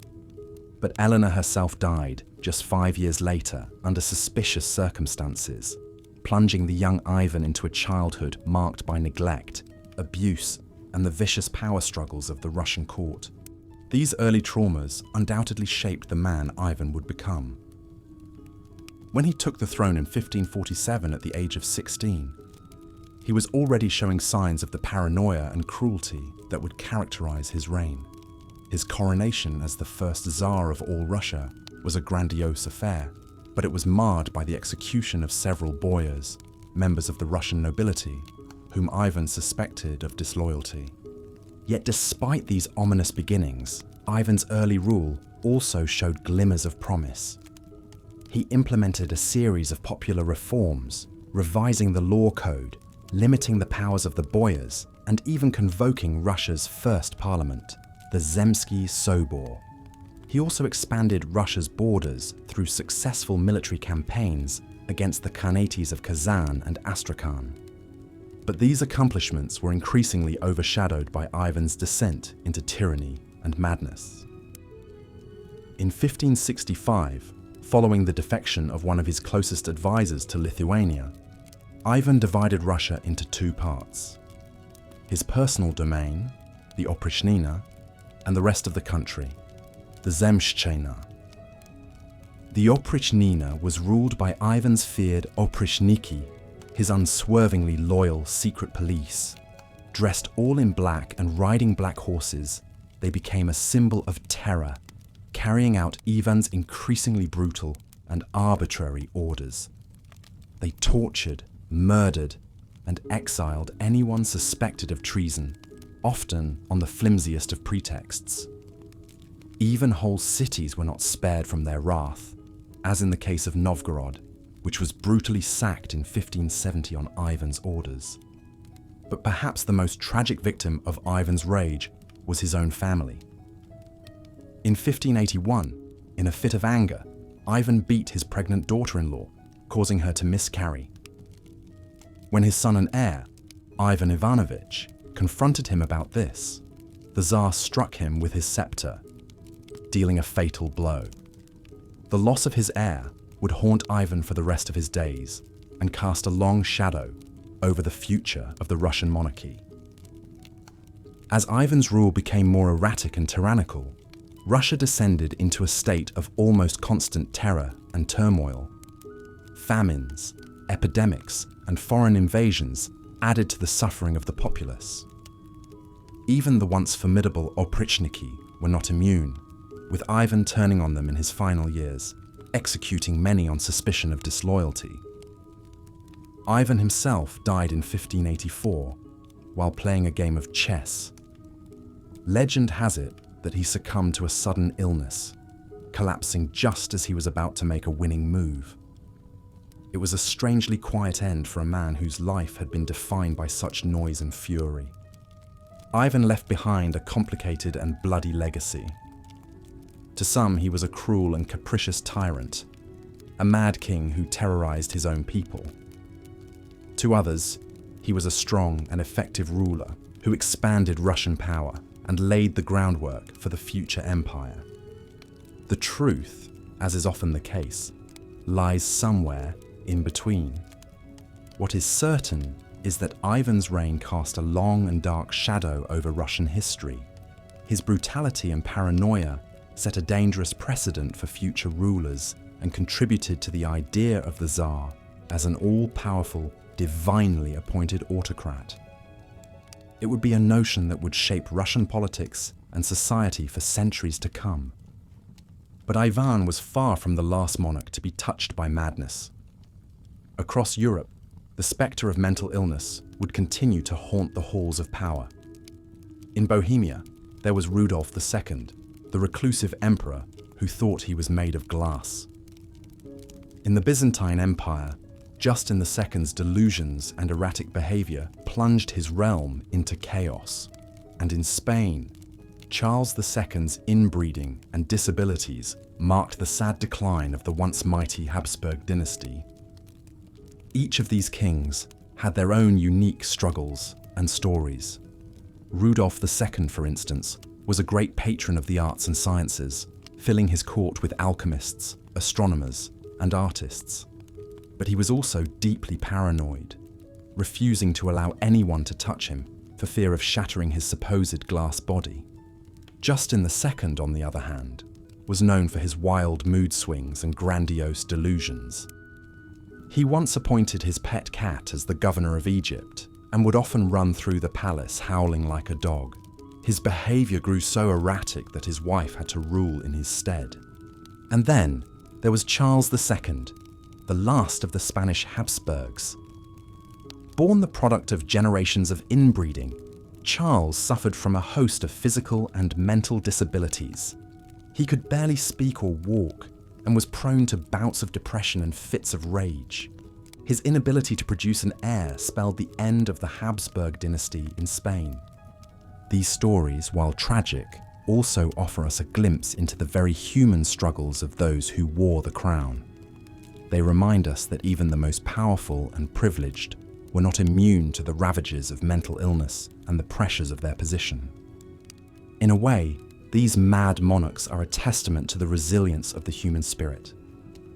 But Elena herself died just 5 years later under suspicious circumstances, plunging the young Ivan into a childhood marked by neglect, abuse, and the vicious power struggles of the Russian court. These early traumas undoubtedly shaped the man Ivan would become. When he took the throne in 1547 at the age of 16, he was already showing signs of the paranoia and cruelty that would characterize his reign. His coronation as the first Tsar of all Russia was a grandiose affair, but it was marred by the execution of several boyars, members of the Russian nobility, whom Ivan suspected of disloyalty. Yet despite these ominous beginnings, Ivan's early rule also showed glimmers of promise. He implemented a series of popular reforms, revising the law code, limiting the powers of the boyars, and even convoking Russia's first parliament, the Zemsky Sobor. He also expanded Russia's borders through successful military campaigns against the Khanates of Kazan and Astrakhan. But these accomplishments were increasingly overshadowed by Ivan's descent into tyranny and madness. In 1565, following the defection of one of his closest advisors to Lithuania, Ivan divided Russia into two parts: his personal domain, the Oprichnina, and the rest of the country, the Zemshchina. The Oprichnina was ruled by Ivan's feared Oprichniki, his unswervingly loyal secret police. Dressed all in black and riding black horses, they became a symbol of terror, carrying out Ivan's increasingly brutal and arbitrary orders. They tortured, murdered, and exiled anyone suspected of treason, often on the flimsiest of pretexts. Even whole cities were not spared from their wrath, as in the case of Novgorod, which was brutally sacked in 1570 on Ivan's orders. But perhaps the most tragic victim of Ivan's rage was his own family. In 1581, in a fit of anger, Ivan beat his pregnant daughter-in-law, causing her to miscarry. When his son and heir, Ivan Ivanovich, confronted him about this, the Tsar struck him with his scepter, dealing a fatal blow. The loss of his heir would haunt Ivan for the rest of his days and cast a long shadow over the future of the Russian monarchy. As Ivan's rule became more erratic and tyrannical, Russia descended into a state of almost constant terror and turmoil. Famines, epidemics, and foreign invasions added to the suffering of the populace. Even the once formidable Oprichniki were not immune, with Ivan turning on them in his final years, executing many on suspicion of disloyalty. Ivan himself died in 1584 while playing a game of chess. Legend has it that he succumbed to a sudden illness, collapsing just as he was about to make a winning move. It was a strangely quiet end for a man whose life had been defined by such noise and fury. Ivan left behind a complicated and bloody legacy. To some, he was a cruel and capricious tyrant, a mad king who terrorized his own people. To others, he was a strong and effective ruler who expanded Russian power and laid the groundwork for the future empire. The truth, as is often the case, lies somewhere in between. What is certain is that Ivan's reign cast a long and dark shadow over Russian history. His brutality and paranoia set a dangerous precedent for future rulers and contributed to the idea of the Tsar as an all-powerful, divinely appointed autocrat. It would be a notion that would shape Russian politics and society for centuries to come. But Ivan was far from the last monarch to be touched by madness. Across Europe, the spectre of mental illness would continue to haunt the halls of power. In Bohemia, there was Rudolf II, the reclusive emperor who thought he was made of glass. In the Byzantine Empire, Justin II's delusions and erratic behavior plunged his realm into chaos. And in Spain, Charles II's inbreeding and disabilities marked the sad decline of the once mighty Habsburg dynasty. Each of these kings had their own unique struggles and stories. Rudolf II, for instance, was a great patron of the arts and sciences, filling his court with alchemists, astronomers, and artists. But he was also deeply paranoid, refusing to allow anyone to touch him for fear of shattering his supposed glass body. Justin II, on the other hand, was known for his wild mood swings and grandiose delusions. He once appointed his pet cat as the governor of Egypt and would often run through the palace howling like a dog. His behavior grew so erratic that his wife had to rule in his stead. And then there was Charles II, the last of the Spanish Habsburgs. Born the product of generations of inbreeding, Charles suffered from a host of physical and mental disabilities. He could barely speak or walk and was prone to bouts of depression and fits of rage. His inability to produce an heir spelled the end of the Habsburg dynasty in Spain. These stories, while tragic, also offer us a glimpse into the very human struggles of those who wore the crown. They remind us that even the most powerful and privileged were not immune to the ravages of mental illness and the pressures of their position. In a way, these mad monarchs are a testament to the resilience of the human spirit.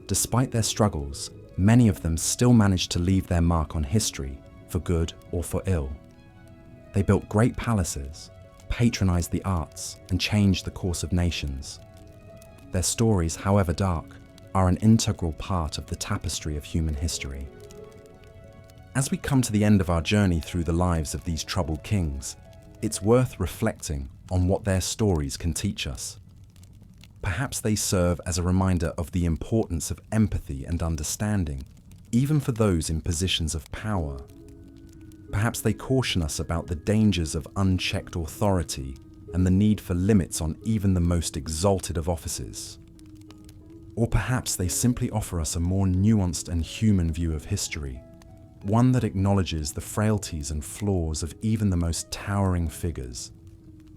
Despite their struggles, many of them still managed to leave their mark on history, for good or for ill. They built great palaces, patronized the arts, and changed the course of nations. Their stories, however dark, are an integral part of the tapestry of human history. As we come to the end of our journey through the lives of these troubled kings, it's worth reflecting on what their stories can teach us. Perhaps they serve as a reminder of the importance of empathy and understanding, even for those in positions of power. Perhaps they caution us about the dangers of unchecked authority and the need for limits on even the most exalted of offices. Or perhaps they simply offer us a more nuanced and human view of history, one that acknowledges the frailties and flaws of even the most towering figures.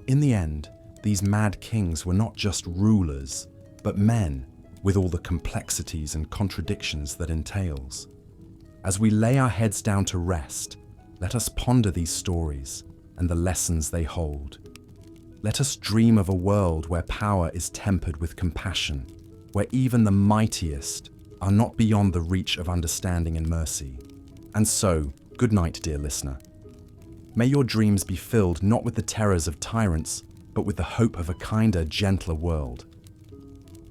In the end, these mad kings were not just rulers, but men with all the complexities and contradictions that entails. As we lay our heads down to rest, let us ponder these stories and the lessons they hold. Let us dream of a world where power is tempered with compassion, where even the mightiest are not beyond the reach of understanding and mercy. And so, good night, dear listener. May your dreams be filled not with the terrors of tyrants, but with the hope of a kinder, gentler world.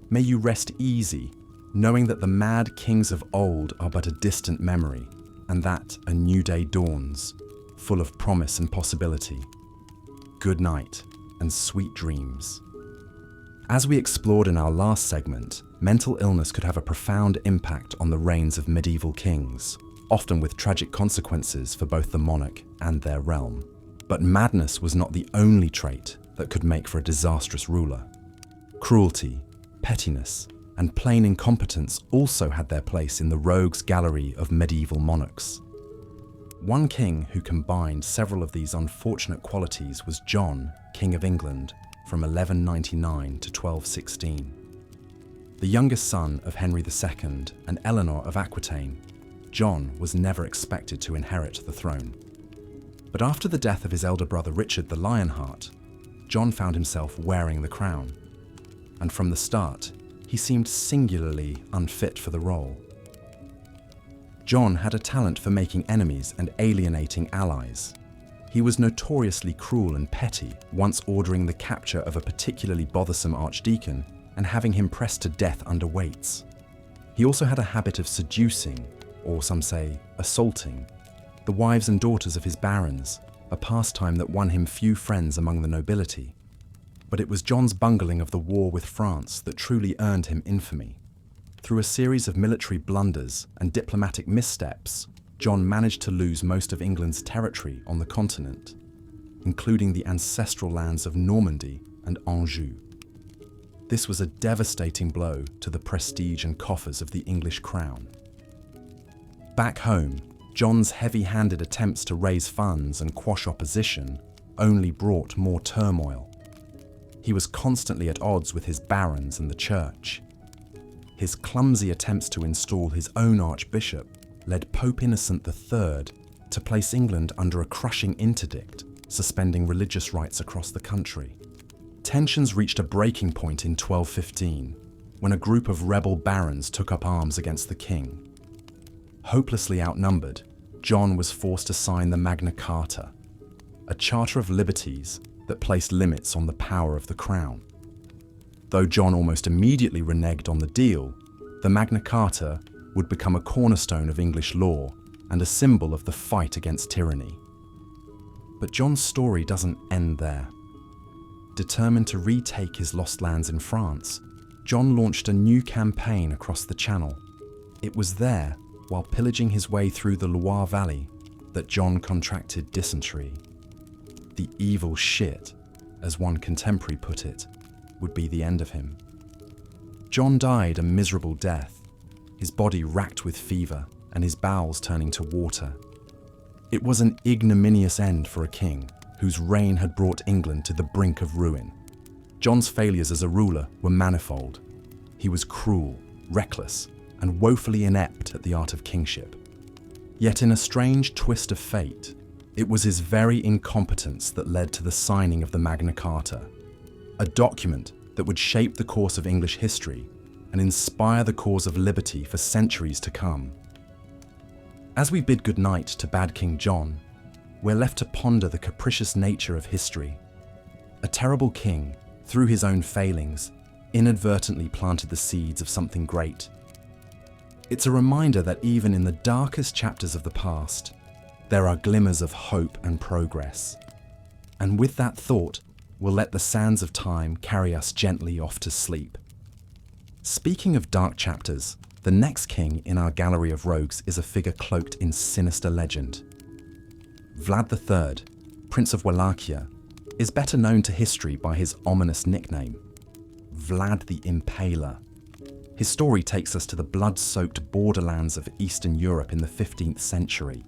May you rest easy, knowing that the mad kings of old are but a distant memory, and that a new day dawns, full of promise and possibility. Good night, and sweet dreams. As we explored in our last segment, mental illness could have a profound impact on the reigns of medieval kings, often with tragic consequences for both the monarch and their realm. But madness was not the only trait that could make for a disastrous ruler. Cruelty, pettiness, and plain incompetence also had their place in the rogues gallery of medieval monarchs. One king who combined several of these unfortunate qualities was John, King of England, from 1199 to 1216. The youngest son of Henry II and Eleanor of Aquitaine, John was never expected to inherit the throne. But after the death of his elder brother Richard the Lionheart, John found himself wearing the crown. And from the start, he seemed singularly unfit for the role. John had a talent for making enemies and alienating allies. He was notoriously cruel and petty, once ordering the capture of a particularly bothersome archdeacon and having him pressed to death under weights. He also had a habit of seducing, or some say assaulting, the wives and daughters of his barons, a pastime that won him few friends among the nobility. But it was John's bungling of the war with France that truly earned him infamy. Through a series of military blunders and diplomatic missteps, John managed to lose most of England's territory on the continent, including the ancestral lands of Normandy and Anjou. This was a devastating blow to the prestige and coffers of the English crown. Back home, John's heavy-handed attempts to raise funds and quash opposition only brought more turmoil. He was constantly at odds with his barons and the church. His clumsy attempts to install his own archbishop led Pope Innocent III to place England under a crushing interdict, suspending religious rights across the country. Tensions reached a breaking point in 1215, when a group of rebel barons took up arms against the king. Hopelessly outnumbered, John was forced to sign the Magna Carta, a charter of liberties that placed limits on the power of the crown. Though John almost immediately reneged on the deal, the Magna Carta would become a cornerstone of English law and a symbol of the fight against tyranny. But John's story doesn't end there. Determined to retake his lost lands in France, John launched a new campaign across the Channel. It was there, while pillaging his way through the Loire Valley, that John contracted dysentery. The evil shit, as one contemporary put it, would be the end of him. John died a miserable death, his body racked with fever and his bowels turning to water. It was an ignominious end for a king whose reign had brought England to the brink of ruin. John's failures as a ruler were manifold. He was cruel, reckless, and woefully inept at the art of kingship. Yet in a strange twist of fate, it was his very incompetence that led to the signing of the Magna Carta, a document that would shape the course of English history and inspire the cause of liberty for centuries to come. As we bid goodnight to bad King John, we're left to ponder the capricious nature of history. A terrible king, through his own failings, inadvertently planted the seeds of something great. It's a reminder that even in the darkest chapters of the past, there are glimmers of hope and progress. And with that thought, we'll let the sands of time carry us gently off to sleep. Speaking of dark chapters, the next king in our gallery of rogues is a figure cloaked in sinister legend. Vlad III, Prince of Wallachia, is better known to history by his ominous nickname, Vlad the Impaler. His story takes us to the blood-soaked borderlands of Eastern Europe in the 15th century.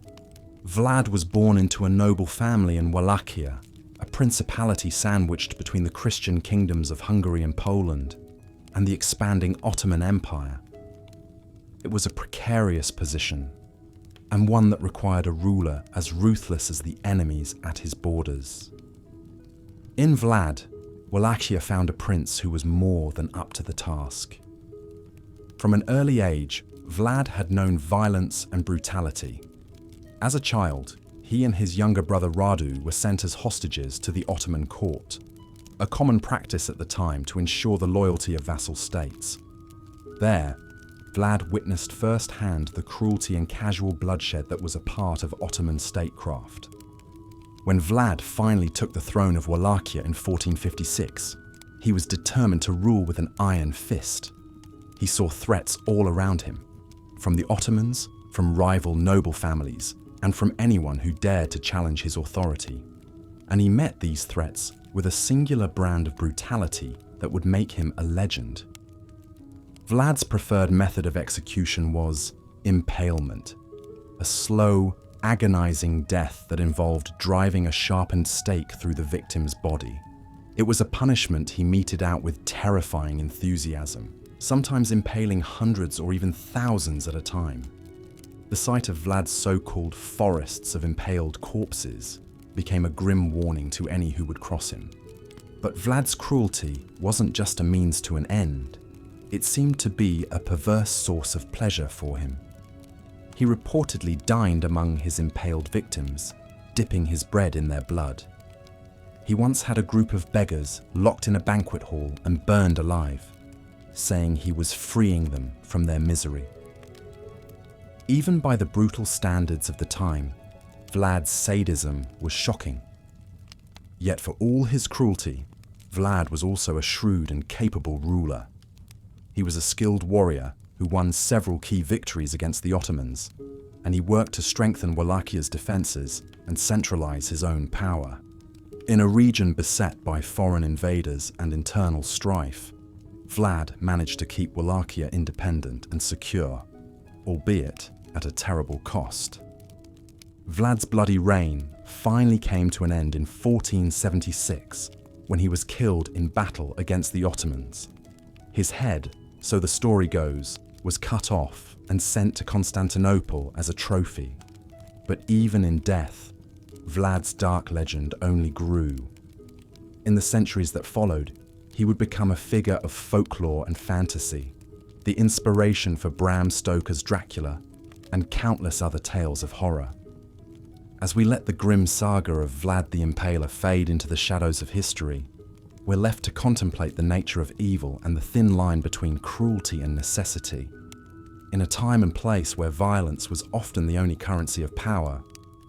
Vlad was born into a noble family in Wallachia, a principality sandwiched between the Christian kingdoms of Hungary and Poland and the expanding Ottoman Empire. It was a precarious position, and one that required a ruler as ruthless as the enemies at his borders. In Vlad, Wallachia found a prince who was more than up to the task. From an early age, Vlad had known violence and brutality. As a child, he and his younger brother Radu were sent as hostages to the Ottoman court, a common practice at the time to ensure the loyalty of vassal states. There, Vlad witnessed firsthand the cruelty and casual bloodshed that was a part of Ottoman statecraft. When Vlad finally took the throne of Wallachia in 1456, he was determined to rule with an iron fist. He saw threats all around him, from the Ottomans, from rival noble families, and from anyone who dared to challenge his authority. And he met these threats with a singular brand of brutality that would make him a legend. Vlad's preferred method of execution was impalement, a slow, agonizing death that involved driving a sharpened stake through the victim's body. It was a punishment he meted out with terrifying enthusiasm, sometimes impaling hundreds or even thousands at a time. The sight of Vlad's so-called forests of impaled corpses became a grim warning to any who would cross him. But Vlad's cruelty wasn't just a means to an end. It seemed to be a perverse source of pleasure for him. He reportedly dined among his impaled victims, dipping his bread in their blood. He once had a group of beggars locked in a banquet hall and burned alive, saying he was freeing them from their misery. Even by the brutal standards of the time, Vlad's sadism was shocking. Yet for all his cruelty, Vlad was also a shrewd and capable ruler. He was a skilled warrior who won several key victories against the Ottomans, and he worked to strengthen Wallachhia's defenses and centralize his own power. In a region beset by foreign invaders and internal strife, Vlad managed to keep Wallachia independent and secure, albeit at a terrible cost. Vlad's bloody reign finally came to an end in 1476 when he was killed in battle against the Ottomans. His head, so the story goes, was cut off and sent to Constantinople as a trophy. But even in death, Vlad's dark legend only grew. In the centuries that followed, he would become a figure of folklore and fantasy, the inspiration for Bram Stoker's Dracula and countless other tales of horror. As we let the grim saga of Vlad the Impaler fade into the shadows of history, we're left to contemplate the nature of evil and the thin line between cruelty and necessity. In a time and place where violence was often the only currency of power,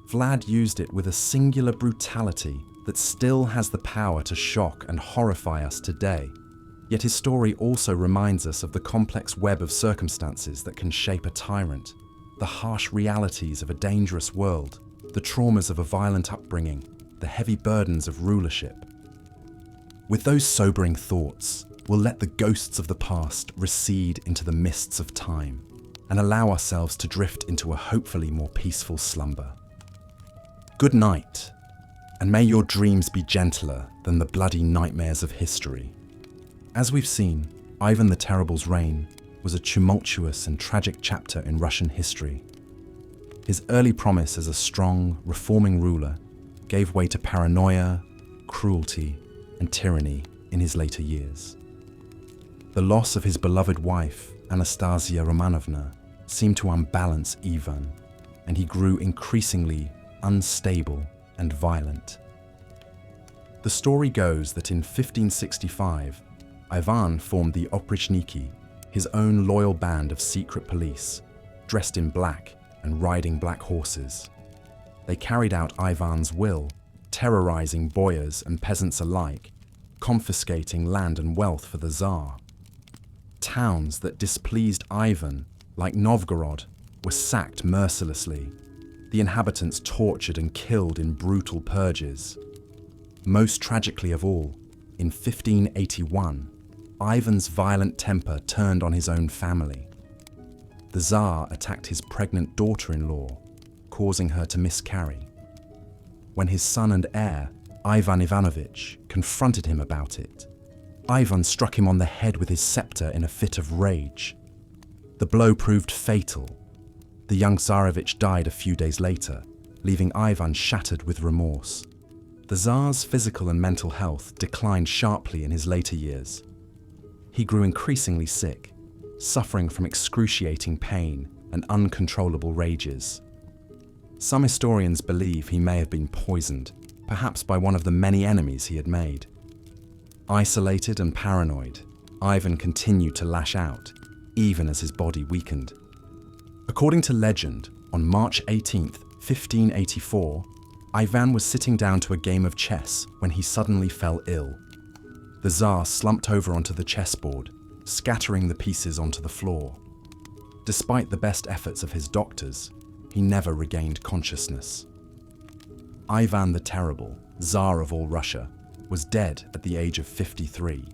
Vlad used it with a singular brutality that still has the power to shock and horrify us today. Yet his story also reminds us of the complex web of circumstances that can shape a tyrant, the harsh realities of a dangerous world, the traumas of a violent upbringing, the heavy burdens of rulership. With those sobering thoughts, we'll let the ghosts of the past recede into the mists of time and allow ourselves to drift into a hopefully more peaceful slumber. Good night, and may your dreams be gentler than the bloody nightmares of history. As we've seen, Ivan the Terrible's reign was a tumultuous and tragic chapter in Russian history. His early promise as a strong, reforming ruler gave way to paranoia, cruelty, and tyranny in his later years. The loss of his beloved wife, Anastasia Romanovna, seemed to unbalance Ivan, and he grew increasingly unstable and violent. The story goes that in 1565, Ivan formed the Oprichniki, his own loyal band of secret police, dressed in black and riding black horses. They carried out Ivan's will, terrorizing boyars and peasants alike, confiscating land and wealth for the Tsar. Towns that displeased Ivan, like Novgorod, were sacked mercilessly, the inhabitants tortured and killed in brutal purges. Most tragically of all, in 1581, Ivan's violent temper turned on his own family. The Tsar attacked his pregnant daughter-in-law, causing her to miscarry. When his son and heir, Ivan Ivanovich, confronted him about it, Ivan struck him on the head with his scepter in a fit of rage. The blow proved fatal. The young Tsarevich died a few days later, leaving Ivan shattered with remorse. The Tsar's physical and mental health declined sharply in his later years. He grew increasingly sick, suffering from excruciating pain and uncontrollable rages. Some historians believe he may have been poisoned, perhaps by one of the many enemies he had made. Isolated and paranoid, Ivan continued to lash out, even as his body weakened. According to legend, on March 18th, 1584, Ivan was sitting down to a game of chess when he suddenly fell ill. The Tsar slumped over onto the chessboard, scattering the pieces onto the floor. Despite the best efforts of his doctors, he never regained consciousness. Ivan the Terrible, Tsar of all Russia, was dead at the age of 53.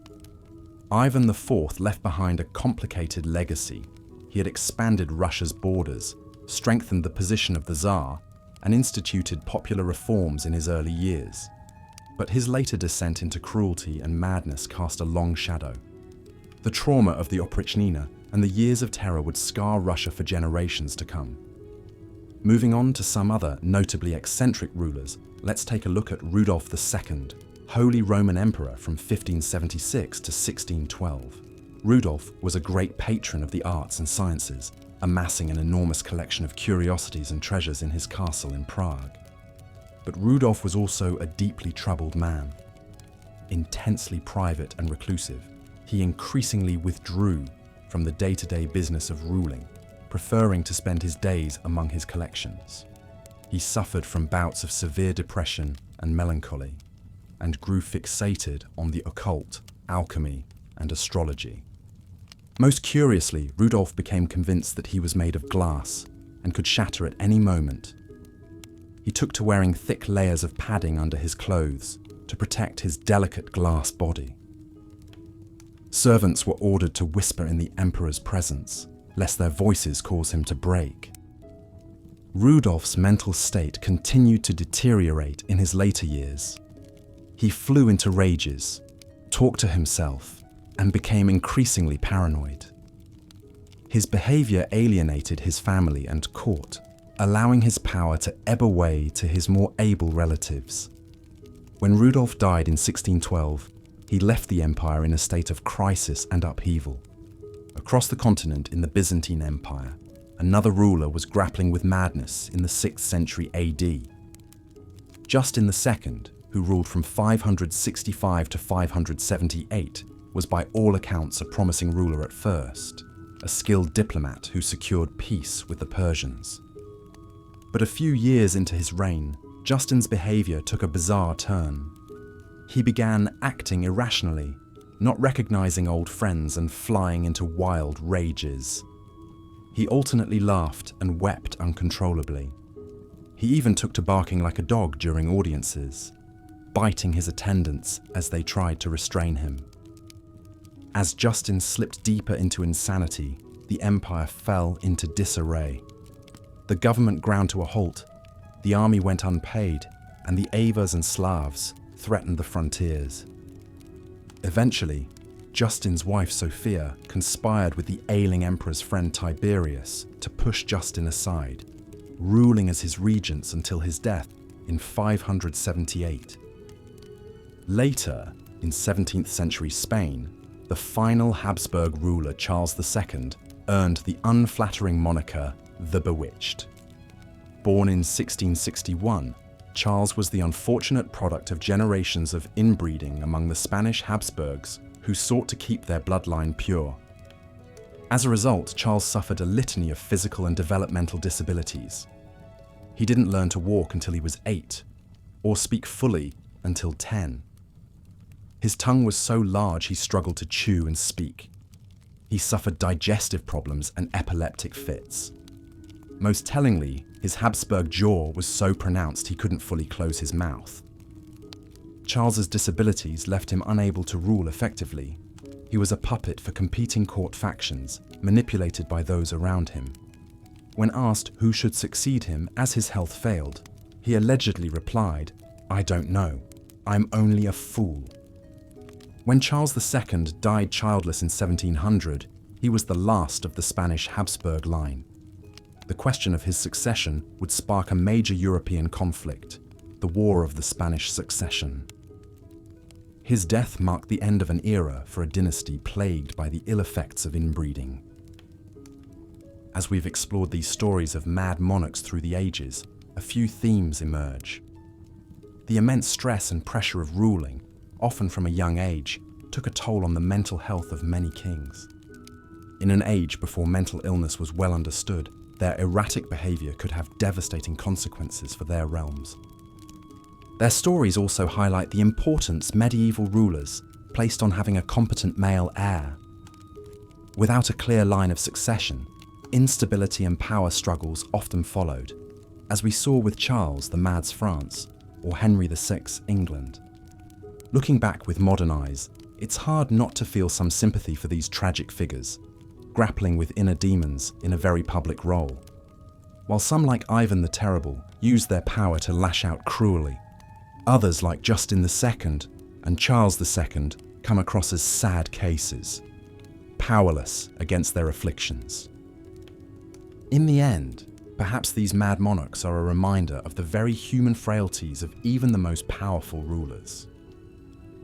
Ivan IV left behind a complicated legacy. He had expanded Russia's borders, strengthened the position of the Tsar, and instituted popular reforms in his early years. But his later descent into cruelty and madness cast a long shadow. The trauma of the Oprichnina and the years of terror would scar Russia for generations to come. Moving on to some other notably eccentric rulers, let's take a look at Rudolf II, Holy Roman Emperor from 1576 to 1612. Rudolf was a great patron of the arts and sciences, amassing an enormous collection of curiosities and treasures in his castle in Prague. But Rudolf was also a deeply troubled man. Intensely private and reclusive, he increasingly withdrew from the day-to-day business of ruling, preferring to spend his days among his collections. He suffered from bouts of severe depression and melancholy. and grew fixated on the occult, alchemy, and astrology. Most curiously, Rudolf became convinced that he was made of glass and could shatter at any moment. He took to wearing thick layers of padding under his clothes to protect his delicate glass body. Servants were ordered to whisper in the emperor's presence, lest their voices cause him to break. Rudolf's mental state continued to deteriorate in his later years. He flew into rages, talked to himself, and became increasingly paranoid. His behavior alienated his family and court, allowing his power to ebb away to his more able relatives. When Rudolf died in 1612, he left the empire in a state of crisis and upheaval. Across the continent in the Byzantine Empire, another ruler was grappling with madness in the 6th century AD. Justin II, who ruled from 565 to 578, was by all accounts a promising ruler at first, a skilled diplomat who secured peace with the Persians. But a few years into his reign, Justin's behavior took a bizarre turn. He began acting irrationally, not recognizing old friends and flying into wild rages. He alternately laughed and wept uncontrollably. He even took to barking like a dog during audiences, biting his attendants as they tried to restrain him. As Justin slipped deeper into insanity, the empire fell into disarray. The government ground to a halt, the army went unpaid, and the Avars and Slavs threatened the frontiers. Eventually, Justin's wife Sophia conspired with the ailing emperor's friend Tiberius to push Justin aside, ruling as his regents until his death in 578. Later, in 17th century Spain, the final Habsburg ruler Charles II earned the unflattering moniker the Bewitched. Born in 1661, Charles was the unfortunate product of generations of inbreeding among the Spanish Habsburgs who sought to keep their bloodline pure. As a result, Charles suffered a litany of physical and developmental disabilities. He didn't learn to walk until he was 8, or speak fully until 10. His tongue was so large he struggled to chew and speak. He suffered digestive problems and epileptic fits. Most tellingly, his Habsburg jaw was so pronounced he couldn't fully close his mouth. Charles's disabilities left him unable to rule effectively. He was a puppet for competing court factions, manipulated by those around him. When asked who should succeed him as his health failed, he allegedly replied, "I don't know. I'm only a fool." When Charles II died childless in 1700, he was the last of the Spanish Habsburg line. The question of his succession would spark a major European conflict, the War of the Spanish Succession. His death marked the end of an era for a dynasty plagued by the ill effects of inbreeding. As we've explored these stories of mad monarchs through the ages, a few themes emerge. The immense stress and pressure of ruling, often from a young age, took a toll on the mental health of many kings. In an age before mental illness was well understood, their erratic behavior could have devastating consequences for their realms. Their stories also highlight the importance medieval rulers placed on having a competent male heir. Without a clear line of succession, instability and power struggles often followed, as we saw with Charles the Mad's France or Henry VI England. Looking back with modern eyes, it's hard not to feel some sympathy for these tragic figures, grappling with inner demons in a very public role. While some like Ivan the Terrible used their power to lash out cruelly, others like Justin II and Charles II come across as sad cases, powerless against their afflictions. In the end, perhaps these mad monarchs are a reminder of the very human frailties of even the most powerful rulers.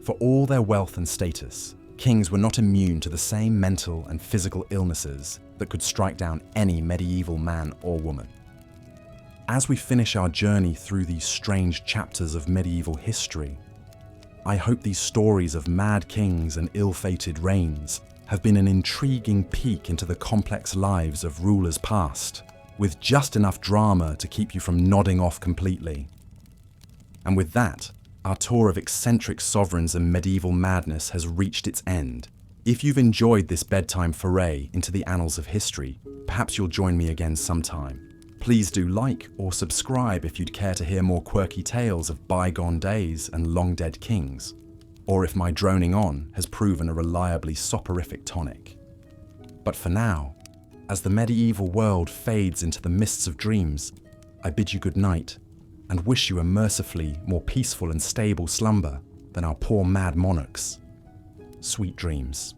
For all their wealth and status, kings were not immune to the same mental and physical illnesses that could strike down any medieval man or woman. As we finish our journey through these strange chapters of medieval history, I hope these stories of mad kings and ill-fated reigns have been an intriguing peek into the complex lives of rulers past, with just enough drama to keep you from nodding off completely. And with that, Our tour of eccentric sovereigns and medieval madness has reached its end. If you've enjoyed this bedtime foray into the annals of history, perhaps you'll join me again sometime. Please do like or subscribe if you'd care to hear more quirky tales of bygone days and long-dead kings, or if my droning on has proven a reliably soporific tonic. But for now, as the medieval world fades into the mists of dreams, I bid you good night and wish you a mercifully more peaceful and stable slumber than our poor mad monarchs. Sweet dreams.